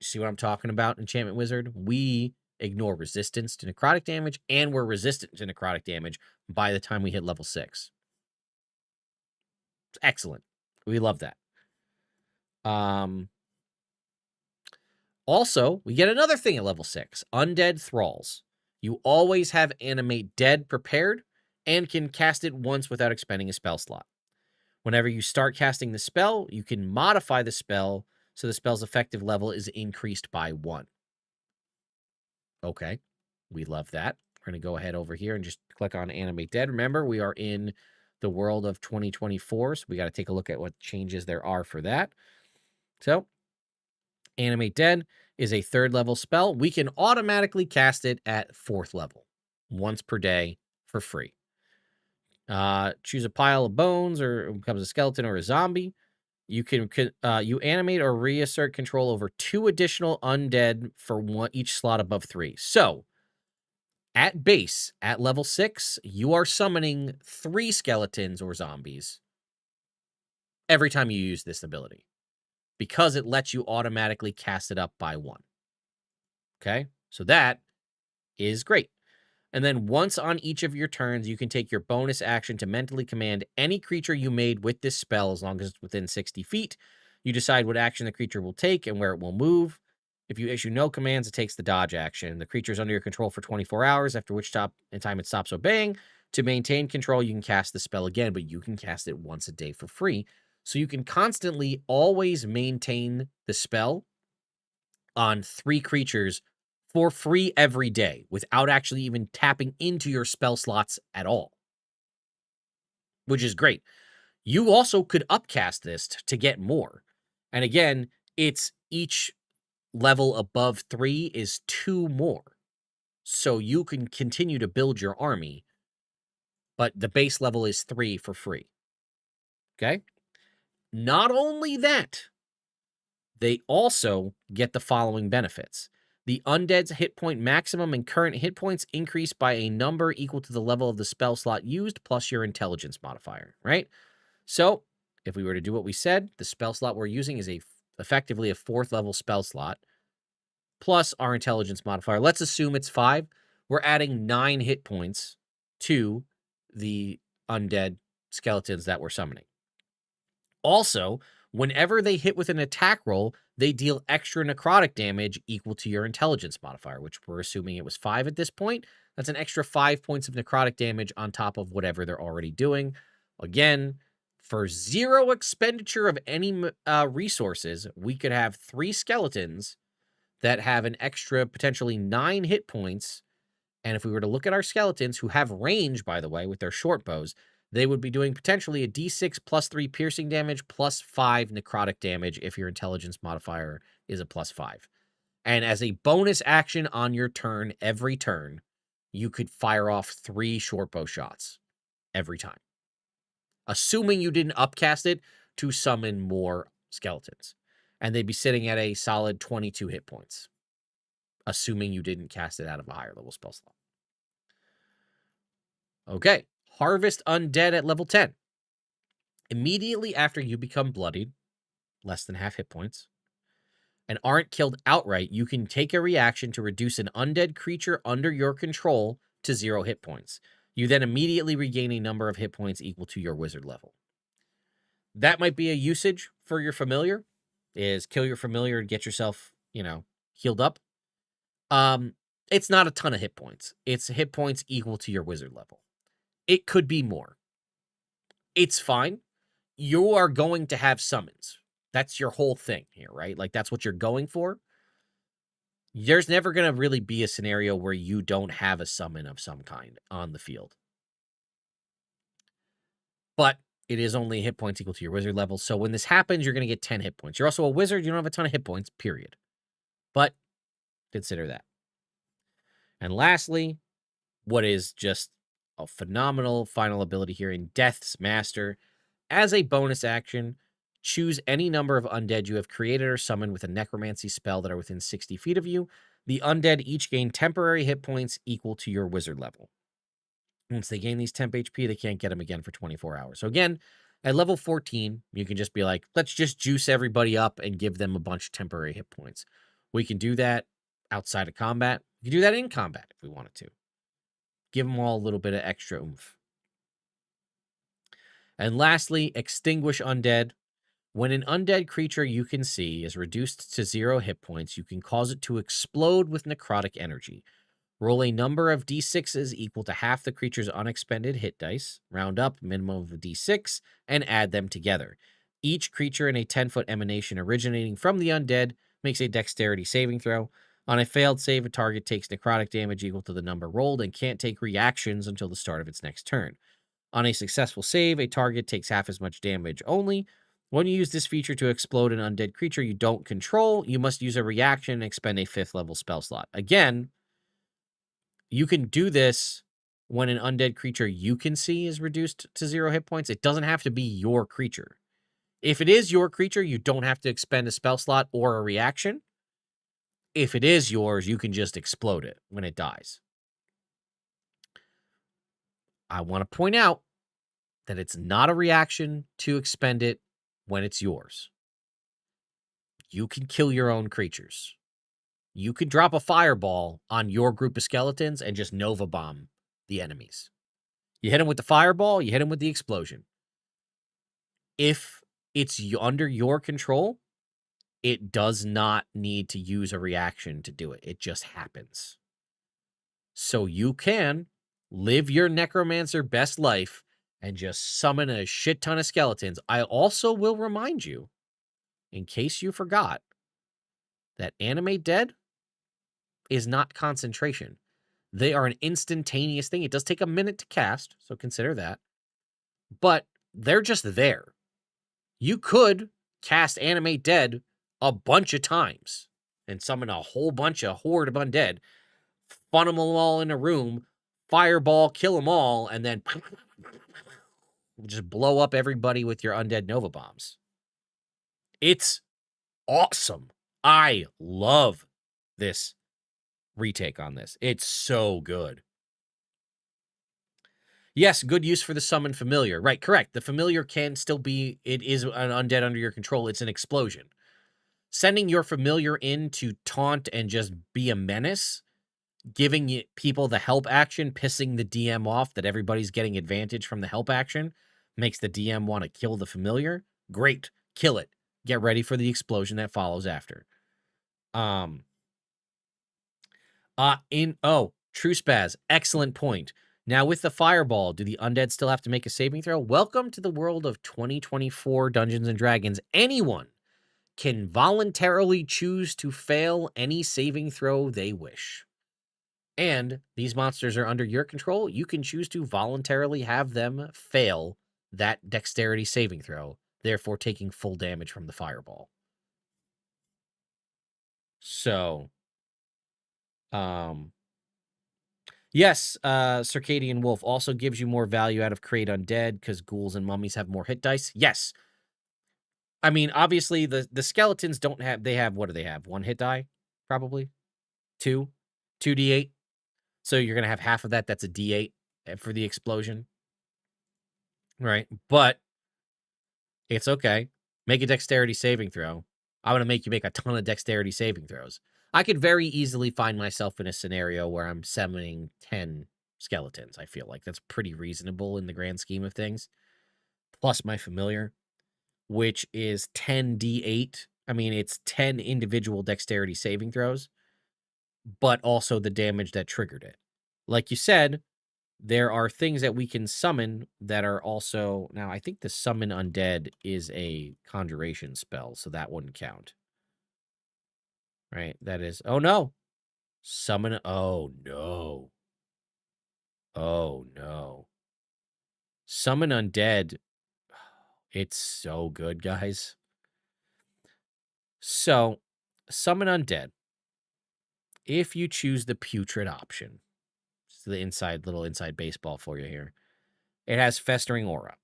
See what I'm talking about, Enchantment Wizard? We ignore resistance to necrotic damage, and we're resistant to necrotic damage by the time we hit level 6. It's excellent. We love that. Also, we get another thing at level 6, Undead Thralls. You always have Animate Dead prepared and can cast it once without expending a spell slot. Whenever you start casting the spell, you can modify the spell so the spell's effective level is increased by 1. Okay, we love that. We're going to go ahead over here and just click on Animate Dead. Remember, we are in the world of 2024, so we got to take a look at what changes there are for that. So, Animate Dead is a 3rd level spell. We can automatically cast it at 4th level, once per day for free. Choose a pile of bones, or it becomes a skeleton or a zombie. You can you animate or reassert control over 2 additional undead for each slot above 3. So, at base, at level 6, you are summoning 3 skeletons or zombies every time you use this ability, because it lets you automatically cast it up by 1. Okay? So that is great. And then once on each of your turns, you can take your bonus action to mentally command any creature you made with this spell, as long as it's within 60 feet. You decide what action the creature will take and where it will move. If you issue no commands, it takes the dodge action. The creature is under your control for 24 hours, after which time it stops obeying. To maintain control, you can cast the spell again, but you can cast it once a day for free. So you can constantly always maintain the spell on 3 creatures for free every day without actually even tapping into your spell slots at all, which is great. You also could upcast this to get more. And again, it's each level above 3 is 2 more. So you can continue to build your army, but the base level is 3 for free. Okay? Not only that, they also get the following benefits. The undead's hit point maximum and current hit points increase by a number equal to the level of the spell slot used plus your intelligence modifier, right? So if we were to do what we said, the spell slot we're using is effectively a 4th level spell slot plus our intelligence modifier. Let's assume it's 5. We're adding 9 hit points to the undead skeletons that we're summoning. Also, whenever they hit with an attack roll, they deal extra necrotic damage equal to your intelligence modifier, which we're assuming it was 5 at this point. That's an extra 5 points of necrotic damage on top of whatever they're already doing. Again, for 0 expenditure of any resources, we could have 3 skeletons that have an extra potentially 9 hit points. And if we were to look at our skeletons, who have range, by the way, with their short bows, they would be doing potentially a d6 plus 3 piercing damage plus 5 necrotic damage if your intelligence modifier is a plus 5. And as a bonus action on your turn, every turn, you could fire off 3 short bow shots every time, assuming you didn't upcast it to summon more skeletons. And they'd be sitting at a solid 22 hit points, assuming you didn't cast it out of a higher level spell slot. Okay. Harvest Undead at level 10. Immediately after you become bloodied, less than half hit points, and aren't killed outright, you can take a reaction to reduce an undead creature under your control to 0 hit points. You then immediately regain a number of hit points equal to your wizard level. That might be a usage for your familiar, is kill your familiar and get yourself, healed up. It's not a ton of hit points. It's hit points equal to your wizard level. It could be more. It's fine. You are going to have summons. That's your whole thing here, right? Like, that's what you're going for. There's never going to really be a scenario where you don't have a summon of some kind on the field. But it is only hit points equal to your wizard level. So when this happens, you're going to get 10 hit points. You're also a wizard. You don't have a ton of hit points, period. But consider that. And lastly, what is just a phenomenal final ability here in Death's Master. As a bonus action, choose any number of undead you have created or summoned with a necromancy spell that are within 60 feet of you. The undead each gain temporary hit points equal to your wizard level. Once they gain these temp HP, they can't get them again for 24 hours. So again, at level 14, you can just be like, let's just juice everybody up and give them a bunch of temporary hit points. We can do that outside of combat. We can do that in combat if we wanted to. Give them all a little bit of extra oomph. And lastly, Extinguish Undead. When an undead creature you can see is reduced to 0 hit points, you can cause it to explode with necrotic energy. Roll a number of d6s equal to half the creature's unexpended hit dice, round up minimum of a d6, and add them together. Each creature in a 10-foot emanation originating from the undead makes a dexterity saving throw. On a failed save, a target takes necrotic damage equal to the number rolled and can't take reactions until the start of its next turn. On a successful save, a target takes half as much damage only. When you use this feature to explode an undead creature you don't control, you must use a reaction and expend a 5th level spell slot. Again, you can do this when an undead creature you can see is reduced to 0 hit points. It doesn't have to be your creature. If it is your creature, you don't have to expend a spell slot or a reaction. If it is yours, you can just explode it when it dies. I want to point out that it's not a reaction to expend it when it's yours. You can kill your own creatures. You could drop a fireball on your group of skeletons and just Nova Bomb the enemies. You hit them with the fireball, you hit them with the explosion. If it's under your control, it does not need to use a reaction to do it. It just happens. So you can live your Necromancer best life and just summon a shit ton of skeletons. I also will remind you, in case you forgot, that Animate Dead is not concentration. They are an instantaneous thing. It does take a minute to cast, so consider that. But they're just there. You could cast Animate Dead a bunch of times and summon a whole bunch of horde of undead, funnel them all in a room, fireball, kill them all, and then just blow up everybody with your undead Nova Bombs. It's awesome. I love this retake on this. It's so good. Yes, good use for the summon familiar. Right, correct. The familiar can still be, it is an undead under your control. It's an explosion. Sending your familiar in to taunt and just be a menace, giving people the help action, pissing the DM off that everybody's getting advantage from the help action, makes the DM want to kill the familiar. Great. Kill it. Get ready for the explosion that follows after. True Spaz, excellent point. Now with the fireball, do the undead still have to make a saving throw? Welcome to the world of 2024 Dungeons and Dragons. Anyone can voluntarily choose to fail any saving throw they wish. And these monsters are under your control. You can choose to voluntarily have them fail that dexterity saving throw, therefore taking full damage from the fireball. So, yes, Circadian Wolf also gives you more value out of Create Undead because ghouls and mummies have more hit dice. Yes. I mean, obviously, the skeletons don't have, they have, what do they have? 1 hit die, probably? 2? 2d8? So you're going to have half of that. That's a d8 for the explosion. Right? But it's okay. Make a dexterity saving throw. I'm going to make you make a ton of dexterity saving throws. I could very easily find myself in a scenario where I'm summoning 10 skeletons. I feel like that's pretty reasonable in the grand scheme of things. Plus my familiar, which is 10d8. I mean, it's 10 individual dexterity saving throws, but also the damage that triggered it. Like you said, there are things that we can summon that are also... Now, I think the Summon Undead is a conjuration spell, so that wouldn't count. Right? That is... Oh, no. Summon... Oh, no. Oh, no. Summon Undead. It's so good, guys. So, Summon Undead. If you choose the Putrid option, It's the little inside baseball for you here. It has Festering Aura.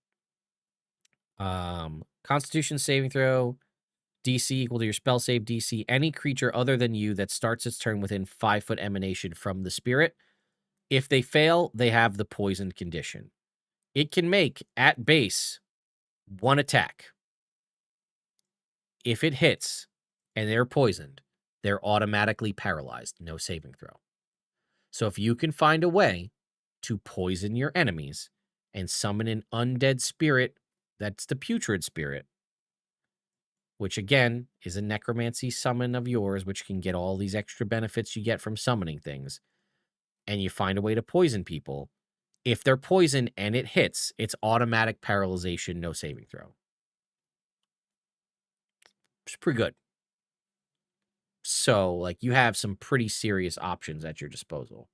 Constitution saving throw, DC equal to your spell save DC. Any creature other than you that starts its turn within 5-foot emanation from the spirit. If they fail, they have the poisoned condition. It can make, at base, 1 attack. If it hits and they're poisoned, they're automatically paralyzed, no saving throw. So if you can find a way to poison your enemies and summon an undead spirit, that's the putrid spirit, which again is a necromancy summon of yours, which can get all these extra benefits you get from summoning things, and you find a way to poison people, if they're poisoned and it hits, it's automatic paralyzation, no saving throw. It's pretty good. So, like, you have some pretty serious options at your disposal.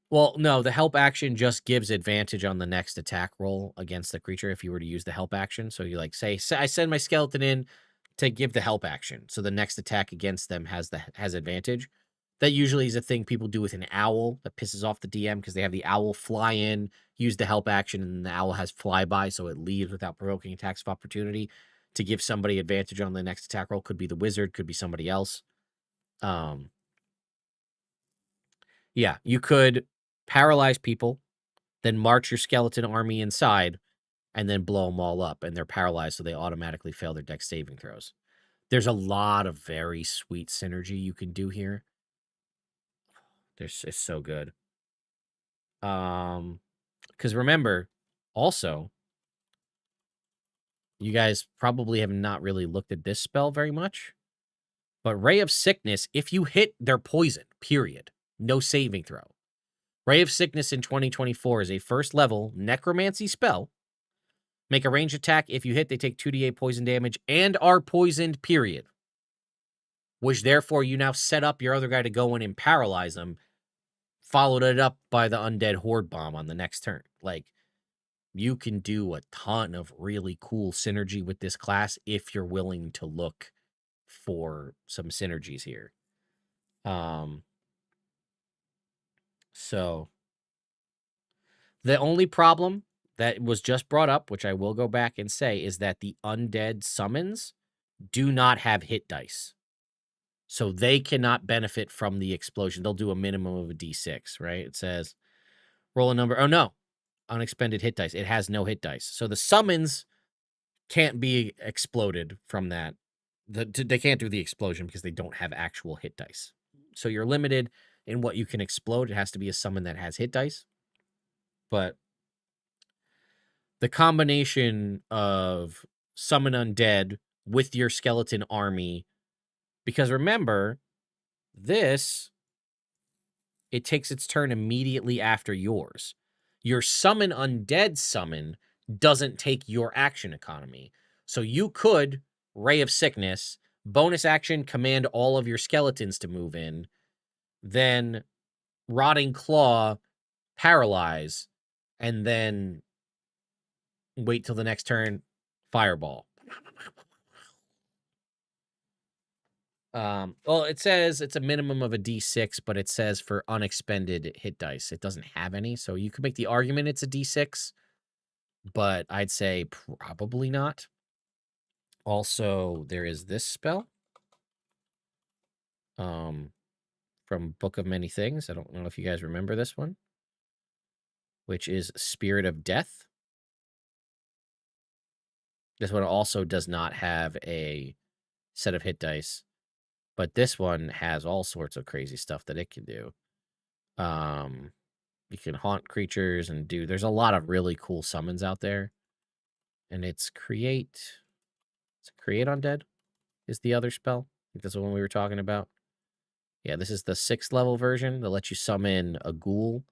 Well, no, the help action just gives advantage on the next attack roll against the creature if you were to use the help action. So you like say I send my skeleton in to give the help action. So the next attack against them has advantage. That usually is a thing people do with an owl that pisses off the DM because they have the owl fly in, use the help action, and the owl has flyby, so it leaves without provoking attacks of opportunity to give somebody advantage on the next attack roll. Could be the wizard, could be somebody else. Yeah, you could paralyze people, then march your skeleton army inside, and then blow them all up, and they're paralyzed, so they automatically fail their dex saving throws. There's a lot of very sweet synergy you can do here. It's so good. Because remember, also, you guys probably have not really looked at this spell very much, but Ray of Sickness, if you hit, they're poisoned, period. No saving throw. Ray of Sickness in 2024 is a first level necromancy spell. Make a ranged attack. If you hit, they take 2d8 poison damage and are poisoned, period. Which therefore you now set up your other guy to go in and paralyze them. Followed it up by the undead horde bomb on the next turn. Like, you can do a ton of really cool synergy with this class if you're willing to look for some synergies here. So the only problem that was just brought up, which I will go back and say, is that the undead summons do not have hit dice. So they cannot benefit from the explosion. They'll do a minimum of a d6, right? It says roll a number. Oh, no. Unexpended hit dice. It has no hit dice. So the summons can't be exploded from that. They can't do the explosion because they don't have actual hit dice. So you're limited in what you can explode. It has to be a summon that has hit dice. But the combination of summon undead with your skeleton army, because remember, it takes its turn immediately after yours. Your summon undead summon doesn't take your action economy. So you could Ray of Sickness, bonus action, command all of your skeletons to move in, then Rotting Claw, paralyze, and then wait till the next turn, fireball. Well, it says it's a minimum of a d6, but it says for unexpended hit dice. It doesn't have any, so you could make the argument it's a d6, but I'd say probably not. Also, there is this spell from Book of Many Things. I don't know if you guys remember this one, which is Spirit of Death. This one also does not have a set of hit dice, but this one has all sorts of crazy stuff that it can do. You can haunt creatures and there's a lot of really cool summons out there. And it's Create Undead is the other spell. I think that's the one we were talking about. Yeah, this is the 6th level version that lets you summon a ghoul,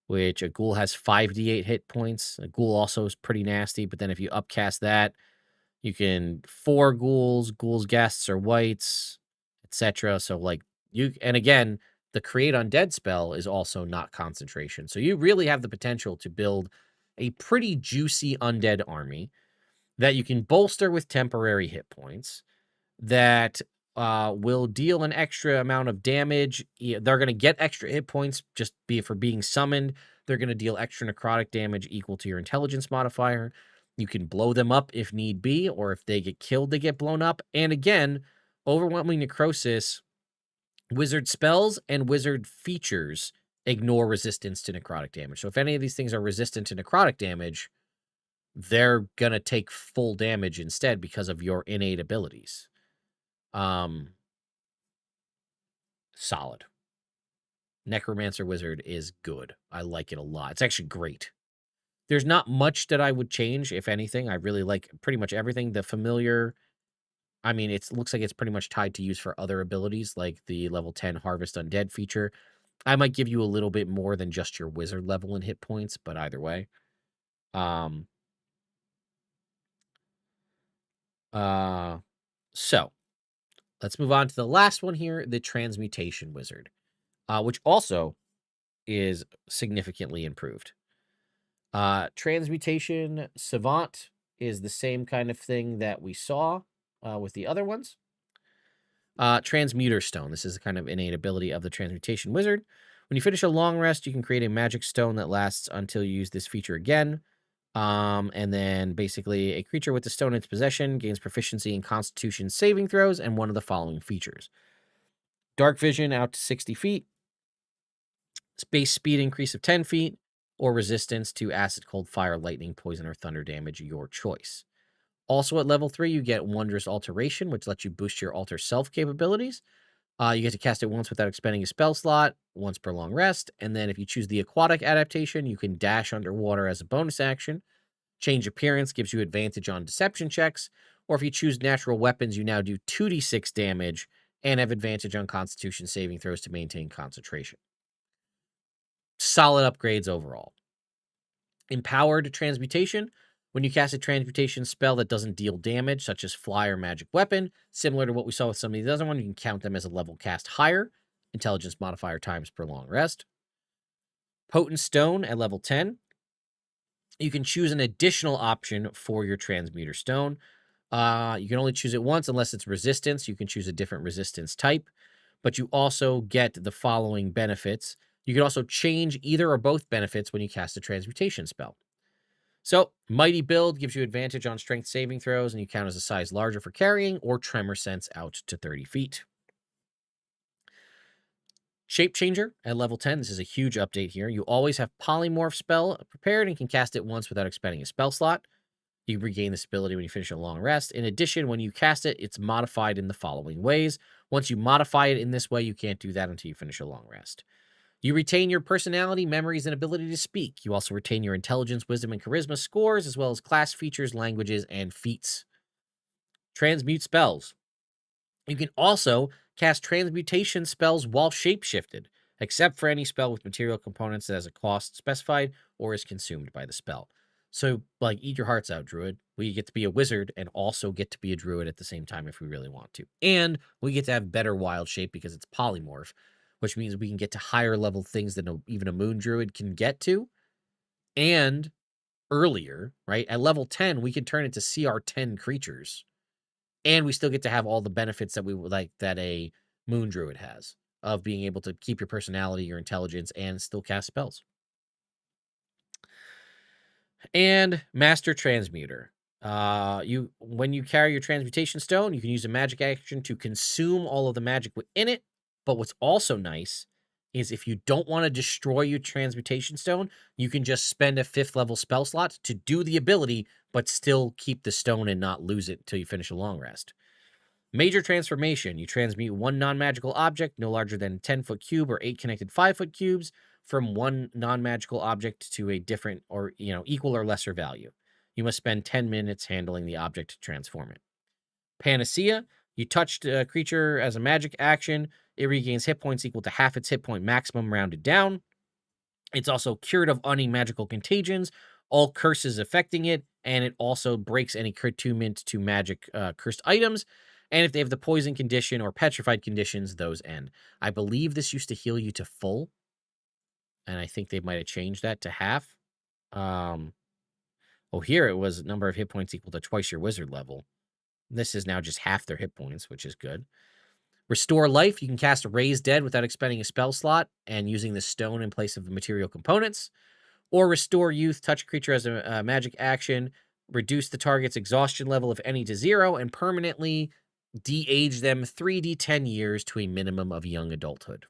which a ghoul has 5d8 hit points. A ghoul also is pretty nasty, but then if you upcast that, you can 4 ghouls guests or whites, etc. So like and again, the Create Undead spell is also not concentration. So you really have the potential to build a pretty juicy undead army that you can bolster with temporary hit points that will deal an extra amount of damage. They're going to get extra hit points just for being summoned. They're going to deal extra necrotic damage equal to your intelligence modifier. You can blow them up if need be, or if they get killed, they get blown up. And again, overwhelming necrosis, wizard spells and wizard features ignore resistance to necrotic damage. So if any of these things are resistant to necrotic damage, they're going to take full damage instead because of your innate abilities. Solid. Necromancer Wizard is good. I like it a lot. It's actually great. There's not much that I would change, if anything. I really like pretty much everything. The familiar, I mean, it looks like it's pretty much tied to use for other abilities, like the level 10 Harvest Undead feature. I might give you a little bit more than just your wizard level in hit points, but either way. So, let's move on to the last one here, the Transmutation Wizard, which also is significantly improved. Transmutation Savant is the same kind of thing that we saw with the other ones. Transmuter Stone. This is the kind of innate ability of the Transmutation Wizard. When you finish a long rest, you can create a magic stone that lasts until you use this feature again. And then basically a creature with the stone in its possession gains proficiency in Constitution saving throws and one of the following features. Dark vision out to 60 feet. Base speed increase of 10 feet. Or resistance to acid, cold, fire, lightning, poison, or thunder damage, your choice. Also at level 3, you get Wondrous Alteration, which lets you boost your alter self capabilities. You get to cast it once without expending a spell slot, once per long rest. And then if you choose the aquatic adaptation, you can dash underwater as a bonus action. Change appearance gives you advantage on deception checks. Or if you choose natural weapons, you now do 2d6 damage and have advantage on Constitution saving throws to maintain concentration. Solid upgrades overall. Empowered Transmutation. When you cast a transmutation spell that doesn't deal damage, such as fly or magic weapon, similar to what we saw with some of these other ones, you can count them as a level cast higher. Intelligence modifier times per long rest. Potent Stone at level 10. You can choose an additional option for your Transmuter Stone. You can only choose it once unless it's resistance. You can choose a different resistance type. But you also get the following benefits. You can also change either or both benefits when you cast a transmutation spell. So, Mighty Build gives you advantage on strength saving throws, and you count as a size larger for carrying, or Tremor Sense out to 30 feet. Shape Changer at level 10. This is a huge update here. You always have Polymorph spell prepared and can cast it once without expending a spell slot. You regain this ability when you finish a long rest. In addition, when you cast it, it's modified in the following ways. Once you modify it in this way, you can't do that until you finish a long rest. You retain your personality, memories, and ability to speak. You also retain your intelligence, wisdom, and charisma scores, as well as class features, languages, and feats. Transmute spells. You can also cast transmutation spells while shapeshifted, except for any spell with material components that has a cost specified or is consumed by the spell. So, like, eat your hearts out, Druid. We get to be a wizard and also get to be a Druid at the same time if we really want to. And we get to have better wild shape because it's polymorph, which means we can get to higher level things than even a moon druid can get to. And earlier, right? At level 10, we can turn into CR10 creatures. And we still get to have all the benefits that we would like that a moon druid has of being able to keep your personality, your intelligence, and still cast spells. And Master Transmuter. When you carry your transmutation stone, you can use a magic action to consume all of the magic within it. But what's also nice is if you don't want to destroy your transmutation stone, you can just spend a 5th level spell slot to do the ability, but still keep the stone and not lose it until you finish a long rest. Major transformation. You transmute one non-magical object no larger than 10-foot cube or 8 connected 5-foot cubes from one non-magical object to a different or equal or lesser value. You must spend 10 minutes handling the object to transform it. Panacea. You touched a creature as a magic action. It regains hit points equal to half its hit point maximum rounded down. It's also cured of any magical contagions, all curses affecting it, and it also breaks any attunement to magic cursed items. And if they have the poison condition or petrified conditions, those end. I believe this used to heal you to full, and I think they might have changed that to half. Here it was number of hit points equal to twice your wizard level. This is now just half their hit points, which is good. Restore life. You can cast Raise Dead without expending a spell slot and using the stone in place of the material components. Or Restore Youth. Touch a creature as a magic action. Reduce the target's exhaustion level, if any, to 0, and permanently de-age them 3d10 years to a minimum of young adulthood.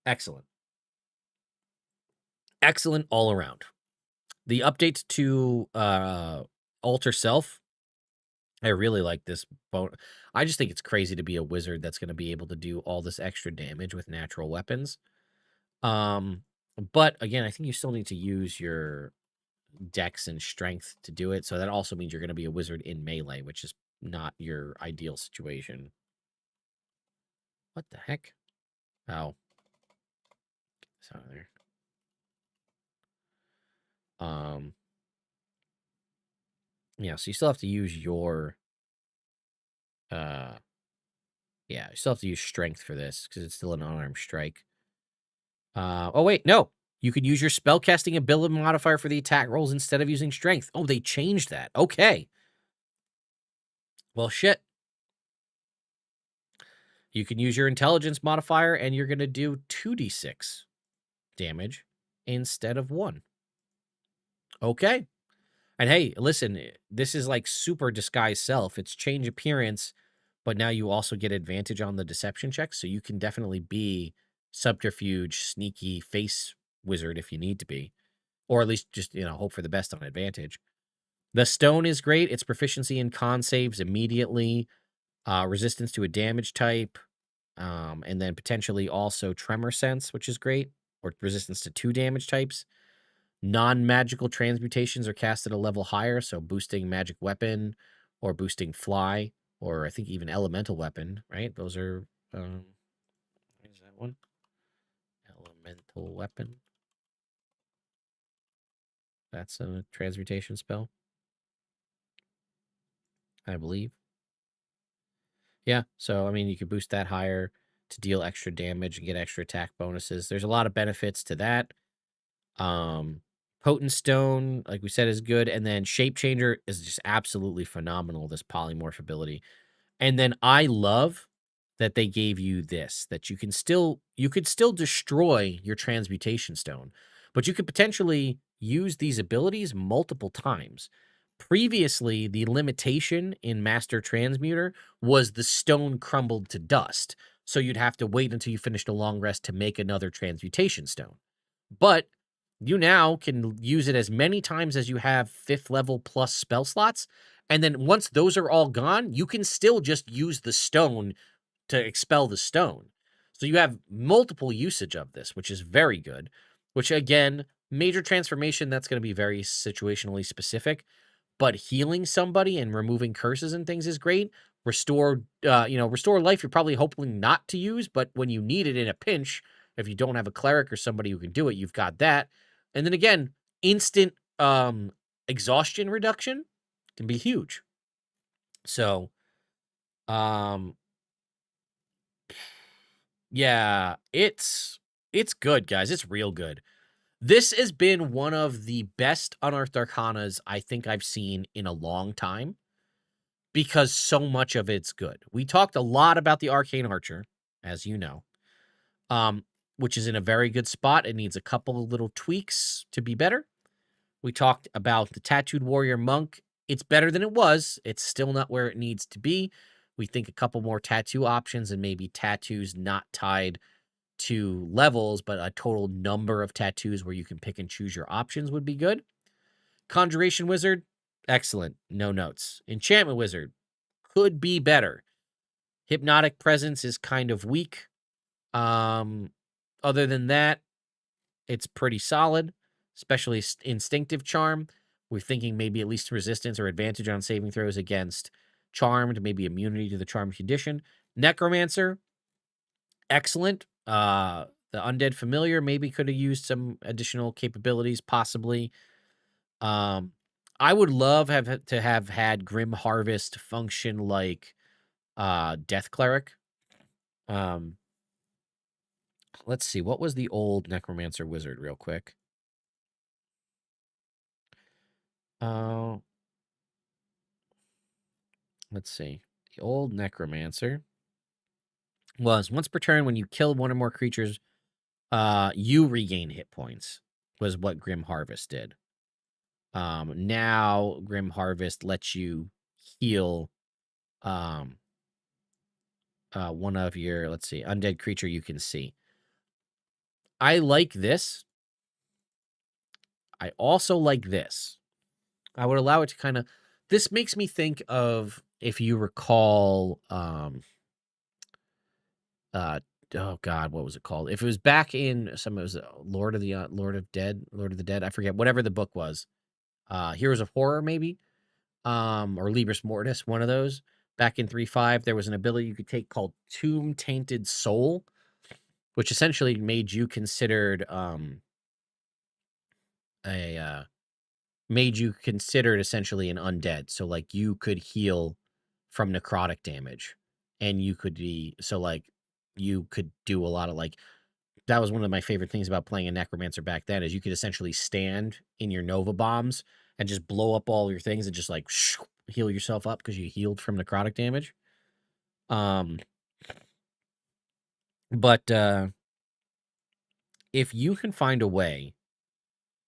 Excellent. Excellent all around. The update to Alter Self, I really like this. I just think it's crazy to be a wizard that's going to be able to do all this extra damage with natural weapons. But again, I think you still need to use your dex and strength to do it. So that also means you're going to be a wizard in melee, which is not your ideal situation. What the heck? Oh. Get this out of there. Yeah, so you still have to use your yeah, you still have to use strength for this because it's still an unarmed strike. Oh wait, no. You could use your spellcasting ability modifier for the attack rolls instead of using strength. Oh, they changed that. Okay. Well, shit. You can use your intelligence modifier and you're going to do 2d6 damage instead of 1. Okay. And hey, listen, this is like super disguise self. It's change appearance, but now you also get advantage on the deception check. So you can definitely be subterfuge, sneaky face wizard if you need to be, or at least just, hope for the best on advantage. The stone is great. It's proficiency in con saves immediately, resistance to a damage type, and then potentially also tremor sense, which is great, or resistance to 2 damage types. Non-magical transmutations are cast at a level higher, so boosting magic weapon or boosting fly, or I think even elemental weapon, right? Those are, what is that one? Elemental weapon. That's a transmutation spell, I believe. Yeah, so, I mean, you could boost that higher to deal extra damage and get extra attack bonuses. There's a lot of benefits to that. Potent Stone, like we said, is good. And then Shape Changer is just absolutely phenomenal, this polymorph ability. And then I love that they gave you this, that you could still destroy your Transmutation Stone, but you could potentially use these abilities multiple times. Previously, the limitation in Master Transmuter was the stone crumbled to dust. So you'd have to wait until you finished a long rest to make another Transmutation Stone. But you now can use it as many times as you have 5th level plus spell slots. And then once those are all gone, you can still just use the stone to expel the stone. So you have multiple usage of this, which is very good. Which, again, major transformation, that's going to be very situationally specific. But healing somebody and removing curses and things is great. Restore life, you're probably hoping not to use, but when you need it in a pinch, if you don't have a cleric or somebody who can do it, you've got that. And then again, instant exhaustion reduction can be huge. So, yeah, it's good, guys. It's real good. This has been one of the best Unearthed Arcanas I think I've seen in a long time because so much of it's good. We talked a lot about the Arcane Archer, as you know, which is in a very good spot. It needs a couple of little tweaks to be better. We talked about the Tattooed Warrior Monk. It's better than it was. It's still not where it needs to be. We think a couple more tattoo options and maybe tattoos not tied to levels, but a total number of tattoos where you can pick and choose your options would be good. Conjuration Wizard, excellent. No notes. Enchantment Wizard could be better. Hypnotic Presence is kind of weak. Other than that, it's pretty solid, especially Instinctive Charm. We're thinking maybe at least resistance or advantage on saving throws against Charmed, maybe immunity to the Charmed condition. Necromancer, excellent. The Undead Familiar maybe could have used some additional capabilities, possibly. I would love to have had Grim Harvest function like Death Cleric. Let's see, what was the old Necromancer Wizard real quick? Let's see. The old Necromancer. was once per turn when you kill one or more creatures, you regain hit points, was what Grim Harvest did. Now Grim Harvest lets you heal one of your, let's see, undead creature you can see. I like this. I also like this. I would allow it to kind of, this makes me think of, if you recall, oh God, what was it called? If it was back in it was Lord of the Dead, I forget, whatever the book was. Heroes of Horror, maybe, or Libris Mortis, one of those. Back in 3.5, there was an ability you could take called Tomb Tainted Soul, which essentially made you considered essentially an undead. So like you could heal from necrotic damage, and you could be you could do a lot of that was one of my favorite things about playing a necromancer back then, is you could essentially stand in your Nova bombs and just blow up all your things and just heal yourself up because you healed from necrotic damage. But if you can find a way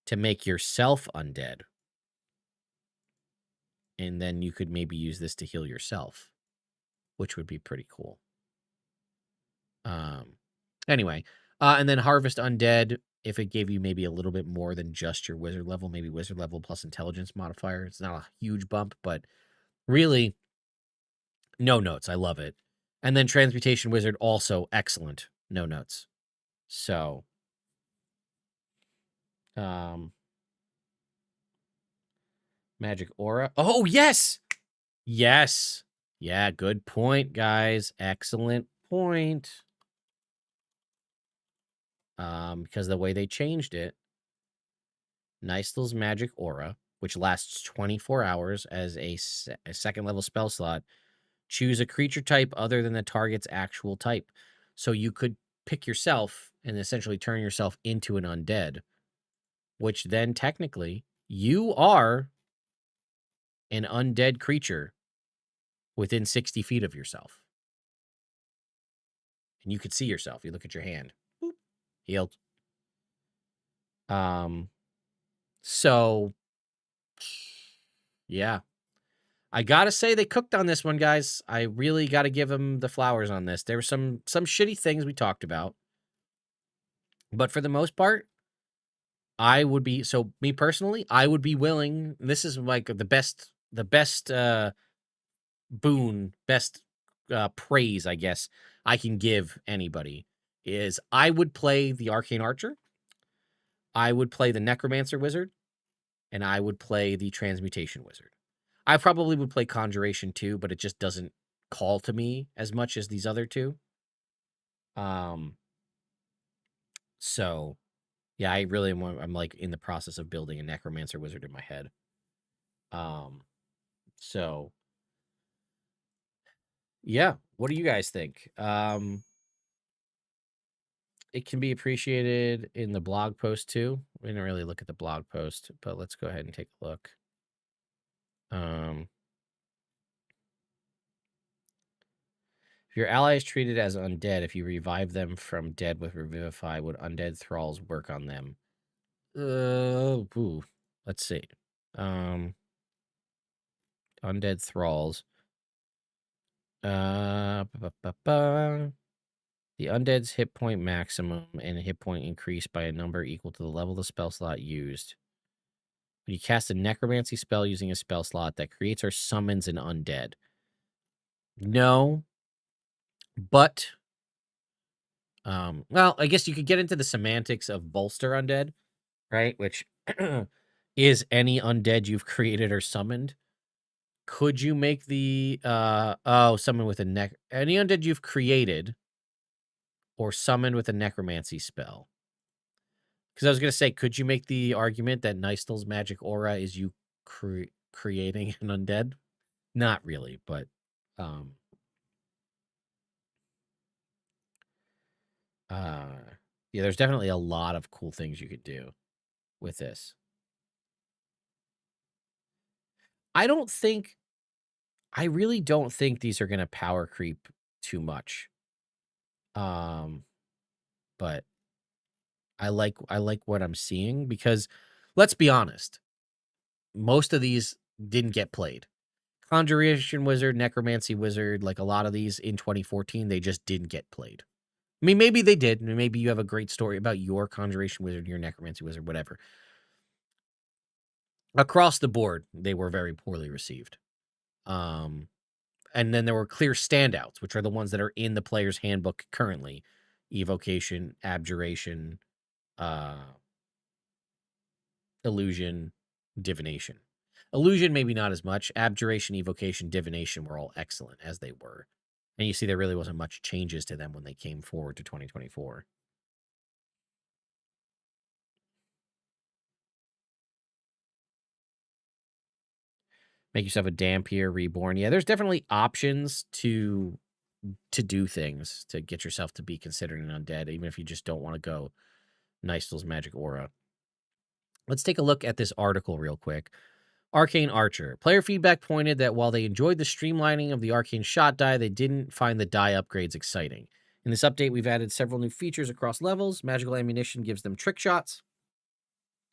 to make yourself undead, and then you could maybe use this to heal yourself, which would be pretty cool. Anyway, and then Harvest Undead, if it gave you maybe a little bit more than just your wizard level, maybe wizard level plus intelligence modifier. It's not a huge bump, but really, no notes. I love it. And then Transmutation Wizard, also excellent. No notes. So, Magic Aura. Oh, yes! Yes. Yeah, good point, guys. Excellent point. Because the way they changed it, Nystul's Magic Aura, which lasts 24 hours as a second level spell slot, choose a creature type other than the target's actual type. So you could pick yourself and essentially turn yourself into an undead, which then technically you are an undead creature within 60 feet of yourself. And you could see yourself. You look at your hand. Boop, healed. So yeah. I gotta say they cooked on this one, guys. I really gotta give them the flowers on this. There were some shitty things we talked about, but for the most part, I would be, so me personally, I would be willing. This is like the best boon, best praise, I guess, I can give anybody is I would play the Arcane Archer, I would play the Necromancer Wizard, and I would play the Transmutation Wizard. I probably would play Conjuration too, but it just doesn't call to me as much as these other two. So yeah, I really am. I'm like in the process of building a Necromancer Wizard in my head. So yeah, what do you guys think? It can be appreciated in the blog post too. We didn't really look at the blog post, but let's go ahead and take a look. If your ally is treated as undead, if you revive them from dead with Revivify, would undead thralls work on them? Let's see. Undead thralls. The undead's hit point maximum and hit point increase by a number equal to the level of the spell slot used. When you cast a necromancy spell using a spell slot that creates or summons an undead. No, but well, I guess you could get into the semantics of bolster undead, right? Which is any undead you've created or summoned. Could you make the summon with any undead you've created or summoned with a necromancy spell? Because I was gonna say, could you make the argument that Nystul's Magic Aura is you creating an undead? Not really, but yeah, there's definitely a lot of cool things you could do with this. I really don't think these are gonna power creep too much. But I like what I'm seeing because let's be honest, most of these didn't get played. Conjuration Wizard, Necromancy Wizard, like a lot of these in 2014, they just didn't get played. I mean, maybe they did. Maybe you have a great story about your Conjuration Wizard, your Necromancy Wizard, whatever. Across the board, they were very poorly received. And then there were clear standouts, which are the ones that are in the player's handbook currently. Evocation, Abjuration, Illusion, Divination. Illusion, maybe not as much. Abjuration, Evocation, Divination were all excellent as they were. And you see there really wasn't much changes to them when they came forward to 2024. Make yourself a Dampier Reborn. Yeah, there's definitely options to do things to get yourself to be considered an undead, even if you just don't want to go Nystul's Magic Aura. Let's take a look at this article real quick. Arcane Archer. Player feedback pointed that while they enjoyed the streamlining of the Arcane shot die, they didn't find the die upgrades exciting. In this update, we've added several new features across levels. Magical Ammunition gives them trick shots.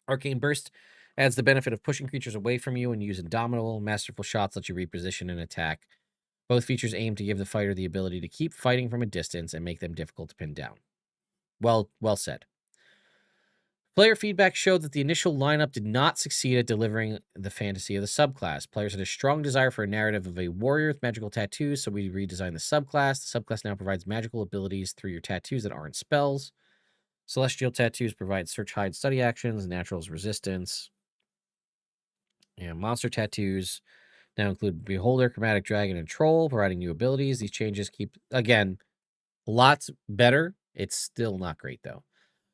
Arcane Burst adds the benefit of pushing creatures away from you and use Indomitable. Masterful Shots let you reposition and attack. Both features aim to give the fighter the ability to keep fighting from a distance and make them difficult to pin down. Well said. Player feedback showed that the initial lineup did not succeed at delivering the fantasy of the subclass. Players had a strong desire for a narrative of a warrior with magical tattoos, so we redesigned the subclass. The subclass now provides magical abilities through your tattoos that aren't spells. Celestial tattoos provide search, hide, study actions. Natural's resistance. And monster tattoos now include Beholder, Chromatic Dragon, and Troll, providing new abilities. These changes keep, again, lots better. It's still not great, though.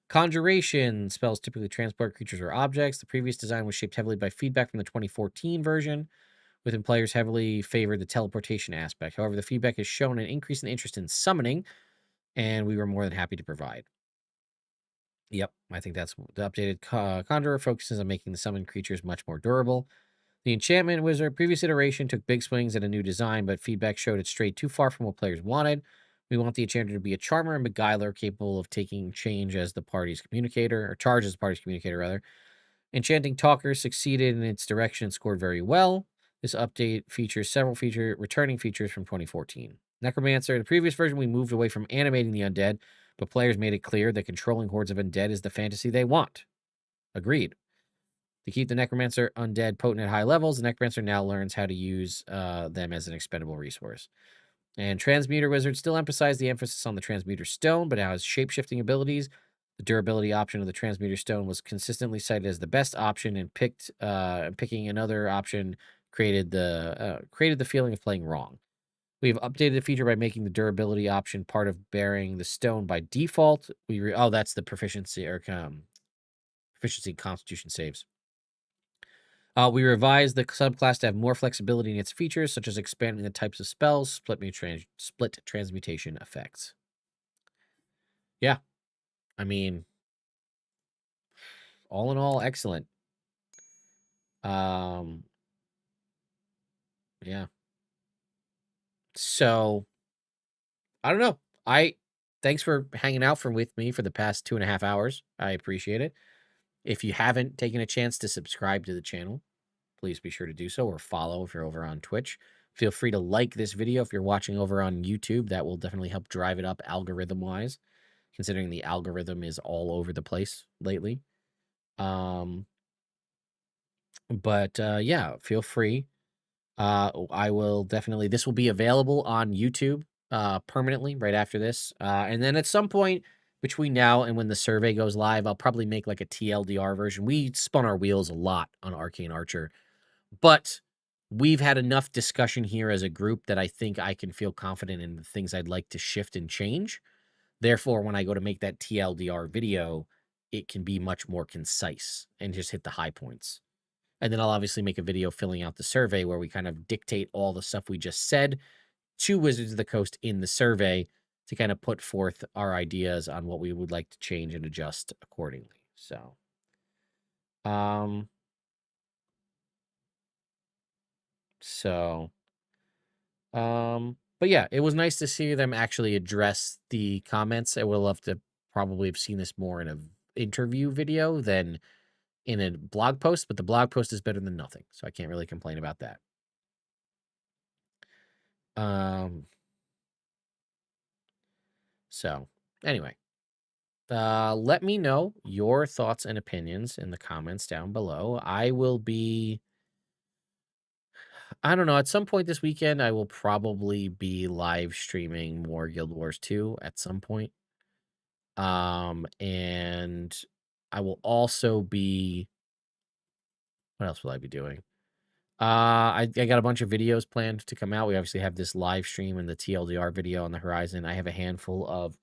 Conjuration spells typically transport creatures or objects. The previous design was shaped heavily by feedback from the 2014 version, within players heavily favored the teleportation aspect. However, the feedback has shown an increase in interest in summoning, and we were more than happy to provide. Yep, I think that's the updated Conjurer focuses on making the summoned creatures much more durable. The Enchantment Wizard, previous iteration, took big swings at a new design, but feedback showed it strayed too far from what players wanted. We want the Enchanter to be a charmer and beguiler capable of taking change as the party's communicator, or charge as the party's communicator, rather. Enchanting Talker succeeded in its direction and scored very well. This update features several returning features from 2014. Necromancer, the previous version, we moved away from animating the undead, but players made it clear that controlling hordes of undead is the fantasy they want. Agreed. To keep the Necromancer undead potent at high levels, the Necromancer now learns how to use them as an expendable resource. And Transmuter Wizard still emphasized the emphasis on the Transmuter Stone, but now has shape-shifting abilities. The durability option of the Transmuter Stone was consistently cited as the best option, and picking another option created the feeling of playing wrong. We've updated the feature by making the durability option part of bearing the stone by default. That's the proficiency Constitution saves. We revised the subclass to have more flexibility in its features, such as expanding the types of spells, split transmutation effects. Yeah, I mean, all in all, excellent. Yeah. So, I don't know. Thanks for hanging out with me for the past 2.5 hours. I appreciate it. If you haven't taken a chance to subscribe to the channel, please be sure to do so, or follow if you're over on Twitch. Feel free to like this video if you're watching over on YouTube. That will definitely help drive it up algorithm-wise, considering the algorithm is all over the place lately. Yeah, feel free. I will definitely, this will be available on YouTube permanently right after this. And then at some point between now and when the survey goes live, I'll probably make like a TLDR version. We spun our wheels a lot on Arcane Archer, but we've had enough discussion here as a group that I think I can feel confident in the things I'd like to shift and change. Therefore, when I go to make that TLDR video, it can be much more concise and just hit the high points. And then I'll obviously make a video filling out the survey where we kind of dictate all the stuff we just said to Wizards of the Coast in the survey to kind of put forth our ideas on what we would like to change and adjust accordingly. So, But yeah, it was nice to see them actually address the comments. I would love to probably have seen this more in an interview video than in a blog post, but the blog post is better than nothing, so I can't really complain about that. So anyway, let me know your thoughts and opinions in the comments down below. I will be, I don't know, at some point this weekend, I will probably be live streaming more Guild Wars 2 at some point. And I will also be, what else will I be doing? I got a bunch of videos planned to come out. We obviously have this live stream and the TLDR video on the horizon. I have a handful of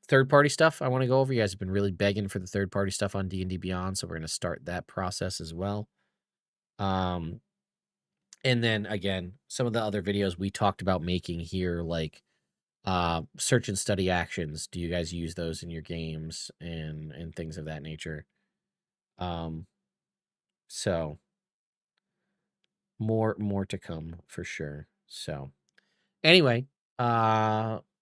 third-party stuff I want to go over. You guys have been really begging for the third-party stuff on D&D Beyond, so we're going to start that process as well. And then again, some of the other videos we talked about making here, like search and study actions. Do you guys use those in your games and things of that nature? So more to come for sure. So anyway,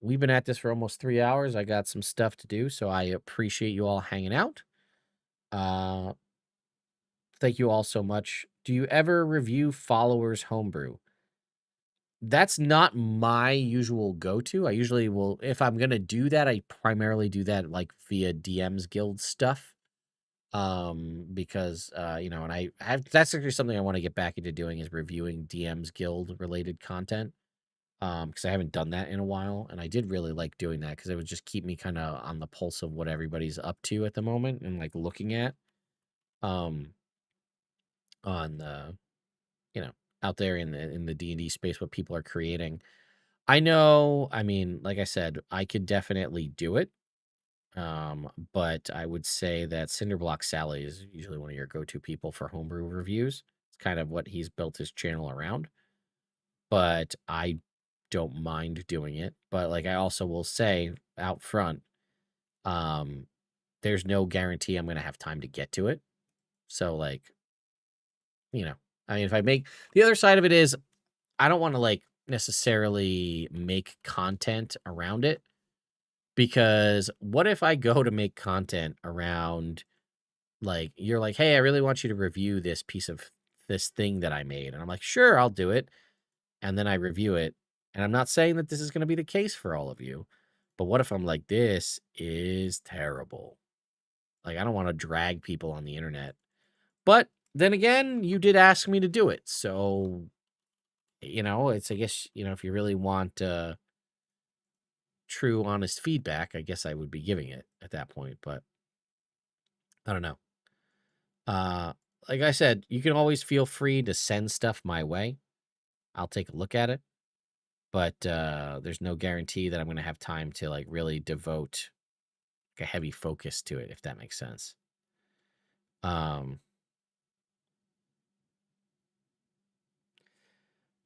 we've been at this for almost 3 hours. I got some stuff to do, so I appreciate you all hanging out. Thank you all so much. Do you ever review followers homebrew? That's not my usual go-to. I usually will, if I'm gonna do that, I primarily do that like via DM's Guild stuff. Because you know, and I have, that's actually something I want to get back into doing, is reviewing DM's Guild related content. Because I haven't done that in a while, and I did really like doing that because it would just keep me kind of on the pulse of what everybody's up to at the moment and like looking at on the, you know, out there in the D&D space, what people are creating. I know, I mean, like I said, I could definitely do it. But I would say that Cinderblock Sally is usually one of your go-to people for homebrew reviews. It's kind of what he's built his channel around. But I don't mind doing it. But like I also will say out front, there's no guarantee I'm gonna have time to get to it. So like, you know, I mean, if I make, the other side of it is I don't want to like necessarily make content around it, because what if I go to make content around, like, you're like, hey, I really want you to review this piece of this thing that I made. And I'm like, sure, I'll do it. And then I review it. And I'm not saying that this is going to be the case for all of you. But what if I'm like, this is terrible? Like, I don't want to drag people on the internet. But then again, you did ask me to do it. So, you know, it's, I guess, you know, if you really want true, honest feedback, I guess I would be giving it at that point. But I don't know. Like I said, you can always feel free to send stuff my way. I'll take a look at it. But there's no guarantee that I'm going to have time to like really devote like a heavy focus to it, if that makes sense.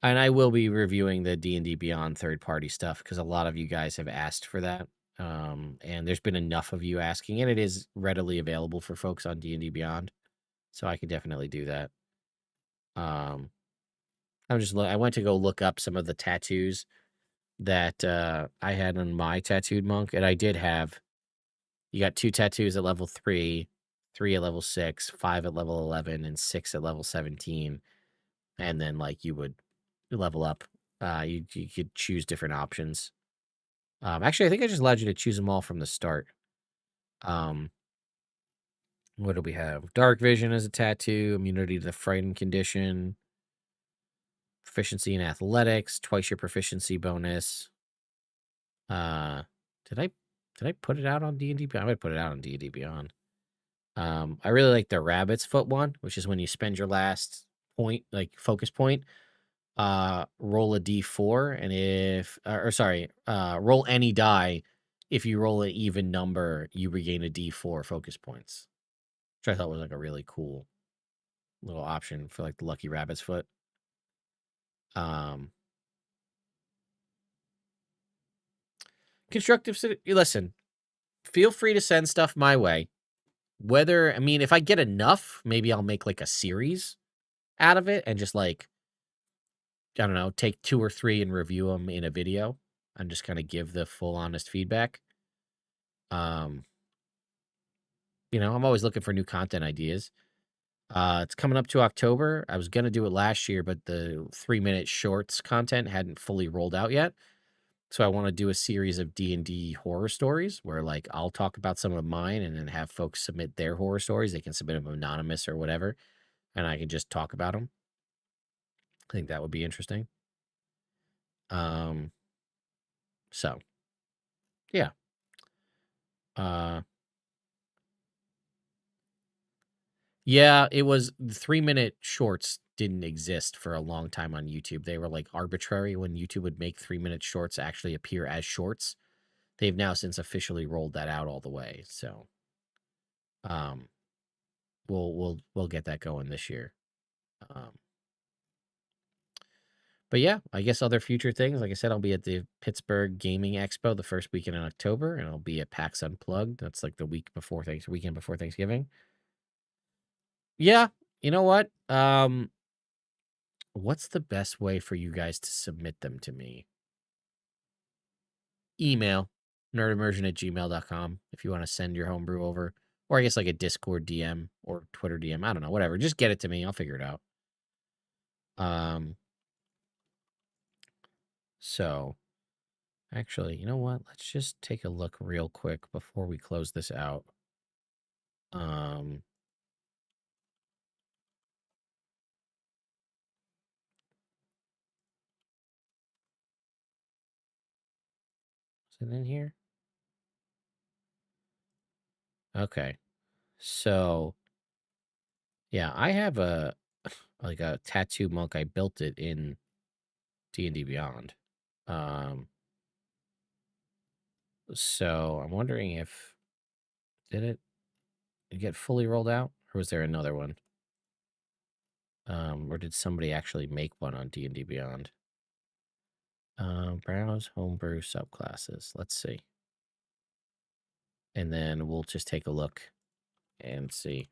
And I will be reviewing the D&D Beyond third-party stuff because a lot of you guys have asked for that. And there's been enough of you asking, and it is readily available for folks on D&D Beyond. So I can definitely do that. I went to go look up some of the tattoos that I had on my tattooed monk, and I did have, you got 2 tattoos at level 3, 3 at level 6, 5 at level 11, and 6 at level 17. And then like you would level up. You could choose different options. Actually, I think I just allowed you to choose them all from the start. What do we have? Dark vision as a tattoo, immunity to the frightened condition, proficiency in athletics, twice your proficiency bonus. Did I put it out on D&D Beyond? I might put it out on D&D Beyond. I really like the rabbit's foot one, which is when you spend your last point, like focus point, roll a d4, and if roll any die. If you roll an even number, you regain a d4 focus points, which I thought was like a really cool little option for like the lucky rabbit's foot. Constructive, listen, feel free to send stuff my way. Whether, I mean, if I get enough, maybe I'll make like a series out of it and just like I don't know, take 2 or 3 and review them in a video and just kinda give the full honest feedback. Um, I'm always looking for new content ideas. It's coming up to October. I was gonna do it last year, but the 3-minute shorts content hadn't fully rolled out yet. So I wanna do a series of D&D horror stories where, like, I'll talk about some of mine and then have folks submit their horror stories. They can submit them anonymous or whatever, and I can just talk about them. I think that would be interesting. Um, so, yeah. Uh, yeah, it was the 3-minute shorts didn't exist for a long time on YouTube. They were, like, arbitrary when YouTube would make 3-minute shorts actually appear as shorts. They've now since officially rolled that out all the way, so, um, we'll get that going this year. Um, but yeah, I guess other future things, like I said, I'll be at the Pittsburgh Gaming Expo the first weekend in October, and I'll be at PAX Unplugged. That's like the weekend before Thanksgiving. Yeah, you know what? What's the best way for you guys to submit them to me? Email, nerdimmersion@gmail.com if you want to send your homebrew over. Or I guess like a Discord DM or Twitter DM. I don't know, whatever. Just get it to me. I'll figure it out. Um, so actually, you know what? Let's just take a look real quick before we close this out. Um, is it in here? Okay. So yeah, I have a like a tattoo monk. I built it in D&D Beyond. Um, so I'm wondering if did it get fully rolled out, or was there another one? Or did somebody actually make one on D&D Beyond? Browse homebrew subclasses. Let's see, and then we'll just take a look and see.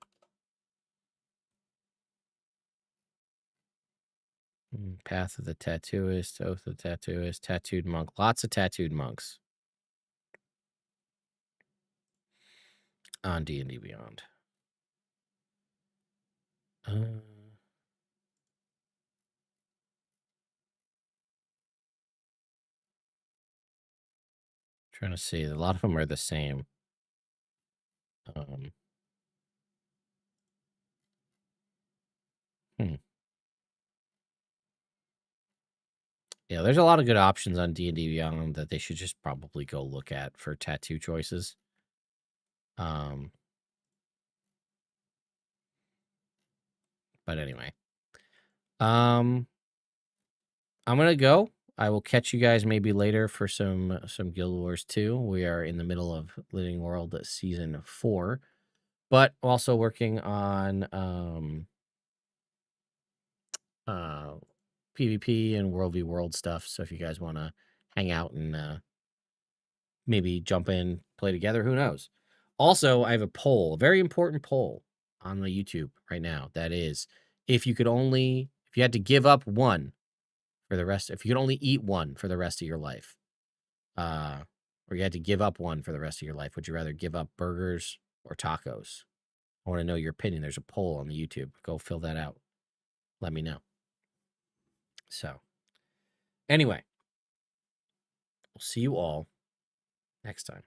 Path of the Tattooist, Oath of the Tattooist, Tattooed Monk. Lots of tattooed monks on D&D Beyond. Uh, Trying to see. A lot of them are the same. Um, hmm. Yeah, there's a lot of good options on D&D Beyond that they should just probably go look at for tattoo choices. But anyway. I'm gonna go. I will catch you guys maybe later for some Guild Wars 2. We are in the middle of Living World season 4, but also working on PvP and World v World stuff. So if you guys want to hang out and maybe jump in, play together, who knows? Also, I have a poll, a very important poll on my YouTube right now. That is, if you had to give up one for the rest, if you could only eat one for the rest of your life, or you had to give up one for the rest of your life, would you rather give up burgers or tacos? I want to know your opinion. There's a poll on the YouTube. Go fill that out. Let me know. So, anyway, we'll see you all next time.